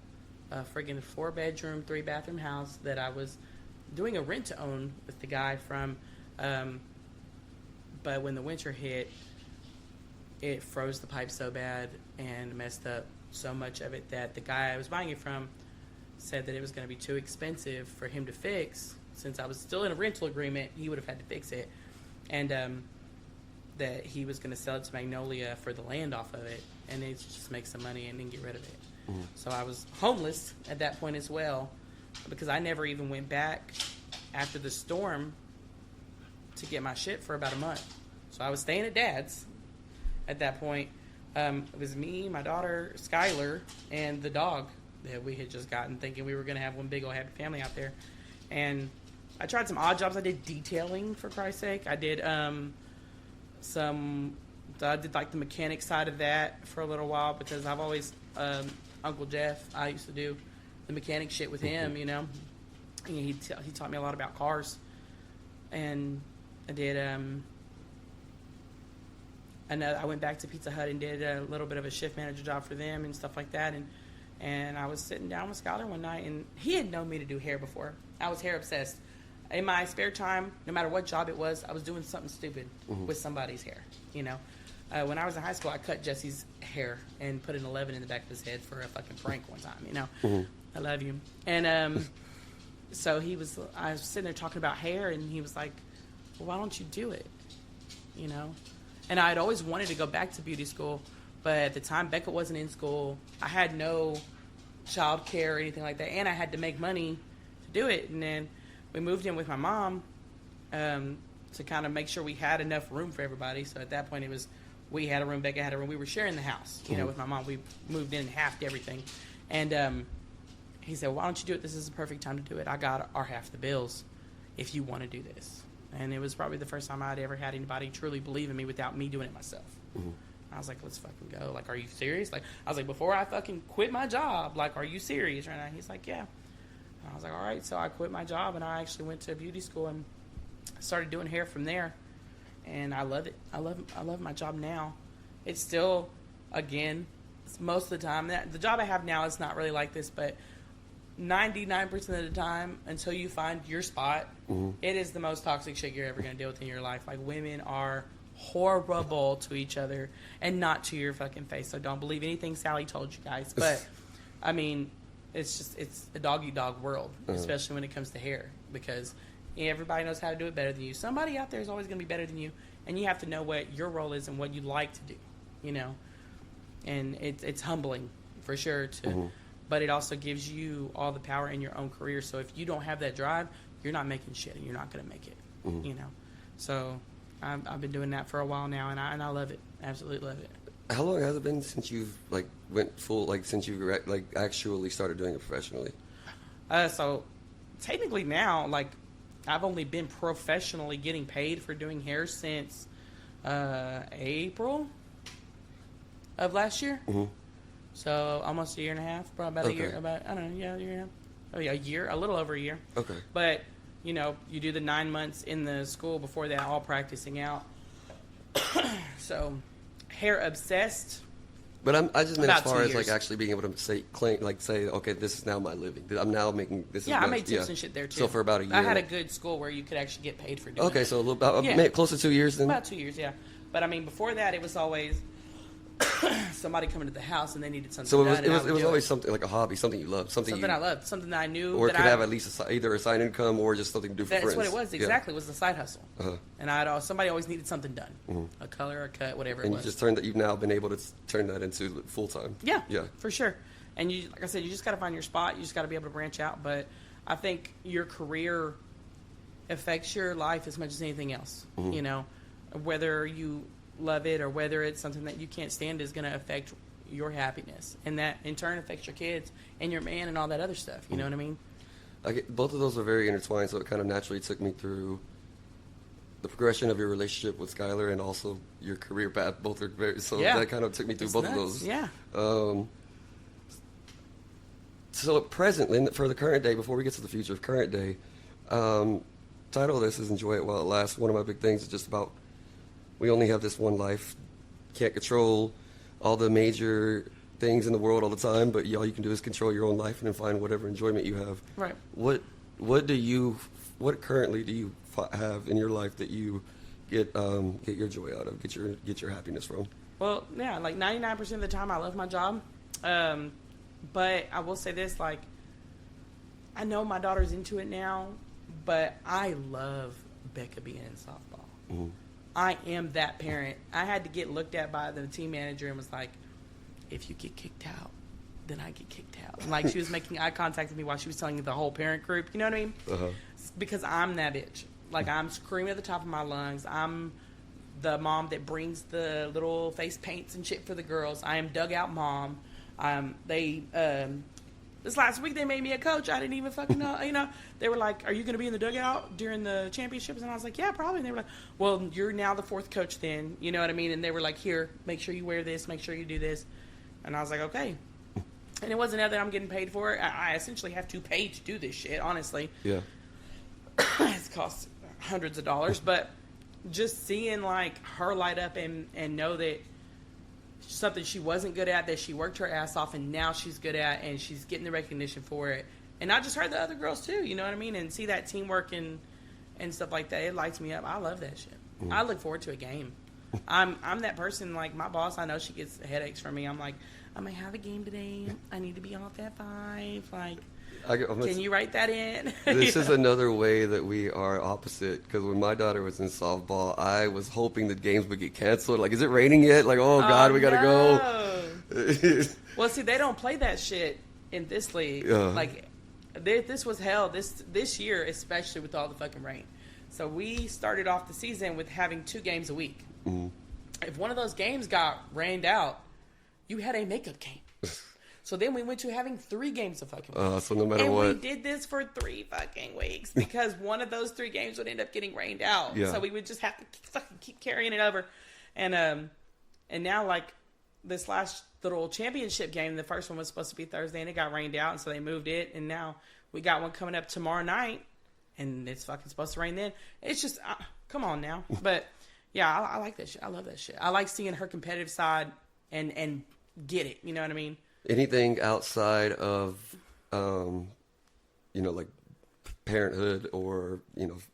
a friggin' 4-bedroom, 3-bathroom house that I was doing a rent to own with the guy from. But when the winter hit, it froze the pipe so bad and messed up so much of it that the guy I was buying it from said that it was going to be too expensive for him to fix. Since I was still in a rental agreement, he would have had to fix it. And that he was going to sell it to Magnolia for the land off of it, and then just make some money and then get rid of it. Mm-hmm. So I was homeless at that point as well, because I never even went back after the storm to get my shit for about a month. So I was staying at Dad's at that point. It was me, my daughter, Skylar, and the dog that we had just gotten, thinking we were going to have one big old happy family out there. And I tried some odd jobs. I did detailing, for Christ's sake. I did I did like the mechanic side of that for a little while because I've always, Uncle Jeff, I used to do the mechanic shit with him, you know. And he taught me a lot about cars. And I did, I went back to Pizza Hut and did a little bit of a shift manager job for them and stuff like that. And I was sitting down with Skylar one night, and he had known me to do hair before. I was hair obsessed. In my spare time, no matter what job it was, I was doing something stupid with somebody's hair, you know. When I was in high school, I cut Jesse's hair and put an 11 in the back of his head for a fucking prank one time, you know. I love you. And so I was sitting there talking about hair, and he was like, well, why don't you do it, you know? And I had always wanted to go back to beauty school, but at the time, Becca wasn't in school. I had no child care or anything like that, and I had to make money to do it. And then we moved in with my mom to kind of make sure we had enough room for everybody. So at that point, it was we had a room, Becca had a room. We were sharing the house, you know, with my mom. We moved in and halved everything. And he said, why don't you do it? This is the perfect time to do it. I got our half the bills if you want to do this. And it was probably the first time I'd ever had anybody truly believe in me without me doing it myself. I was like, let's fucking go. Like, are you serious? Like, I was like, before I fucking quit my job, like, are you serious right now? He's like, yeah. And I was like, all right. So I quit my job, and I actually went to beauty school and started doing hair from there. And I love it. I love my job now. It's still, again, it's most of the time. The job I have now is not really like this, but 99% of the time, until you find your spot, it is the most toxic shit you're ever going to deal with in your life. Like, women are horrible to each other and not to your fucking face. So don't believe anything Sally told you guys. But, I mean, it's a dog-eat-dog world, especially when it comes to hair, because everybody knows how to do it better than you. Somebody out there is always going to be better than you, and you have to know what your role is and what you like to do, you know. And it's humbling, for sure, but it also gives you all the power in your own career. So if you don't have that drive, you're not making shit, and you're not going to make it, you know. So I've been doing that for a while now, and I love it. Absolutely love it. How long has it been since you've went full, since you actually started doing it professionally? So technically now, I've only been professionally getting paid for doing hair since April of last year. So almost a year and a half, probably about a year. A year and a half. Oh yeah, a little over a year. Okay. But you know, you do the 9 months in the school before that, all practicing out. So, hair obsessed, But I just meant as About far 2 as like years. actually being able to say, okay, this is now my living. I'm now making this. Yeah, is I my, made tips and shit there too. So for about a year. I had a good school where you could actually get paid for doing Okay, it. so a little about Yeah. close to 2 years then. About 2 years, yeah. But I mean, before that, it was always somebody coming to the house and they needed something So done. it was always something like a hobby, something you loved, something I loved, something that I knew, or it that could I have at least either a side income or just something to do for That's friends. what it was. Exactly, was the side hustle. Uh-huh. And somebody always needed something done, a color, a cut, whatever And it was. you just you've now been able to turn that into full time. Yeah, yeah, for sure. And you, like I said, you just got to find your spot. You just got to be able to branch out. But I think your career affects your life as much as anything else. Mm-hmm. You know, whether you love it or whether it's something that you can't stand is going to affect your happiness, and that in turn affects your kids and your man and all that other stuff. You know what I mean? Both of those are very intertwined, so it kind of naturally took me through the progression of your relationship with Skylar and also your career path. Both are very that kind of took me through It's both nuts. of those. Yeah. So at present, for the current day, before we get to the future of current day, title of this is Enjoy It While It Lasts. One of my big things is just about we only have this one life. Can't control all the major things in the world all the time, but all you can do is control your own life and then find whatever enjoyment you have. Right. What currently do you have in your life that you get your joy out of, get your happiness from? Well, yeah, like 99% of the time I love my job. But I will say this, like, I know my daughter's into it now, but I love Becca being in softball. Mm-hmm. I am that parent. I had to get looked at by the team manager and was like, if you get kicked out, then I get kicked out. And like, she was making eye contact with me while she was telling the whole parent group, you know what I mean? Uh-huh. Because I'm that bitch. Like, I'm screaming at the top of my lungs. I'm the mom that brings the little face paints and shit for the girls. I am dugout mom. This last week they made me a coach. I didn't even fucking know. You know, they were like, "Are you going to be in the dugout during the championships?" And I was like, "Yeah, probably." And they were like, "Well, you're now the fourth coach then." You know what I mean? And they were like, "Here, make sure you wear this. Make sure you do this." And I was like, "Okay." And it wasn't that I'm getting paid for it. I essentially have to pay to do this shit. Honestly, Yeah. it's cost hundreds of dollars, but just seeing like her light up and know that something she wasn't good at, that she worked her ass off and now she's good at, and she's getting the recognition for it. And not just her, the other girls too, you know what I mean? And see that teamwork and stuff like that, it lights me up. I love that shit. I look forward to a game. I'm that person, like my boss, I know she gets headaches from me. I'm like, I might have a game today. I need to be off at 5. Like, can you write that in? This is another way that we are opposite, because when my daughter was in softball, I was hoping that games would get canceled. Like, is it raining yet? Like, oh God, we gotta go. Well, see, they don't play that shit in this league. Like, this was hell this year, especially with all the fucking rain. So we started off the season with having 2 games a week. Mm-hmm. If one of those games got rained out, you had a makeup game. So then we went to having 3 games of fucking weeks. So no matter and what. we did this for 3 fucking weeks because one of those 3 games would end up getting rained out. Yeah. So we would just have to fucking keep carrying it over. And now, like, this last little championship game, the first one was supposed to be Thursday and it got rained out, and so they moved it. And now we got one coming up tomorrow night, and it's fucking supposed to rain then. It's just, come on now. But yeah, I like that shit. I love that shit. I like seeing her competitive side and get it. You know what I mean? Anything outside of, like parenthood or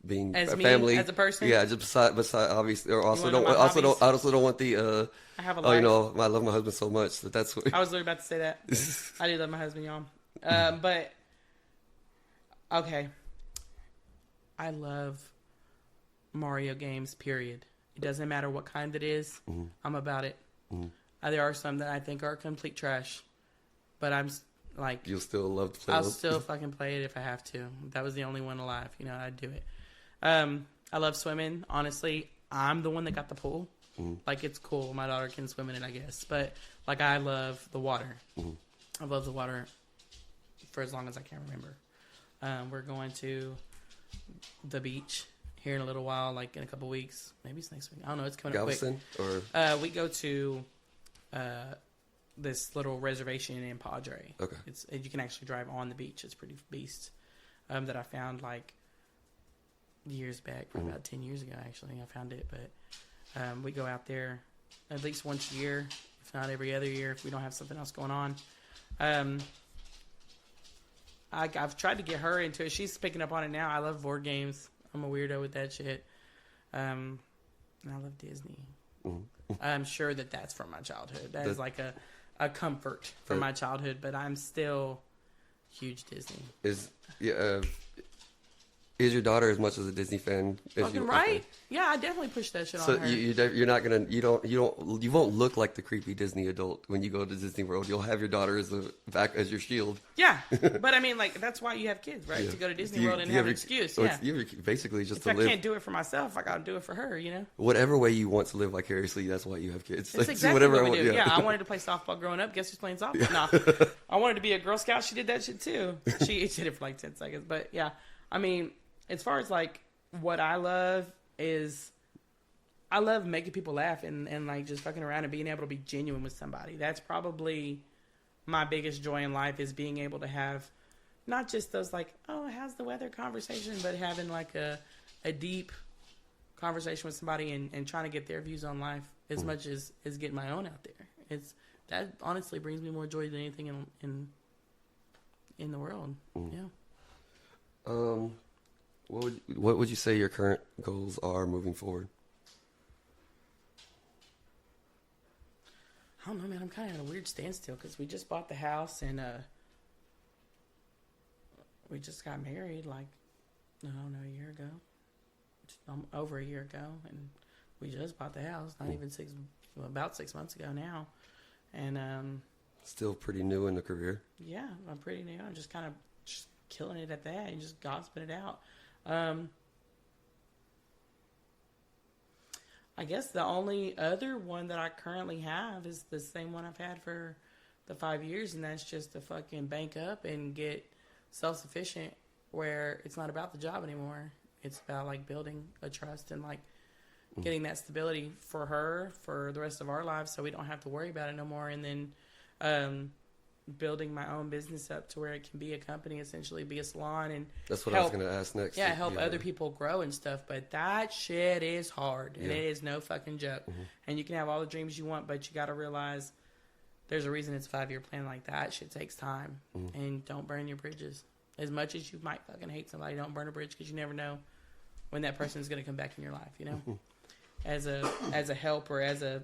being As a me, family as a person? Yeah, just beside obviously, or also wanna know don't my also don't hobbies? I also don't want the I have a I life. love my husband so much that's what I was literally about to say that. I do love my husband, y'all. But okay, I love Mario games. Period. It doesn't matter what kind it is. Mm-hmm. I'm about it. Mm-hmm. There are some that I think are complete trash, but I'm like, you'll still love to play I'll them. still fucking play it if I have to. If that was the only one alive, I'd do it. I love swimming. Honestly, I'm the one that got the pool. Mm-hmm. Like, it's cool. My daughter can swim in it, I guess. But like, I love the water. Mm-hmm. I've loved the water for as long as I can remember. We're going to the beach here in a little while, like in a couple weeks. Maybe it's next week. I don't know. It's coming up quick. Galveston We go to this little reservation in Padre. Okay. You can actually drive on the beach. It's pretty beast. That I found like years back, probably about 10 years ago. Actually, I found it. But we go out there at least once a year, if not every other year if we don't have something else going on. I've tried to get her into it. She's picking up on it now. I love board games. I'm a weirdo with that shit. And I love Disney. I'm sure that's from my childhood. That is like a comfort from my childhood, but I'm still huge Disney. Is your daughter as much as a Disney fan as Fucking you? right? Okay. Yeah, I definitely push that shit so on her. you're not gonna you won't look like the creepy Disney adult when you go to Disney World. You'll have your daughter as as your shield. Yeah, but I mean, like that's why you have kids, right? Yeah. To go to Disney World and have an excuse. Yeah, basically just if to I live. can't do it for myself, I gotta do it for her. You know, whatever way you want to live vicariously, that's why you have kids. That's exactly what we do. Yeah, I wanted to play softball growing up. Guess who's playing softball? Yeah. No, I wanted to be a Girl Scout. She did that shit too. She did it for like 10 seconds, but yeah, I mean. As far as like what I love is I love making people laugh and like just fucking around and being able to be genuine with somebody. That's probably my biggest joy in life is being able to have not just those like, oh, how's the weather conversation, but having like a deep conversation with somebody and trying to get their views on life as much as getting my own out there. That honestly brings me more joy than anything in the world. Yeah. What would you say your current goals are moving forward? I don't know, man. I'm kind of at a weird standstill because we just bought the house and we just got married like, I don't know, a year ago. Over a year ago. And we just bought the house, not even about 6 months ago now. And still pretty new in the career. Yeah, I'm pretty new. I'm just kind of just killing it at that and just gossiping it out. I guess the only other one that I currently have is the same one I've had for the 5 years, and that's just to fucking bank up and get self-sufficient where it's not about the job anymore. It's about like building a trust and like getting that stability for her for the rest of our lives so we don't have to worry about it no more. And then building my own business up to where it can be a company, essentially be a salon, and that's what I was going to ask next. Yeah, help other people grow and stuff. But that shit is hard, and it is no fucking joke. And you can have all the dreams you want, but you got to realize there's a reason it's a 5-year plan like that. Shit takes time, and don't burn your bridges. As much as you might fucking hate somebody, don't burn a bridge because you never know when that person is going to come back in your life. You know, as a help or as a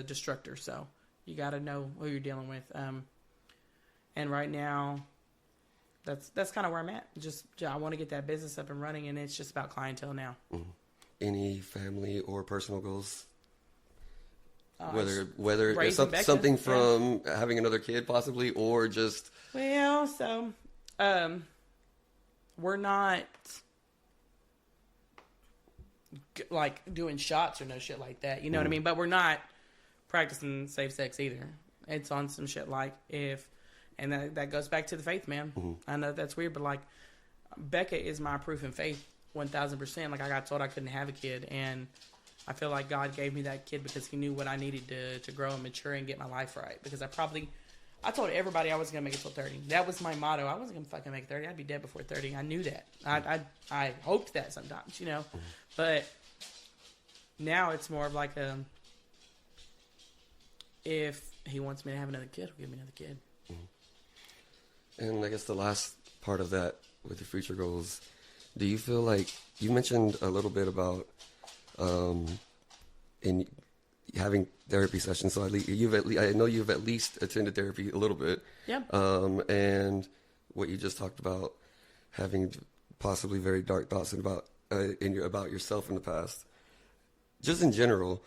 destructor. So you got to know who you're dealing with. And right now, that's kind of where I'm at. Just I want to get that business up and running, and it's just about clientele now. Any family or personal goals? Whether it's something from having another kid, possibly, or just so we're not like doing shots or no shit like that. You know what I mean? But we're not practicing safe sex either. It's on some shit like and that goes back to the faith, man. I know that's weird, but like Becca is my proof in faith 1,000%. Like I got told I couldn't have a kid, and I feel like God gave me that kid because he knew what I needed to grow and mature and get my life right. Because I told everybody I wasn't going to make it till 30. That was my motto. I wasn't going to fucking make 30. I'd be dead before 30. I knew that. I hoped that sometimes, you know. But now it's more of like if he wants me to have another kid, he'll give me another kid. And I guess the last part of that with your future goals, do you feel like you mentioned a little bit about in having therapy sessions? So I know you've at least attended therapy a little bit. Yeah. And what you just talked about, having possibly very dark thoughts about yourself in the past. Just in general,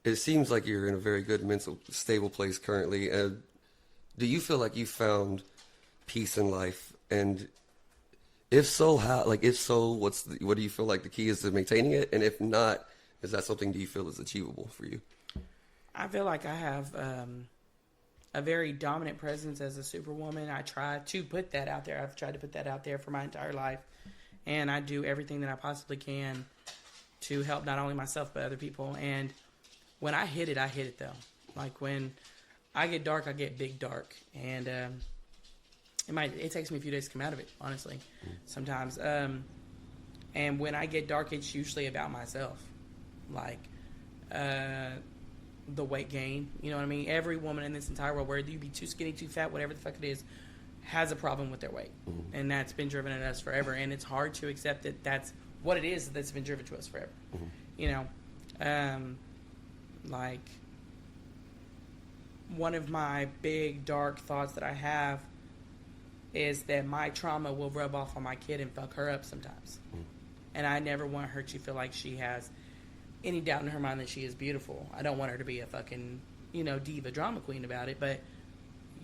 it seems like you're in a very good mental stable place currently. And do you feel like you found peace in life? And if so, how? Like, if so, what do you feel like the key is to maintaining it? And if not, is that something do you feel is achievable for you? I feel like I have a very dominant presence as a superwoman. I try to put that out there. I've tried to put that out there for my entire life. And I do everything that I possibly can to help not only myself but other people. And when I hit it though. Like when I get dark, I get big dark. And it takes me a few days to come out of it, honestly, sometimes. And when I get dark, it's usually about myself. Like, the weight gain. You know what I mean? Every woman in this entire world, whether you be too skinny, too fat, whatever the fuck it is, has a problem with their weight. Mm-hmm. And that's been driven at us forever. And it's hard to accept that that's what it is that's been driven to us forever. Mm-hmm. You know, like one of my big dark thoughts that I have is that my trauma will rub off on my kid and fuck her up sometimes. Mm-hmm. And I never want her to feel like she has any doubt in her mind that she is beautiful. I don't want her to be a fucking, diva drama queen about it, but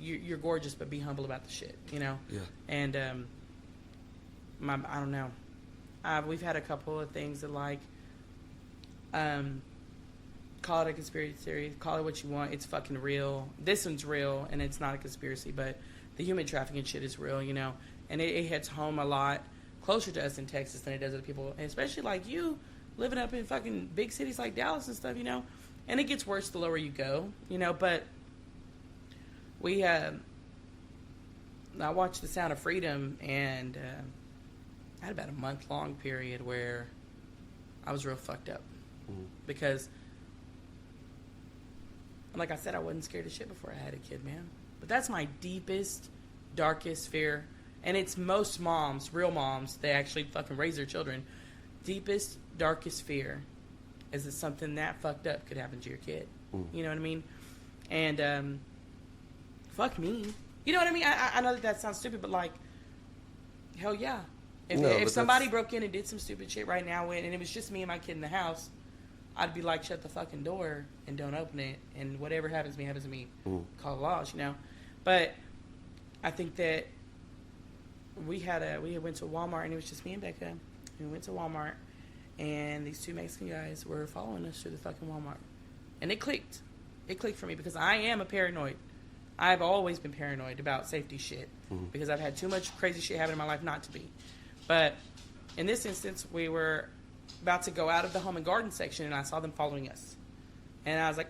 you're gorgeous, but be humble about the shit, Yeah. And I don't know. We've had a couple of things that call it a conspiracy theory, call it what you want. It's fucking real. This one's real, and it's not a conspiracy, but the human trafficking shit is real, and it hits home a lot closer to us in Texas than it does other people, and especially like you living up in fucking big cities like Dallas and stuff, and it gets worse the lower you go, but we I watched The Sound of Freedom, and I had about a month-long period where I was real fucked up. Mm-hmm. Because, like I said, I wasn't scared of shit before I had a kid, man. But that's my deepest, darkest fear. And it's most moms, real moms, they actually fucking raise their children. Deepest, darkest fear is that something that fucked up could happen to your kid. Mm-hmm. You know what I mean? And, fuck me. You know what I mean? I know that sounds stupid, but like, hell yeah. If somebody broke in and did some stupid shit right now, and it was just me and my kid in the house, I'd be like, shut the fucking door and don't open it, and whatever happens to me, happens to me. Call the laws, But I think that we went to Walmart, and it was just me and Becca. And we went to Walmart, and these two Mexican guys were following us through the fucking Walmart. And it clicked. It clicked for me because I am a paranoid. I've always been paranoid about safety shit because I've had too much crazy shit happen in my life not to be. But in this instance, we were about to go out of the home and garden section, and I saw them following us. And I was like,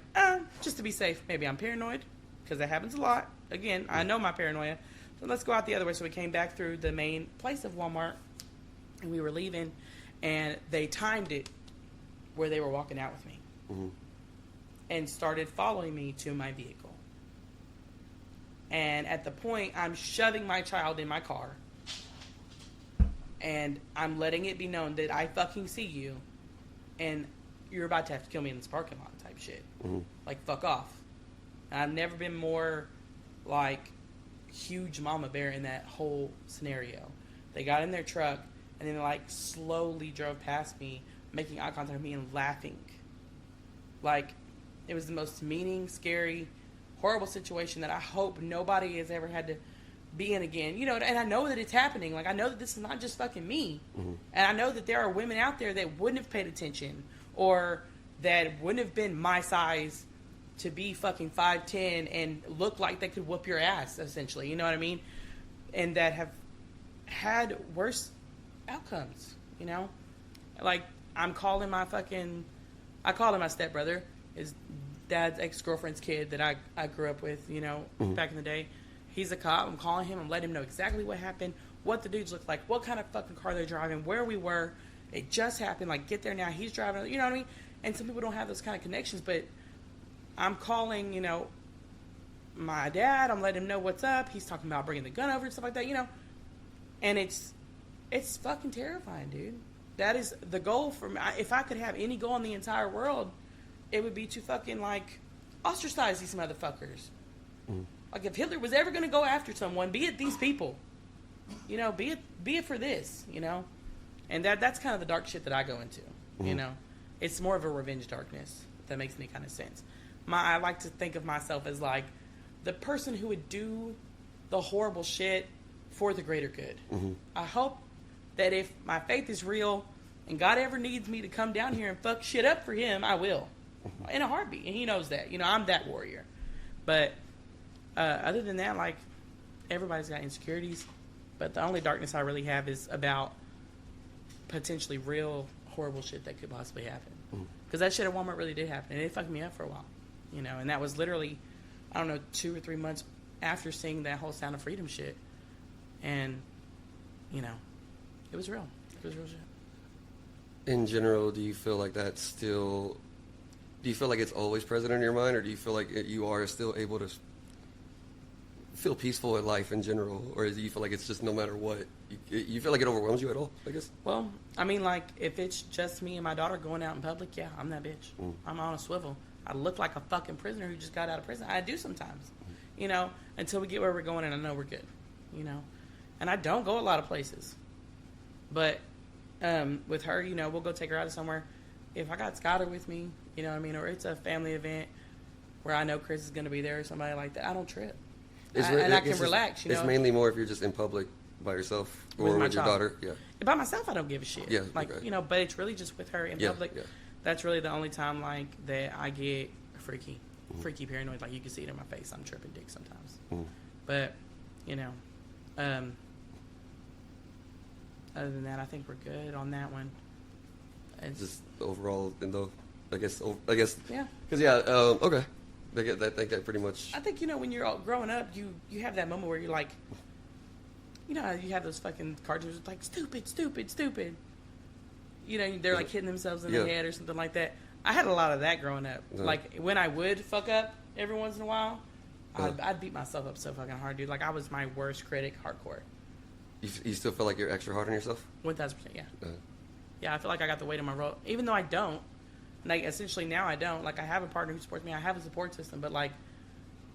just to be safe, maybe I'm paranoid, because that happens a lot. Again, I know my paranoia. So let's go out the other way. So we came back through the main place of Walmart, and we were leaving, and they timed it where they were walking out with me and started following me to my vehicle. And at the point, I'm shoving my child in my car, and I'm letting it be known that I fucking see you, and you're about to have to kill me in this parking lot type shit. Like, fuck off. And I've never been more, like, huge mama bear in that whole scenario. They got in their truck, and then they, like, slowly drove past me, making eye contact with me and laughing. Like, it was the most meaning, scary, horrible situation that I hope nobody has ever had to be in again. And I know that it's happening. Like, I know that this is not just fucking me. And I know that there are women out there that wouldn't have paid attention, or that wouldn't have been my size to be fucking 5'10" and look like they could whoop your ass, essentially. You know what I mean? And that have had worse outcomes, Like, I call him my stepbrother. His dad's ex-girlfriend's kid that I grew up with, back in the day. He's a cop. I'm calling him. I'm letting him know exactly what happened, what the dudes look like, what kind of fucking car they're driving, where we were. It just happened. Like, get there now. He's driving. You know what I mean? And some people don't have those kind of connections, but I'm calling, my dad. I'm letting him know what's up. He's talking about bringing the gun over and stuff like that, And it's fucking terrifying, dude. That is the goal for me. If I could have any goal in the entire world, it would be to fucking, like, ostracize these motherfuckers. Like, if Hitler was ever going to go after someone, be it these people. Be it for this, And that's kind of the dark shit that I go into, It's more of a revenge darkness, if that makes any kind of sense. I like to think of myself as, like, the person who would do the horrible shit for the greater good. I hope that if my faith is real and God ever needs me to come down here and fuck shit up for him, I will. In a heartbeat. And he knows that. I'm that warrior. But other than that, like, everybody's got insecurities. But the only darkness I really have is about potentially real horrible shit that could possibly happen. Because that shit at Walmart really did happen. And it fucked me up for a while. And that was literally, 2 or 3 months after seeing that whole Sound of Freedom shit. And, it was real. It was real shit. In general, do you feel like that's still Do you feel like it's always present in your mind, or do you feel like you are still able to feel peaceful in life in general, or do you feel like it's just no matter what? You feel like it overwhelms you at all, I guess? Well, I mean, like, if it's just me and my daughter going out in public, yeah, I'm that bitch. I'm on a swivel. I look like a fucking prisoner who just got out of prison. I do sometimes, you know, until we get where we're going and I know we're good, you know. And I don't go a lot of places. But with her, you know, we'll go take her out somewhere. If I got Skylar with me, you know what I mean, or it's a family event where I know Chris is going to be there or somebody like that, I don't trip. And I can relax, you know. It's mainly more if you're just in public by yourself or with your daughter. Yeah. By myself, I don't give a shit. Yeah. Like, okay. you know, but it's really just with her in public. Yeah. That's really the only time, like, that I get freaky paranoid. Like, you can see it in my face. I'm tripping dick sometimes. But, you know, other than that, I think we're good on that one. It's just overall, I guess. Yeah. Because okay. I think that pretty much. I think, you know, when you're all growing up, you have that moment where you're like, you know, how you have those fucking cartoons with like stupid. You know, they're like hitting themselves in the head or something like that. I had a lot of that growing up. Like when I would fuck up every once in a while, I'd beat myself up so fucking hard, dude. Like I was my worst critic, hardcore. You still feel like you're extra hard on yourself? 1,000%, yeah. Yeah, I feel like I got the weight on my role, even though I don't. Like, essentially now I don't. Like, I have a partner who supports me. I have a support system. But, like,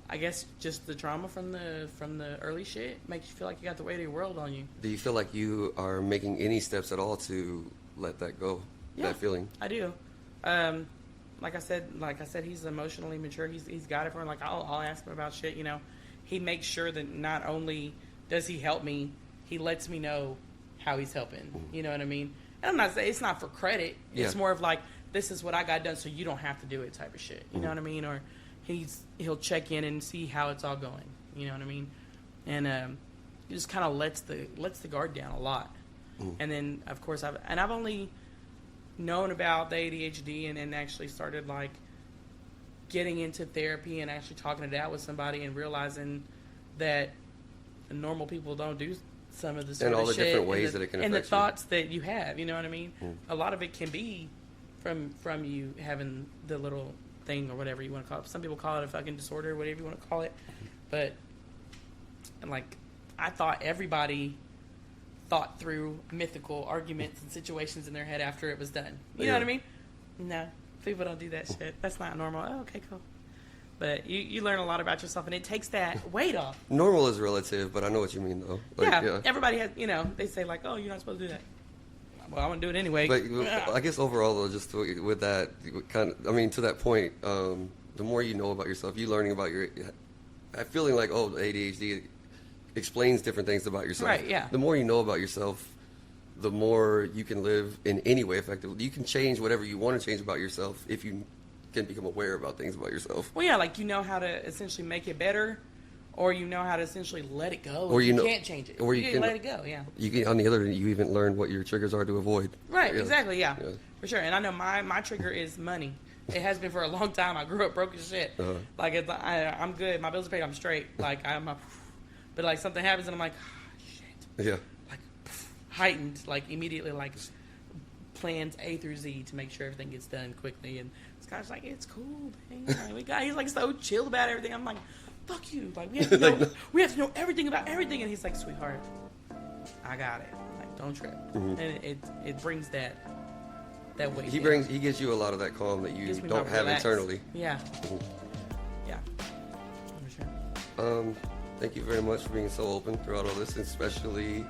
I guess just the trauma from the early shit makes you feel like you got the weight of your world on you. Do you feel like you are making any steps at all to let that go, that feeling? I do. Like I said, he's emotionally mature. He's got it for me. Like, I'll ask him about shit, you know. He makes sure that not only does he help me, he lets me know how he's helping. You know what I mean? And I'm not saying it's not for credit. It's more of like, this is what I got done, so you don't have to do it type of shit. You know what I mean? Or he'll check in and see how it's all going. You know what I mean? And he just kind of lets the guard down a lot. And then of course I've only known about the ADHD and actually started like getting into therapy and actually talking it out with somebody and realizing that normal people don't do some of the sort and all of the shit different ways that it can affect and the you. thoughts that you have. You know what I mean? A lot of it can be from you having the little thing or whatever you want to call it. Some people call it a fucking disorder, whatever you want to call it. But like, I thought everybody thought through mythical arguments and situations in their head after it was done. You know what I mean? No, people don't do that shit. That's not normal. Oh, okay, cool. But you learn a lot about yourself, and it takes that weight off. Normal is relative, but I know what you mean, though. Like, everybody has, you know, they say like, oh, you're not supposed to do that. Well, I'm going to do it anyway. But I guess overall, though, just with that, to that point, the more you know about yourself, you learning about feeling like, oh, ADHD explains different things about yourself. Right, yeah. The more you know about yourself, the more you can live in any way effectively. You can change whatever you want to change about yourself if you can become aware about things about yourself. Well, yeah, like you know how to essentially make it better, or you know how to essentially let it go. Or you can't change it. Or you can let it go. Yeah. You can, on the other hand, you even learn what your triggers are to avoid. Right. Exactly. Yeah. For sure. And I know my trigger is money. It has been for a long time. I grew up broke as shit. Like I'm good. My bills are paid. I'm straight. Like but like something happens and I'm like, shit. Yeah. Like heightened. Like immediately. Like plans A through Z to make sure everything gets done quickly. And this guy's like, it's cool, man. Like, he's like so chill about everything. I'm like, fuck you. Like we have to know everything about everything. And he's like, sweetheart, I got it. Like don't trip. And it brings that weight. He gives you a lot of that calm that you don't have internally. Yeah. Yeah. For sure. Thank you very much for being so open throughout all this, especially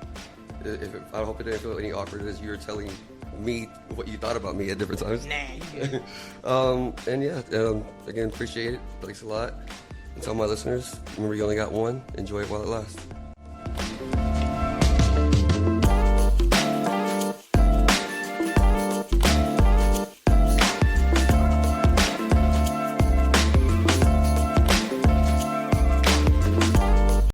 I hope it didn't feel any awkward as you were telling me what you thought about me at different times. Nah, you good. And again, appreciate it. Thanks a lot. And tell my listeners, remember you only got one. Enjoy it while it lasts.